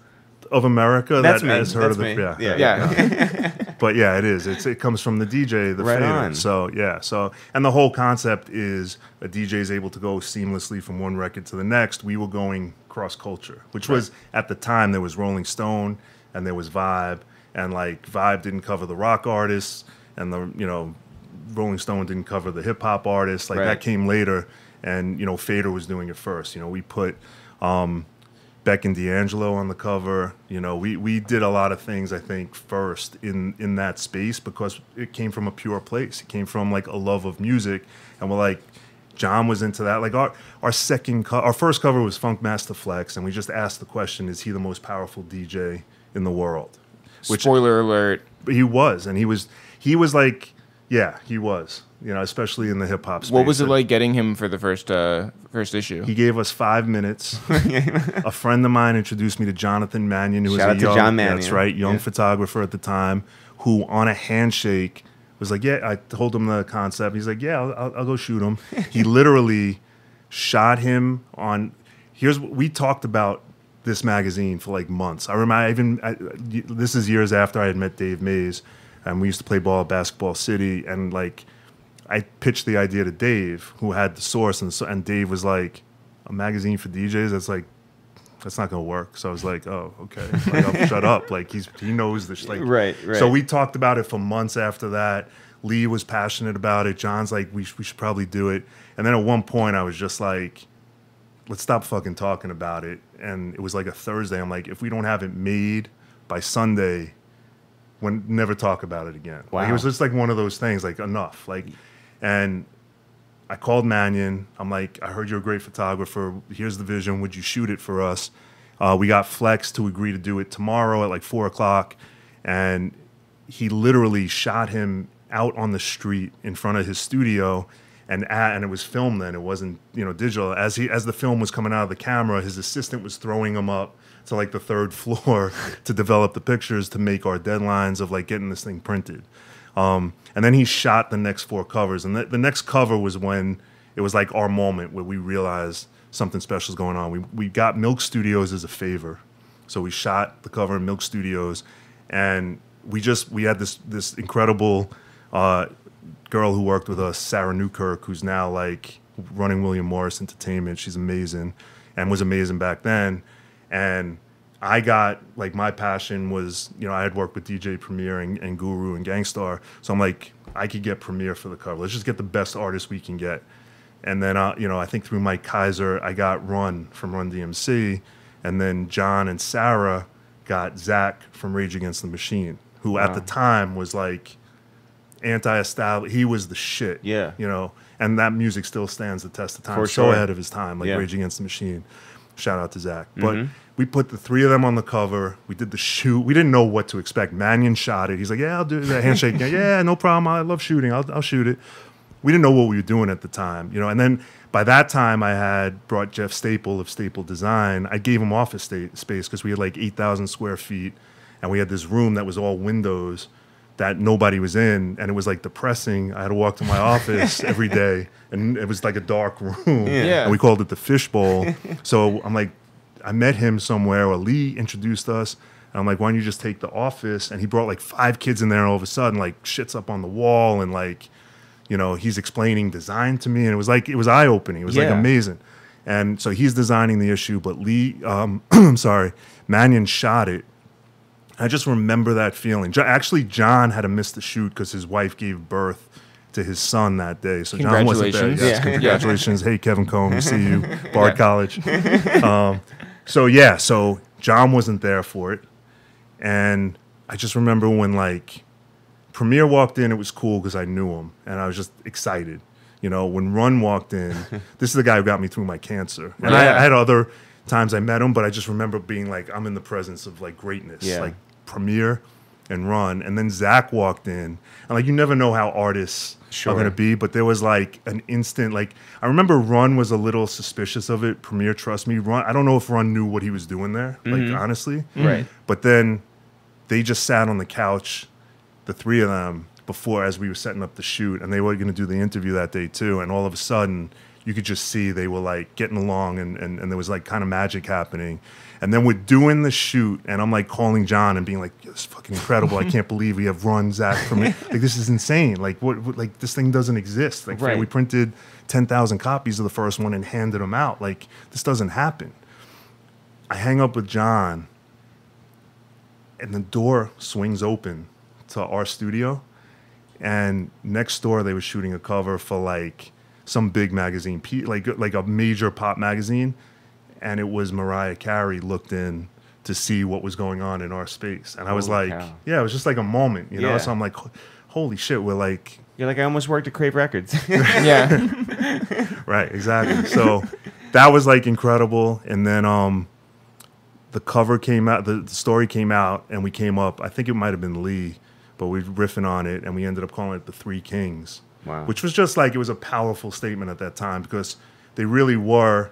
of America That's that me. has heard That's of me. the Yeah. But yeah, it is. It comes from the DJ, the Right fader. on. So and the whole concept is a DJ is able to go seamlessly from one record to the next. We were going cross culture, which was at the time there was Rolling Stone and there was Vibe, and like Vibe didn't cover the rock artists, and the Rolling Stone didn't cover the hip hop artists. Like that came later, and Fader was doing it first. We put Beck and D'Angelo on the cover. We did a lot of things, I think, first in that space because it came from a pure place. It came from like a love of music, and we're like, John was into that. Like our first cover was Funkmaster Flex, and we just asked the question: is he the most powerful DJ in the world? Spoiler alert. He was, and he was like, yeah, he was. Especially in the hip hop space. What was it like getting him for the first issue? He gave us 5 minutes. A friend of mine introduced me to Jonathan Mannion, who was Shout out to John Mannion. That's right, young photographer at the time, who on a handshake was like, yeah, I told him the concept. He's like, yeah, I'll go shoot him. He literally shot him on. We talked about this magazine for like months. I remember this is years after I had met Dave Mays, and we used to play ball at Basketball City, and like I pitched the idea to Dave, who had the source, and Dave was like, a magazine for DJs? That's not gonna work. So I was like, oh, okay. Like, I'll shut up. Like he knows this. Like, right. So we talked about it for months after that. Lee was passionate about it. John's like, we should probably do it. And then at one point I was just like, let's stop fucking talking about it. And it was like a Thursday. I'm like, if we don't have it made by Sunday, never talk about it again. Wow. Like, it was just like one of those things, like enough. Like, and I called Mannion. I'm like, I heard you're a great photographer. Here's the vision. Would you shoot it for us? We got Flex to agree to do it tomorrow at like 4:00. And he literally shot him out on the street in front of his studio. And it was filmed then. It wasn't, digital. As the film was coming out of the camera, his assistant was throwing him up to like the 3rd floor to develop the pictures to make our deadlines of like getting this thing printed. And then he shot the next 4 covers. And the next cover was when it was like our moment where we realized something special is going on. We got Milk Studios as a favor. So we shot the cover in Milk Studios, and we had this incredible girl who worked with us, Sarah Newkirk, who's now like running William Morris Entertainment. She's amazing and was amazing back then. And I got, like, my passion was, I had worked with DJ Premier and Guru and Gangstar. So I'm like, I could get Premier for the cover. Let's just get the best artist we can get. And then, I think through Mike Kaiser, I got Run from Run DMC. And then John and Sarah got Zach from Rage Against the Machine, who at the time was like anti-establishment. He was the shit. Yeah. And that music still stands the test of time. For so sure. ahead of his time, like Rage Against the Machine. Shout out to Zach. But we put the 3 of them on the cover. We did the shoot. We didn't know what to expect. Mannion shot it. He's like, yeah, I'll do that handshake. Yeah, no problem. I love shooting. I'll shoot it. We didn't know what we were doing at the time, And then by that time, I had brought Jeff Staple of Staple Design. I gave him office space because we had like 8,000 square feet, and we had this room that was all windows that nobody was in, and it was like depressing. I had to walk to my office every day, and it was like a dark room, and we called it the fishbowl. So I'm like, I met him somewhere, or Lee introduced us, and I'm like, why don't you just take the office? And he brought like 5 kids in there, and all of a sudden, like, shit's up on the wall, and like, you know, he's explaining design to me, and it was eye-opening. It was like amazing. And so he's designing the issue, but Lee, I'm sorry, Mannion shot it. I just remember that feeling. Actually, Jon had to miss the shoot because his wife gave birth to his son that day. So Jon wasn't there. Yes, congratulations. Hey, Kevin Cohen, we see you. Bard College. So Jon wasn't there for it. And I just remember when, like, Premier walked in, it was cool because I knew him. And I was just excited. You know, when Run walked in, this is the guy who got me through my cancer. And I had other times I met him, but I just remember being like, I'm in the presence of, like, greatness. Like, Premier and Run, and then Zach walked in, and like, you never know how artists are going to be, but there was like an instant, like, I remember Run was a little suspicious of it. Premier, trust me. Run, I don't know if Run knew what he was doing there, like, honestly, but then they just sat on the couch, the 3 of them, before, as we were setting up the shoot, and they were going to do the interview that day too, and all of a sudden you could just see they were like getting along, and there was like kind of magic happening. And then we're doing the shoot, and I'm like calling Jon and being like, "It's fucking incredible! I can't believe we have Run, Zach, from it. Like, this is insane! Like, what? Like, this thing doesn't exist. Like, we printed 10,000 copies of the first one and handed them out. Like, this doesn't happen." I hang up with Jon, and the door swings open to our studio, and next door they were shooting a cover for like some big magazine, like a major pop magazine. And it was Mariah Carey looked in to see what was going on in our space. And I was like, it was just like a moment, you know? So I'm like, holy shit, we're like... You're like, I almost worked at Crave Records. Right, exactly. So that was like incredible. And then the cover came out, the story came out, and we came up, I think it might have been Lee, but we were riffing on it, and we ended up calling it the 3 Kings. Wow. Which was just like, it was a powerful statement at that time, because they really were...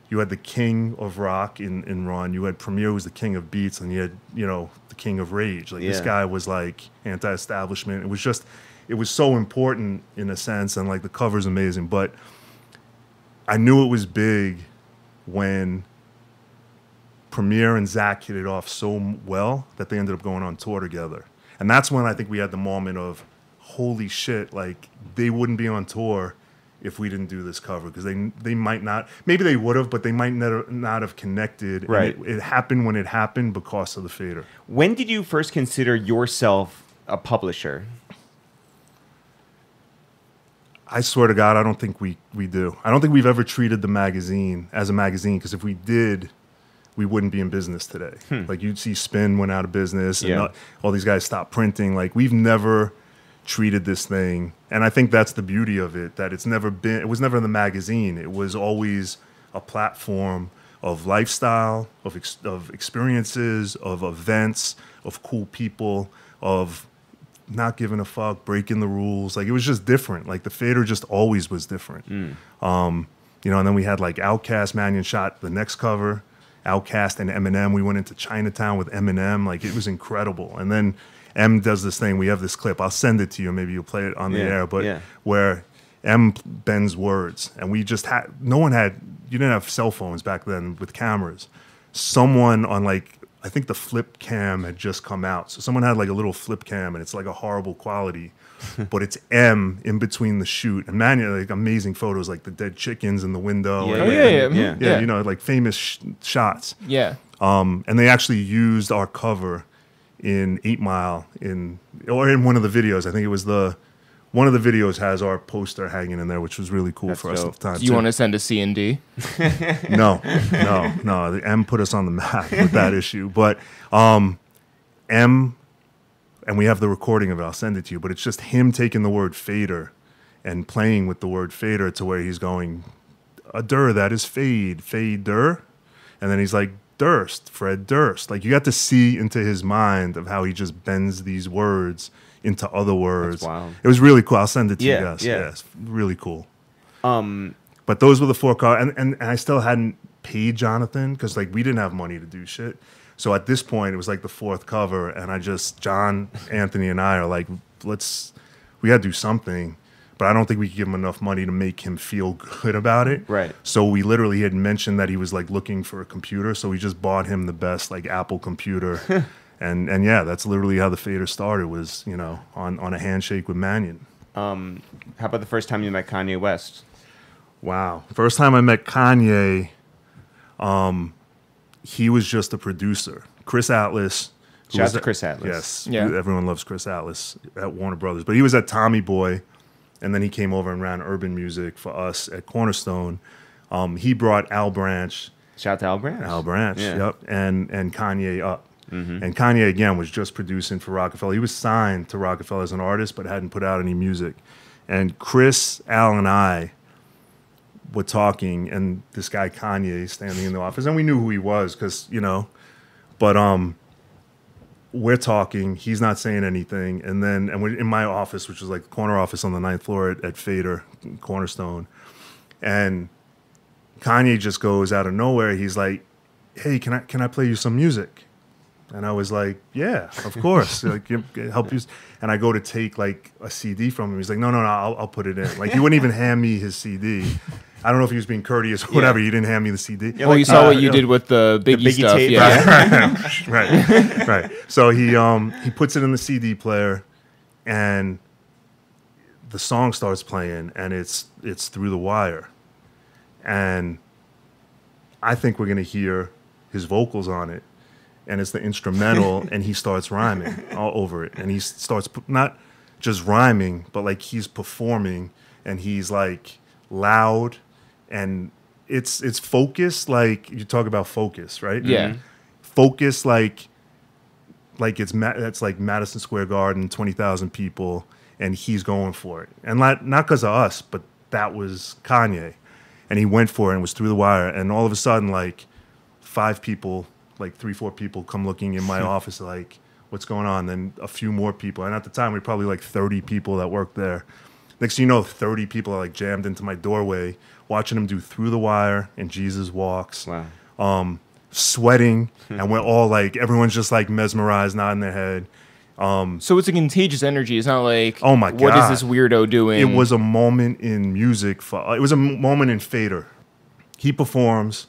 You had the king of rock in Run. You had Premier, who was the king of beats, and you had, you know, the king of rage. Like, this guy was like anti-establishment. It was so important in a sense, and like the cover's amazing. But I knew it was big when Premier and Zach hit it off so well that they ended up going on tour together. And that's when I think we had the moment of, holy shit, like, they wouldn't be on tour if we didn't do this cover, because they might not, maybe they would have, but they might not have connected. Right. It happened when it happened because of the FADER. When did you first consider yourself a publisher? I swear to God, I don't think we do. I don't think we've ever treated the magazine as a magazine, because if we did, we wouldn't be in business today. Like, you'd see Spin went out of business, and all these guys stopped printing. Like, we've never treated this thing, and I think that's the beauty of it, that it was never the magazine. It was always a platform of lifestyle, of experiences, of events, of cool people, of not giving a fuck, breaking the rules. Like, it was just different. Like, the FADER just always was different. You know, and then we had like Outkast. Mannion shot the next cover, Outkast and Eminem. We went into Chinatown with Eminem. Like, it was incredible. And then M does this thing. We have this clip. I'll send it to you. Maybe you'll play it on the air. But where M bends words, and we just had, you didn't have cell phones back then with cameras. Someone on, like, I think the flip cam had just come out. So someone had like a little flip cam, and it's like a horrible quality, but it's M in between the shoot. And man, like, amazing photos, like the dead chickens in the window. Yeah. You know, like famous shots. Yeah. And they actually used our cover in 8 Mile or in one of the videos. I think it was one of the videos has our poster hanging in there, which was really cool for us at the time. Do you want to send a C&D? No. The M put us on the map with that issue. But M, and we have the recording of it, I'll send it to you, but it's just him taking the word FADER and playing with the word FADER to where he's going, a dur, that is fade, FADER. And then he's like, Durst, Fred Durst. Like, you got to see into his mind of how he just bends these words into other words. That's wild. It was really cool. I'll send it to you guys. Yeah, it's really cool. But those were the 4 cars, and I still hadn't paid Jonathan, because like we didn't have money to do shit. So at this point, it was like the fourth cover, and John, Anthony, and I are like, we got to do something. But I don't think we could give him enough money to make him feel good about it. Right. So we literally had mentioned that he was like looking for a computer. So we just bought him the best like Apple computer. and yeah, that's literally how the FADER started, was, you know, on a handshake with Mannion. How about the first time you met Kanye West? Wow. First time I met Kanye, he was just a producer. Chris Atlas. Shout out to Chris Atlas. Yes. Yeah. Everyone loves Chris Atlas at Warner Brothers. But he was at Tommy Boy, and then he came over and ran urban music for us at Cornerstone. He brought Al Branch. Shout out to Al Branch. Al Branch, Yeah. yep. And Kanye up. And Kanye, again, was just producing for Rockefeller. He was signed to Rockefeller as an artist, but hadn't put out any music. And Chris, Al, and I were talking, and this guy Kanye standing in the office, and we knew who he was because, you know, but we're talking, he's not saying anything, and we're in my office, which was like the corner office on the 9th floor at FADER, Cornerstone, and Kanye just goes out of nowhere, he's like, hey, can I play you some music? And I was like, yeah, of course. Like, help you. And I go to take like a CD from him. He's like, no, I'll put it in. Like, he wouldn't even hand me his CD. I don't know if he was being courteous or whatever. He didn't hand me the CD. Yeah, well, you saw what you did with the Biggie stuff. tape. Yeah. Right. So he puts it in the CD player, and the song starts playing, and it's Through the Wire. And I think we're gonna hear his vocals on it. And it's the instrumental, and he starts rhyming all over it. And he starts not just rhyming, but like he's performing, and he's like loud, and it's focused. Like, you talk about focus, right? Yeah. Focus like that's like Madison Square Garden, 20,000 people, and he's going for it. And not because of us, but that was Kanye, and he went for it, and it was Through the Wire. And all of a sudden, like 5 people. Like 3-4 people come looking in my office like, what's going on? Then a few more people. And at the time, we were probably like 30 people that worked there. Next thing you know, 30 people are like jammed into my doorway, watching him do Through the Wire and Jesus Walks. Wow. Sweating. And we're all like, everyone's just like mesmerized, nodding their head. So it's a contagious energy. It's not like, oh my God, what is this weirdo doing? It was a moment in music. It was a moment in FADER. He performs.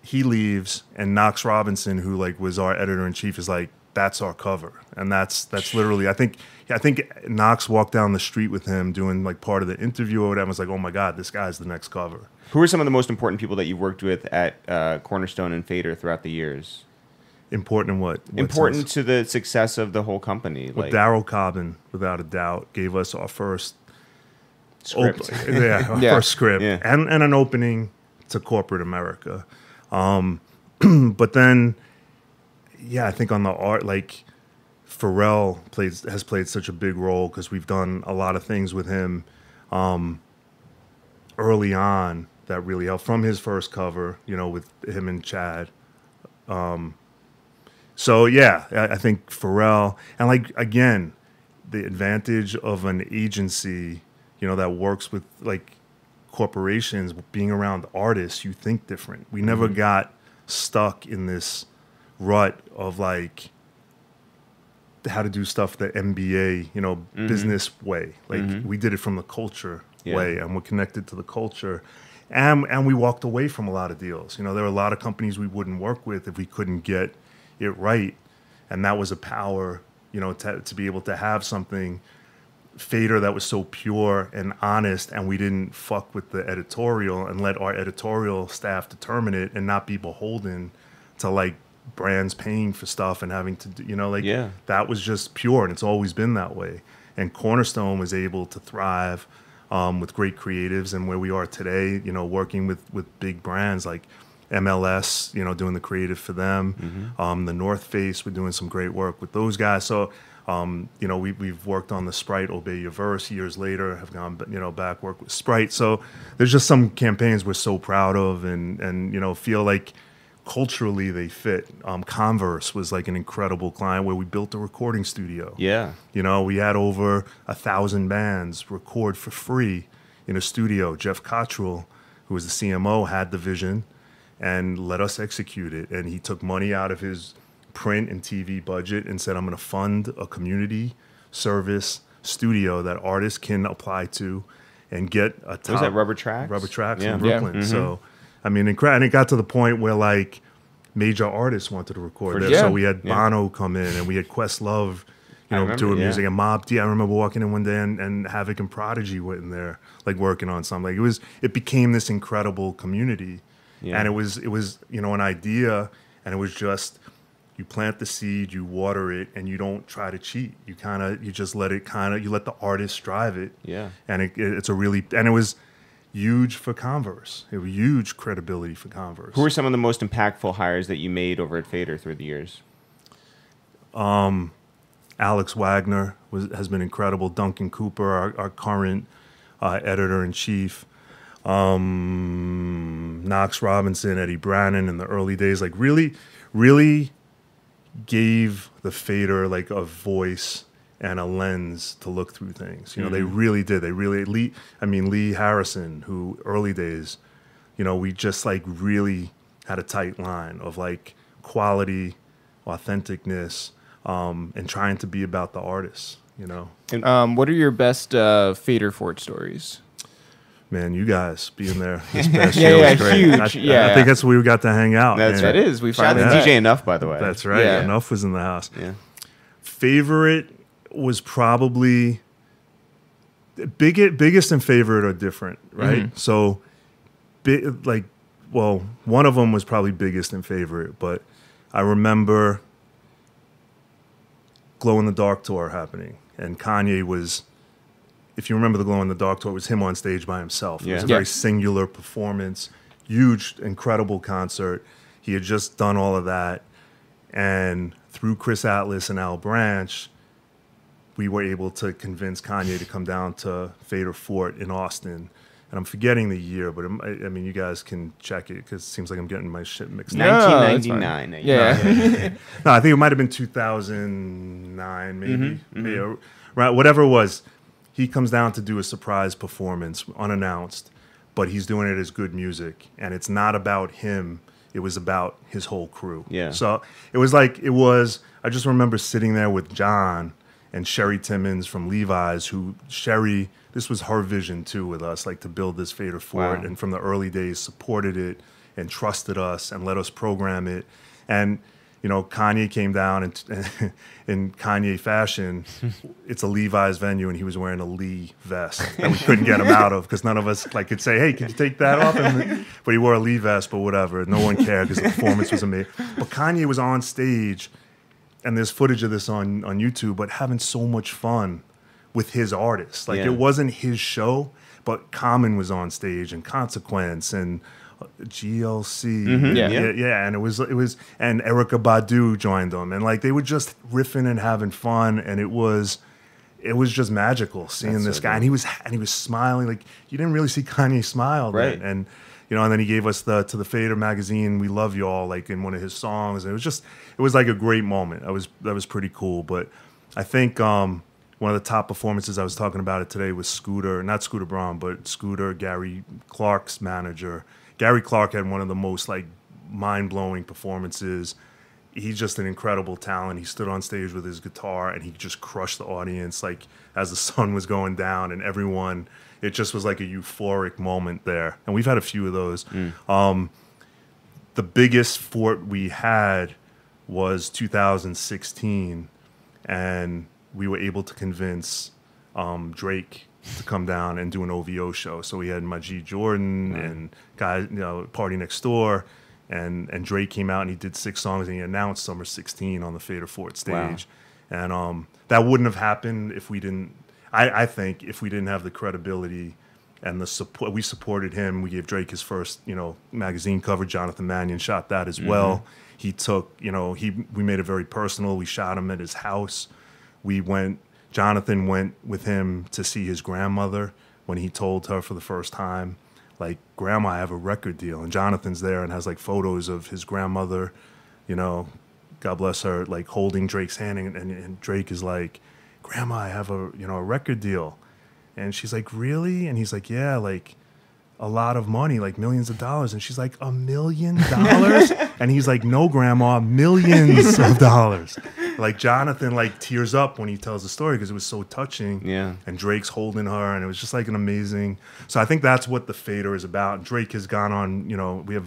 He leaves, and Knox Robinson, who like was our editor-in-chief, is like, that's our cover. And that's literally, I think Knox walked down the street with him doing like part of the interview or whatever. I was like, oh my God, this guy's the next cover. Who are some of the most important people that you've worked with at Cornerstone and FADER throughout the years? Important in what? Important to the success of the whole company. Well, like Darryl Cobbin, without a doubt, gave us our first script. First script. Yeah. And an opening to corporate America. But then, yeah, I think on the art, like Pharrell has played such a big role because we've done a lot of things with him early on that really helped, from his first cover, you know, with him and Chad. So yeah, I think Pharrell, and like, again, the advantage of an agency, you know, that works with like corporations, being around artists, you think different. We never got stuck in this rut of like how to do stuff the MBA, you know, business way. Like we did it from the culture way, and we're connected to the culture. And we walked away from a lot of deals. You know, there were a lot of companies we wouldn't work with if we couldn't get it right. And that was a power, you know, to be able to have something FADER that was so pure and honest, and we didn't fuck with the editorial and let our editorial staff determine it and not be beholden to like brands paying for stuff and having to, you know, like that was just pure, and it's always been that way. And Cornerstone was able to thrive with great creatives, and where we are today, you know, working with big brands like MLS, you know, doing the creative for them. The North Face, we're doing some great work with those guys. So you know, we've worked on the Sprite Obey Your Verse years later, have gone, you know, back, work with Sprite. So there's just some campaigns we're so proud of, and you know, feel like culturally they fit. Converse was like an incredible client where we built a recording studio. Yeah. You know, we had over 1,000 bands record for free in a studio. Jeff Cottrell, who was the CMO, had the vision, and let us execute it. And he took money out of his print and TV budget and said, I'm going to fund a community service studio that artists can apply to and get a top. Was that Rubber Tracks? Rubber Tracks Yeah. in Brooklyn. Yeah. So, I mean, and it got to the point where like major artists wanted to record there. sure. So we had Bono come in, and we had Questlove, doing music, and Mobb Deep. I remember walking in one day and Havoc and Prodigy went in there, like working on something. Like it became this incredible community, and it was an idea, and it was just you plant the seed, you water it, and you don't try to cheat. You just let you let the artist drive it. Yeah, and it was huge for Converse. It was huge credibility for Converse. Who were some of the most impactful hires that you made over at FADER through the years? Alex Wagner has been incredible. Duncan Cooper, our current editor-in-chief. Knox Robinson, Eddie Brannon in the early days, like really gave the FADER like a voice and a lens to look through things. They really did. Lee Harrison, who early days, we just like really had a tight line of like quality, authenticness, and trying to be about the artists, What are your best FADER Fort stories? Man, you guys being there this past year was great. Huge. I think that's where we got to hang out. That is. We Shout out finally to DJ Enough, by the way. That's right. Yeah. Enough was in the house. Yeah. Favorite was probably biggest and favorite are different, right? Mm-hmm. So, one of them was probably biggest and favorite, but I remember Glow in the Dark tour happening, and Kanye was. If you remember the Glow in the Dark tour, it was him on stage by himself. It was a very singular performance, huge, incredible concert. He had just done all of that, and through Chris Atlas and Al Branch, we were able to convince Kanye to come down to FADER Fort in Austin. And I'm forgetting the year, but you guys can check it because it seems like I'm getting my shit mixed up. 1999. Yeah. No, I think it might have been 2009, maybe. Yeah, right, whatever it was. He comes down to do a surprise performance, unannounced, but he's doing it as good music. And it's not about him. It was about his whole crew. Yeah. So I just remember sitting there with John and Sherry Timmons from Levi's, this was her vision too with us, like to build this FADER Fort. Wow. And from the early days supported it and trusted us and let us program it. And Kanye came down and in Kanye fashion, it's a Levi's venue, and he was wearing a Lee vest that we couldn't get him out of because none of us could say, "Hey, can you take that off?" But he wore a Lee vest, but whatever. No one cared because the performance was amazing. But Kanye was on stage, and there's footage of this on YouTube, but having so much fun with his artists. It wasn't his show, but Common was on stage, and Consequence, and GLC, and it was, and Erykah Badu joined them, and they were just riffing and having fun, and it was just magical seeing this guy, and he was smiling like you didn't really see Kanye smile, right? And and then he gave us to the FADER magazine, "We Love You All," in one of his songs, and it was like a great moment. That was pretty cool, but I think one of the top performances I was talking about it today was not Scooter Braun, but Scooter, Gary Clark's manager. Gary Clark had one of the most mind-blowing performances. He's just an incredible talent. He stood on stage with his guitar and he just crushed the audience as the sun was going down, and everyone, it just was like a euphoric moment there. And we've had a few of those. The biggest fort we had was 2016, and we were able to convince Drake to come down and do an OVO show. So we had Majid Jordan and guys, Party Next Door, and Drake came out and he did 6 songs and he announced Summer 16 on the FADER Fort stage. Wow. And that wouldn't have happened if we didn't. I think if we didn't have the credibility and the support. We supported him. We gave Drake his first magazine cover. Jonathan Mannion shot that as well. He took we made it very personal. We shot him at his house. Jonathan went with him to see his grandmother when he told her for the first time, "Grandma, I have a record deal." And Jonathan's there and has photos of his grandmother, God bless her, holding Drake's hand, and Drake is like, "Grandma, I have a record deal." And she's like, "Really?" And he's like, "Yeah, a lot of money, like millions of dollars. And she's like, $1 million? And he's like, no, grandma, millions of dollars. Like Jonathan like tears up when he tells the story because it was so touching. Yeah. And Drake's holding her, and it was just like an amazing. So I think that's what the FADER is about. Drake has gone on, we have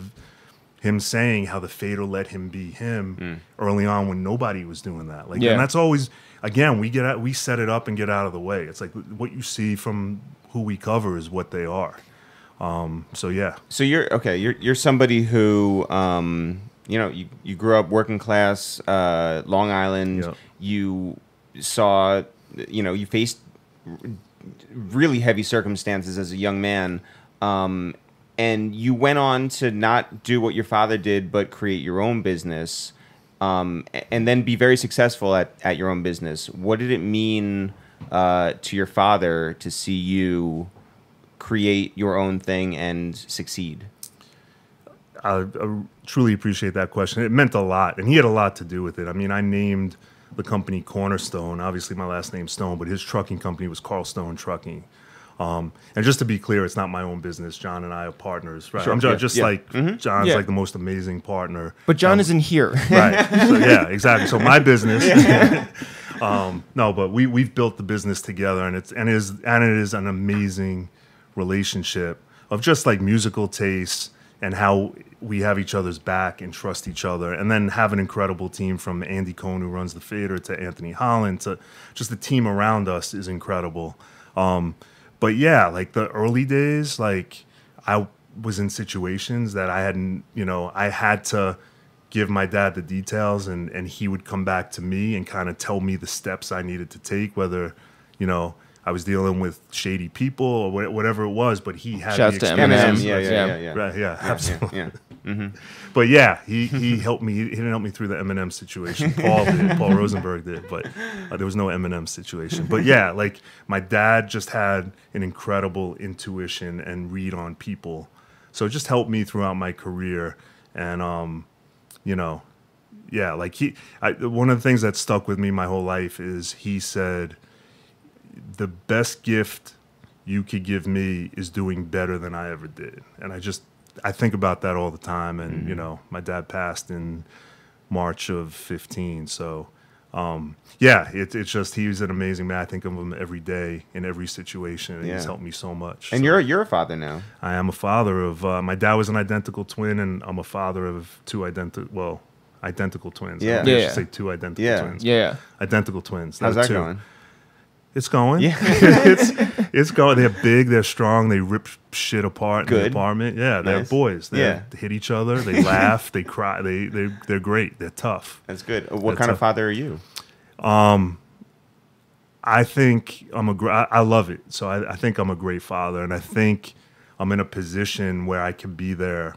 him saying how the FADER let him be him early on when nobody was doing that. Like, and that's always, again, we set it up and get out of the way. It's like what you see from who we cover is what they are. So yeah. So you're somebody who you grew up working class, Long Island. Yep. You saw, you faced really heavy circumstances as a young man, and you went on to not do what your father did, but create your own business, and then be very successful at your own business. What did it mean to your father to see you create your own thing and succeed? I truly appreciate that question. It meant a lot, and he had a lot to do with it. I mean, I named the company Cornerstone. Obviously, my last name's Stone, but his trucking company was Carl Stone Trucking. And just to be clear, it's not my own business. John and I are partners. Right? Sure. I'm just like John's Yeah. like the most amazing partner. But John isn't here. Right. So, yeah, exactly. So my business. No, but we've built the business together, and it is an amazing relationship of just like musical tastes and how we have each other's back and trust each other, and then have an incredible team from Andy Cohen, who runs the FADER, to Anthony Holland, to just the team around us is incredible. But yeah, like the early days, like I was in situations that I hadn't, I had to give my dad the details, and he would come back to me and kind of tell me the steps I needed to take, whether, I was dealing with shady people or whatever it was, but he had Shouts the to experience. Eminem. Yeah. Right, yeah, absolutely. Yeah. Mm-hmm. But yeah, he helped me. He didn't help me through the Eminem situation. Paul did. Paul Rosenberg did. But there was no Eminem situation. But yeah, like my dad just had an incredible intuition and read on people. So it just helped me throughout my career. And, yeah, like one of the things that stuck with me my whole life is he said, the best gift you could give me is doing better than I ever did. And I think about that all the time. And, my dad passed in March of 15. So, it's just, he was an amazing man. I think of him every day in every situation. And he's helped me so much. And so, you're a father now. I am a father of, my dad was an identical twin, and I'm a father of two identical twins. Yeah. I should say two identical twins. Yeah. Identical twins. How's that two. going? It's going. Yeah. it's going. They're big. They're strong. They rip shit apart in the Good. apartment. Yeah, they're Nice. boys. They hit each other. They laugh. They cry. They're great. They're tough. That's good. What kind of father are you? I think I love it. So I think I'm a great father, and I think I'm in a position where I can be there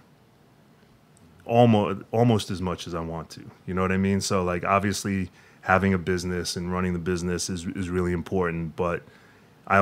almost as much as I want to. You know what I mean? So like obviously having a business and running the business is really important, but I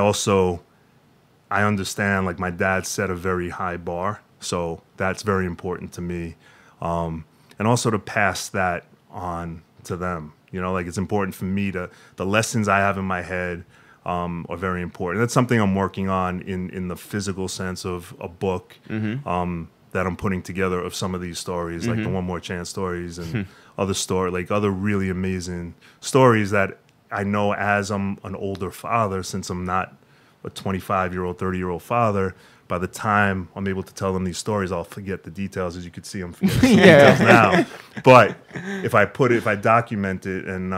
understand, like my dad set a very high bar, so that's very important to me, and also to pass that on to them. Like it's important for me the lessons I have in my head are very important. That's something I'm working on in the physical sense of a book that I'm putting together of some of these stories, like the One More Chance stories and other really amazing stories that I know as I'm an older father, since I'm not a 25-year-old, 30-year-old father. By the time I'm able to tell them these stories, I'll forget the details. As you can see, I'm forgetting the details now. But if I document it and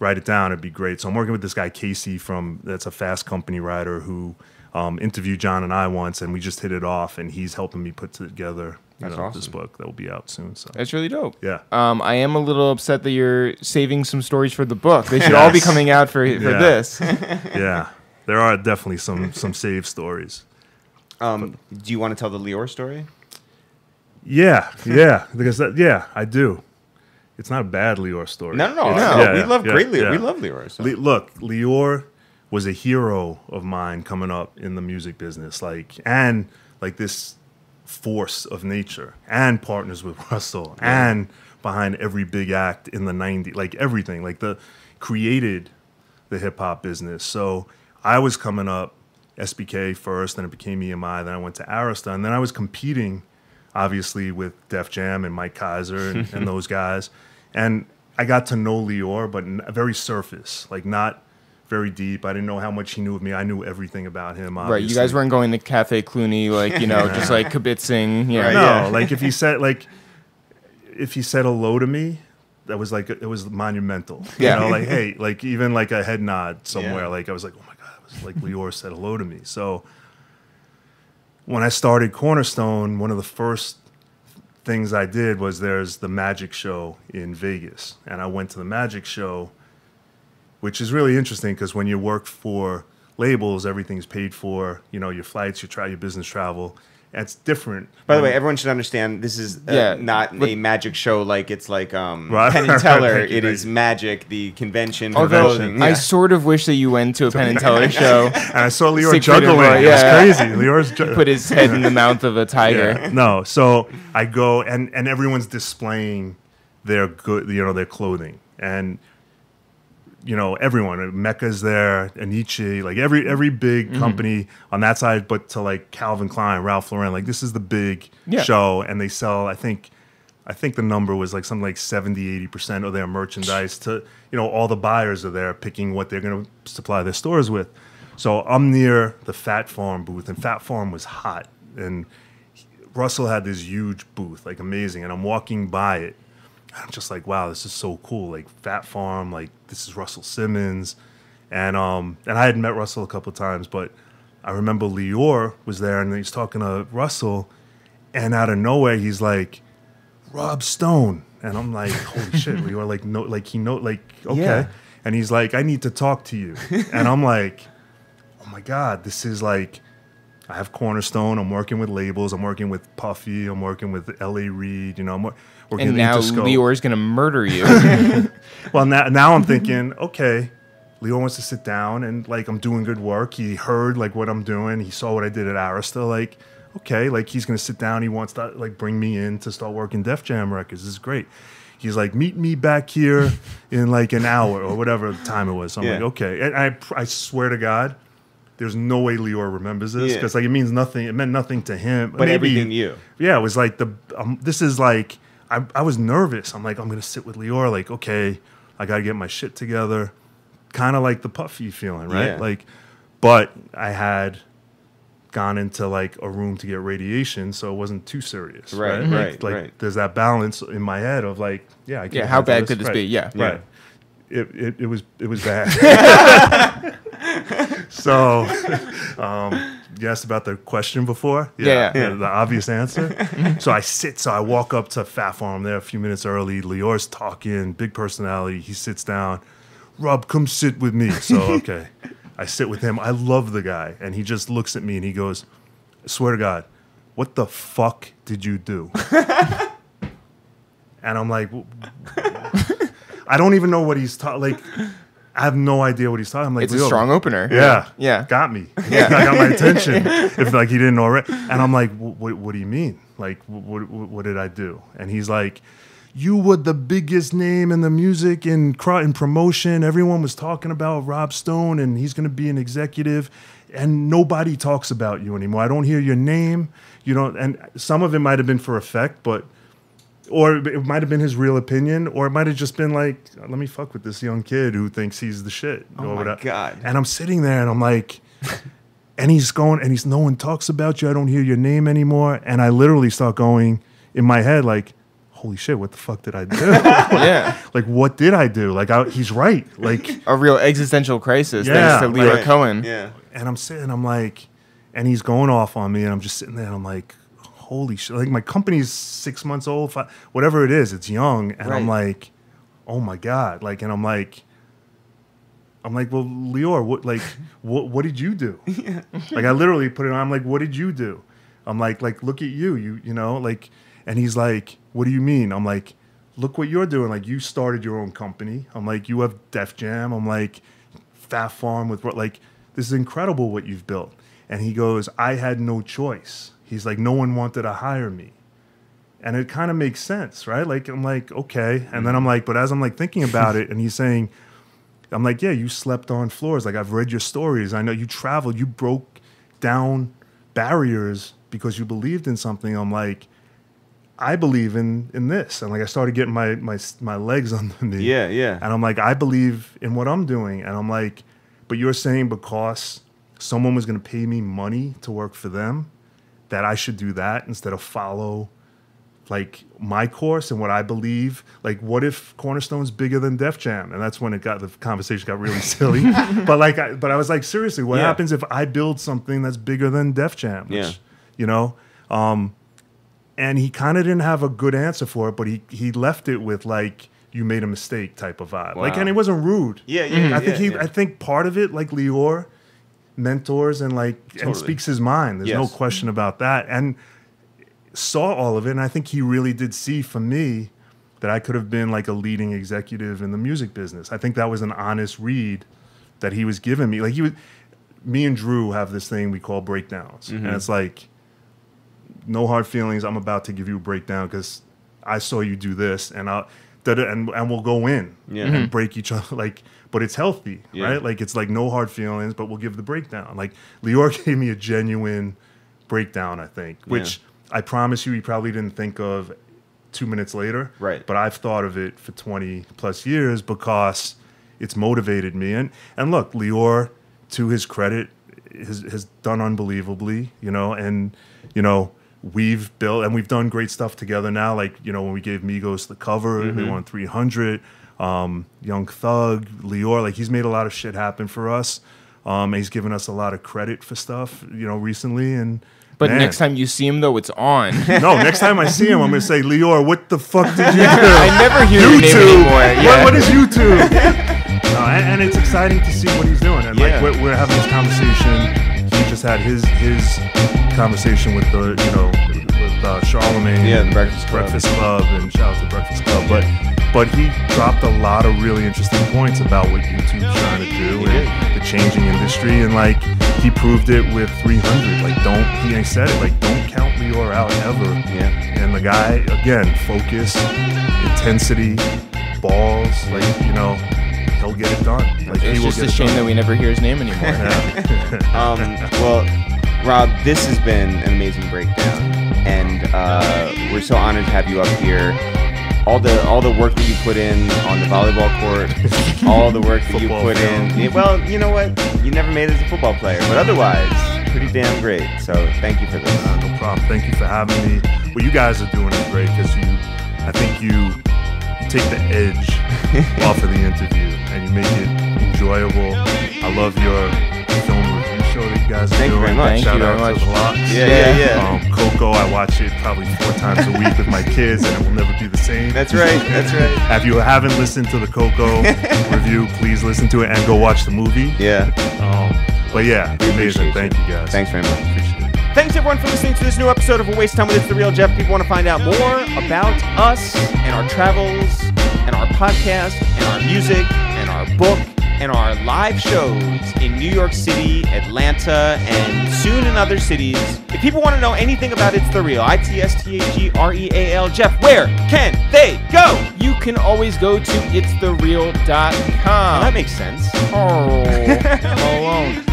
write it down, it'd be great. So I'm working with this guy, Casey, that's a Fast Company rider who interviewed John and I once, and we just hit it off, and he's helping me put together this awesome. book that will be out soon. So That's really dope. Yeah. I am a little upset that you're saving some stories for the book. They should all be coming out for this. Yeah, there are definitely some saved stories. Do you want to tell the Lyor story? Yeah, because I do. It's not a bad Lyor story. No. We love great Lyor. We love Lyor. So. Look, Lyor was a hero of mine coming up in the music business, and this force of nature, and partners with Russell, and behind every big act in the 90s, like everything, created the hip hop business. So I was coming up SBK first, then it became EMI, then I went to Arista, and then I was competing, obviously, with Def Jam and Mike Kaiser and those guys. And I got to know Lyor, but very surface, like not very deep. I didn't know how much he knew of me. I knew everything about him, obviously. Right, you guys weren't going to Cafe Clooney, like, you know, just like kibitzing. Yeah. No, like if he said hello to me, that was like, it was monumental. Yeah. You know, like, hey, like even like a head nod somewhere. Like I was like, oh my God, it was like Lyor said hello to me. So when I started Cornerstone, one of the first things I did was there's the Magic Show in Vegas. And I went to the Magic Show, which is really interesting because when you work for labels, everything's paid for, you know, your flights, your business travel. It's different. By the way, everyone should understand this is not a magic show like it's like Right. Penn and Teller. It is Magic, the convention. for Although clothing. I sort of wish that you went to a Penn and Teller show. And I saw Lyor Siegfried juggling. and Roy, It was yeah. crazy. Lyor's Put his head in the mouth of a tiger. Yeah. No, so I go and everyone's displaying their good, you know, their clothing, and you know everyone. Mecca's there, Aniche, like every big company on that side, but to like Calvin Klein, Ralph Lauren, like this is the big show, and they sell. I think the number was like something like 70-80% of their merchandise to, you know, all the buyers are there picking what they're going to supply their stores with. So I'm near the Fat Farm booth, and Fat Farm was hot, and Russell had this huge booth, like amazing, and I'm walking by it. I'm just like, wow, this is so cool. Like Fat Farm, like this is Russell Simmons. And I had met Russell a couple of times, but I remember Lyor was there and he's talking to Russell, and out of nowhere he's like, Rob Stone. And I'm like, holy shit, Lyor, like no, like he know, like okay. Yeah. And he's like, I need to talk to you. And I'm like, oh my God, this is like, I have Cornerstone, I'm working with labels, I'm working with Puffy, I'm working with L.A. Reid, you know, I'm working And with now Interscope. Lior's going to murder you. Well, now I'm thinking, okay, Lyor wants to sit down and like I'm doing good work. He heard like what I'm doing. He saw what I did at Arista. Like, okay, like he's gonna sit down. He wants to like bring me in to start working Def Jam Records. This is great. He's like, meet me back here in like an hour or whatever time it was. So I'm like, okay. And I swear to God, there's no way Lyor remembers this because like it means nothing. It meant nothing to him. but everything you. Yeah, it was like this is like I was nervous. I'm like, I'm gonna sit with Lyor. Like, okay, I gotta get my shit together. Kind of like the Puffy feeling, right? Yeah. Like, but I had gone into like a room to get radiation, so it wasn't too serious. Right, Right. right, Like right. there's that balance in my head of like, yeah, I can Yeah, how handle bad could this be? Yeah. Right. It was bad. So, you asked about the question before. Yeah. The obvious answer. So I walk up to Fat Farm there a few minutes early. Lior's talking, big personality. He sits down. Rob, come sit with me. So okay, I sit with him. I love the guy, and he just looks at me and he goes, I swear to God, what the fuck did you do? And I'm like, I don't even know what he's talking. Like, I have no idea what he's talking. I'm like, It's a Leo, strong opener. Yeah, Yeah. got me. Yeah, I got my attention. If like he didn't already, and I'm like, what do you mean? Like, what did I do? And he's like, you were the biggest name in the music and promotion. Everyone was talking about Rob Stone, and he's going to be an executive, and nobody talks about you anymore. I don't hear your name. You don't, and some of it might have been for effect, but. Or it might have been his real opinion, or it might have just been like, let me fuck with this young kid who thinks he's the shit. Oh my God. And I'm sitting there and I'm like, and he's going, and no one talks about you. I don't hear your name anymore. And I literally start going in my head like, holy shit, what the fuck did I do? Yeah. Like, what did I do? Like, he's right. Like, A real existential crisis Yeah, thanks to Lyor like- Cohen. Yeah. and I'm sitting, I'm like, and he's going off on me, and I'm just sitting there, and I'm like, holy shit. Like, my company's 6 months old, whatever it is, it's young. And I'm Right. like, oh my God. Like, and I'm like, well, Lyor, what did you do? Like, I literally put it on, I'm like, what did you do? I'm like, look at you, you know, like, and he's like, what do you mean? I'm like, look what you're doing. Like, you started your own company. I'm like, you have Def Jam. I'm like, Fat Farm with, like, this is incredible what you've built. And he goes, I had no choice. He's like, no one wanted to hire me. And it kind of makes sense, right? Like, I'm like, okay. And then I'm like, but as I'm like thinking about it, and he's saying, I'm like, yeah, you slept on floors. Like, I've read your stories. I know you traveled. You broke down barriers because you believed in something. I'm like, I believe in this. And like, I started getting my legs under me. Yeah, yeah. And I'm like, I believe in what I'm doing. And I'm like, but you're saying because someone was going to pay me money to work for them, that I should do that instead of follow like my course and what I believe. Like, what if Cornerstone's bigger than Def Jam? And that's when the conversation got really silly. But I was like, seriously, what happens if I build something that's bigger than Def Jam? Which, you know, and he kind of didn't have a good answer for it, but he left it with like, you made a mistake type of vibe. Wow. Like, and it wasn't rude. I think part of it, like Lyor, mentors and like and speaks his mind. There's no question about that. And saw all of it, and I think he really did see for me that I could have been like a leading executive in the music business. I think that was an honest read that he was giving me. Like me and Drew have this thing we call breakdowns, and it's like, no hard feelings. I'm about to give you a breakdown because I saw you do this, and and we'll go in and break each other. Like, but it's healthy, right? Like, it's like no hard feelings, but we'll give the breakdown. Like, Lyor gave me a genuine breakdown, I think, which I promise you he probably didn't think of 2 minutes later. Right. But I've thought of it for 20 plus years because it's motivated me. And look, Lyor, to his credit, has done unbelievably, you know, and, you know, we've built and we've done great stuff together now. Like, you know, when we gave Migos the cover, they won 300. Young Thug, Lyor, like, he's made a lot of shit happen for us. He's given us a lot of credit for stuff, you know, recently. But next time you see him, though, it's on. No, next time I see him, I'm going to say, Lyor, what the fuck did you do? I never hear your name anymore. Yeah. What is YouTube? And it's exciting to see what he's doing. And like we're having this conversation. He just had his conversation with with Charlemagne. Yeah, the Breakfast Club, and shout out to Breakfast Club. But he dropped a lot of really interesting points about what YouTube's trying to do and the changing industry, and like he proved it with 300. Like, he said it, like, don't count Lyor out ever. Yeah. And the guy, again, focus, intensity, balls, like, you know, he'll get it done. Like, it's just a shame that we never hear his name anymore. Well, Rob, this has been an amazing breakdown, and we're so honored to have you up here. All the work that you put in on the volleyball court, all the work that you put in. Well, you know what? You never made it as a football player, but otherwise, pretty damn great. So thank you for this. No problem. Thank you for having me. What you guys are doing is great because I think you take the edge off of the interview and you make it enjoyable. I love your film review show that you guys are doing. Thank you very much. Shout out to the Locks. Yeah. Coco, I watch it probably 4 times a week with my kids, and it will never be the same. That's right. If you haven't listened to the Coco review, please listen to it and go watch the movie. Yeah. But yeah, amazing. Thank you guys. Thanks very much. Appreciate it. Thanks everyone for listening to this new episode of A Waste Time with It's The Real. Jeff, people want to find out more about us and our travels and our podcast and our music and our book and our live shows in New York City, Atlanta, and soon in other cities. If people want to know anything about It's The Real, ItsTheReal, Jeff, where can they go? You can always go to ItsTheReal.com. That makes sense. Oh, I'm alone.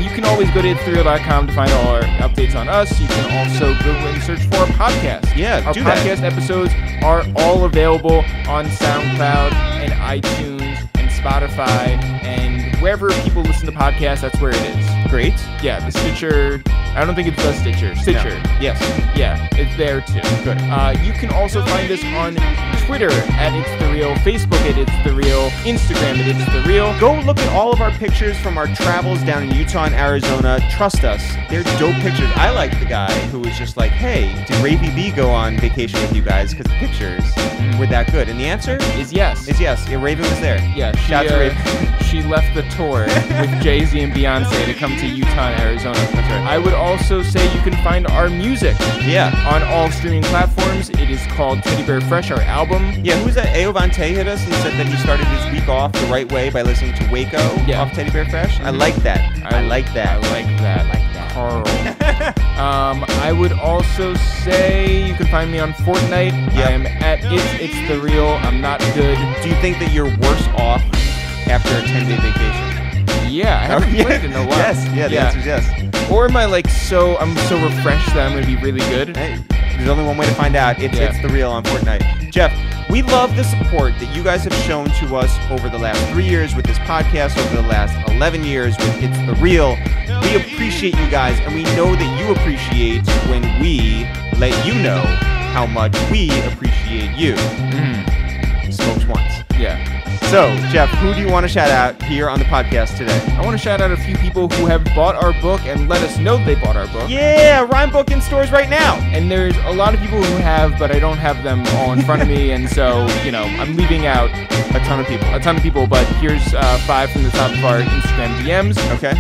You can always go to ItsTheReal.com to find all our updates on us. You can also go and search for our podcast. Yeah, our podcast episodes are all available on SoundCloud and iTunes and Spotify and wherever people listen to podcasts. That's where it is. Great. Yeah, the Stitcher. I don't think it's the Stitcher. Stitcher. No. Yes. Yeah, it's there too. Good. You can also find us on Twitter at It's The Real, Facebook at It's The Real, Instagram at It's The Real. Go look at all of our pictures from our travels down in Utah and Arizona. Trust us, they're dope pictures. I like the guy who was just like, hey, did Ravy B go on vacation with you guys? Because the pictures were that good. And the answer is yes. Yeah, Raven was there. Yeah, Shout out to Raven. She left the tour with Jay-Z and Beyonce to come to Utah and Arizona. That's right. I would also say you can find our music on all streaming platforms. It is called Teddy Bear Fresh, our album. Yeah, who's that? Aovante hit us and said that he started his week off the right way by listening to Waco off Teddy Bear Fresh. I like that. I like that. Carl. I would also say you can find me on Fortnite. I am at It's The Real. I'm not good. Do you think that you're worse off after a 10-day vacation? Yeah, I haven't played it in a while. Yes, the answer is yes. Or am I like I'm so refreshed that I'm gonna be really good? Hey, there's only one way to find out. It's the real on Fortnite. Jeff, we love the support that you guys have shown to us over the last 3 years with this podcast, over the last 11 years with It's The Real. We appreciate you guys, and we know that you appreciate when we let you know how much we appreciate you. Smokes once. Yeah. So, Jeff, who do you want to shout out here on the podcast today? I want to shout out a few people who have bought our book and let us know they bought our book. Yeah, Rhyme Book in stores right now. And there's a lot of people who have, but I don't have them all in front of me, and so, I'm leaving out a ton of people, but here's 5 from the top of our Instagram DMs. Okay.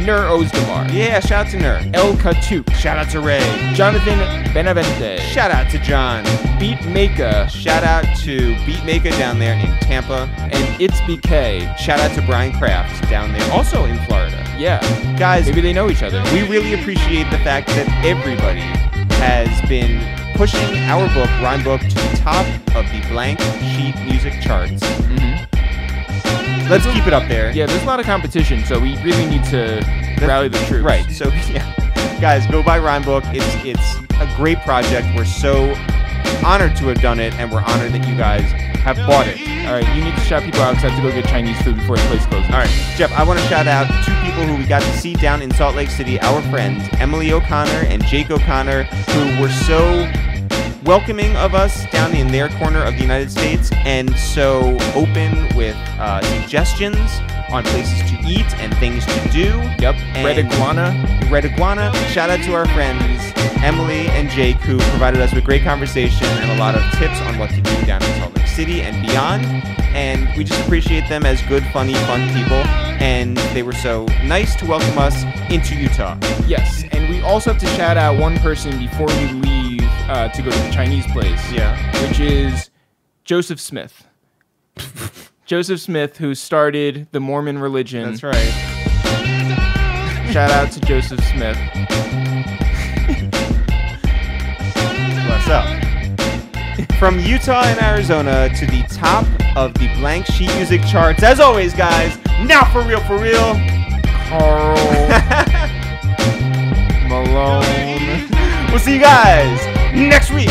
Nur Ozdemar. Yeah, shout out to Nur. El Katuk. Shout out to Ray. Jonathan Benavente. Shout out to John. Beatmaker. Shout out to Beatmaker down there in Tampa. And ItsBK. Shout out to Brian Kraft down there, also in Florida. Yeah. Guys, maybe they know each other. We really appreciate the fact that everybody has been pushing our book, Rhyme Book, to the top of the blank sheet music charts. Let's keep it up there. Yeah, there's a lot of competition, so we really need to rally the troops. Right. So, guys, go buy Rhyme Book. It's a great project. We're so honored to have done it, and we're honored that you guys have bought it. All right, you need to shout people out because I have to go get Chinese food before the place closes. All right, Jeff, I want to shout out 2 people who we got to see down in Salt Lake City, our friends, Emily O'Connor and Jake O'Connor, who were so welcoming of us down in their corner of the United States and so open with suggestions on places to eat and things to do. Yep. And Red Iguana. Shout out to our friends Emily and Jake, who provided us with great conversation and a lot of tips on what to do down in Salt Lake City and beyond. And we just appreciate them as good, funny, fun people. And they were so nice to welcome us into Utah. Yes, and we also have to shout out one person before we leave to go to the Chinese place. Yeah. Which is Joseph Smith. Joseph Smith, who started the Mormon religion. That's right. Shout out to Joseph Smith. Bless up. From Utah and Arizona to the top of the blank sheet music charts. As always, guys, now for real, Carl Malone. We'll see you guys next week.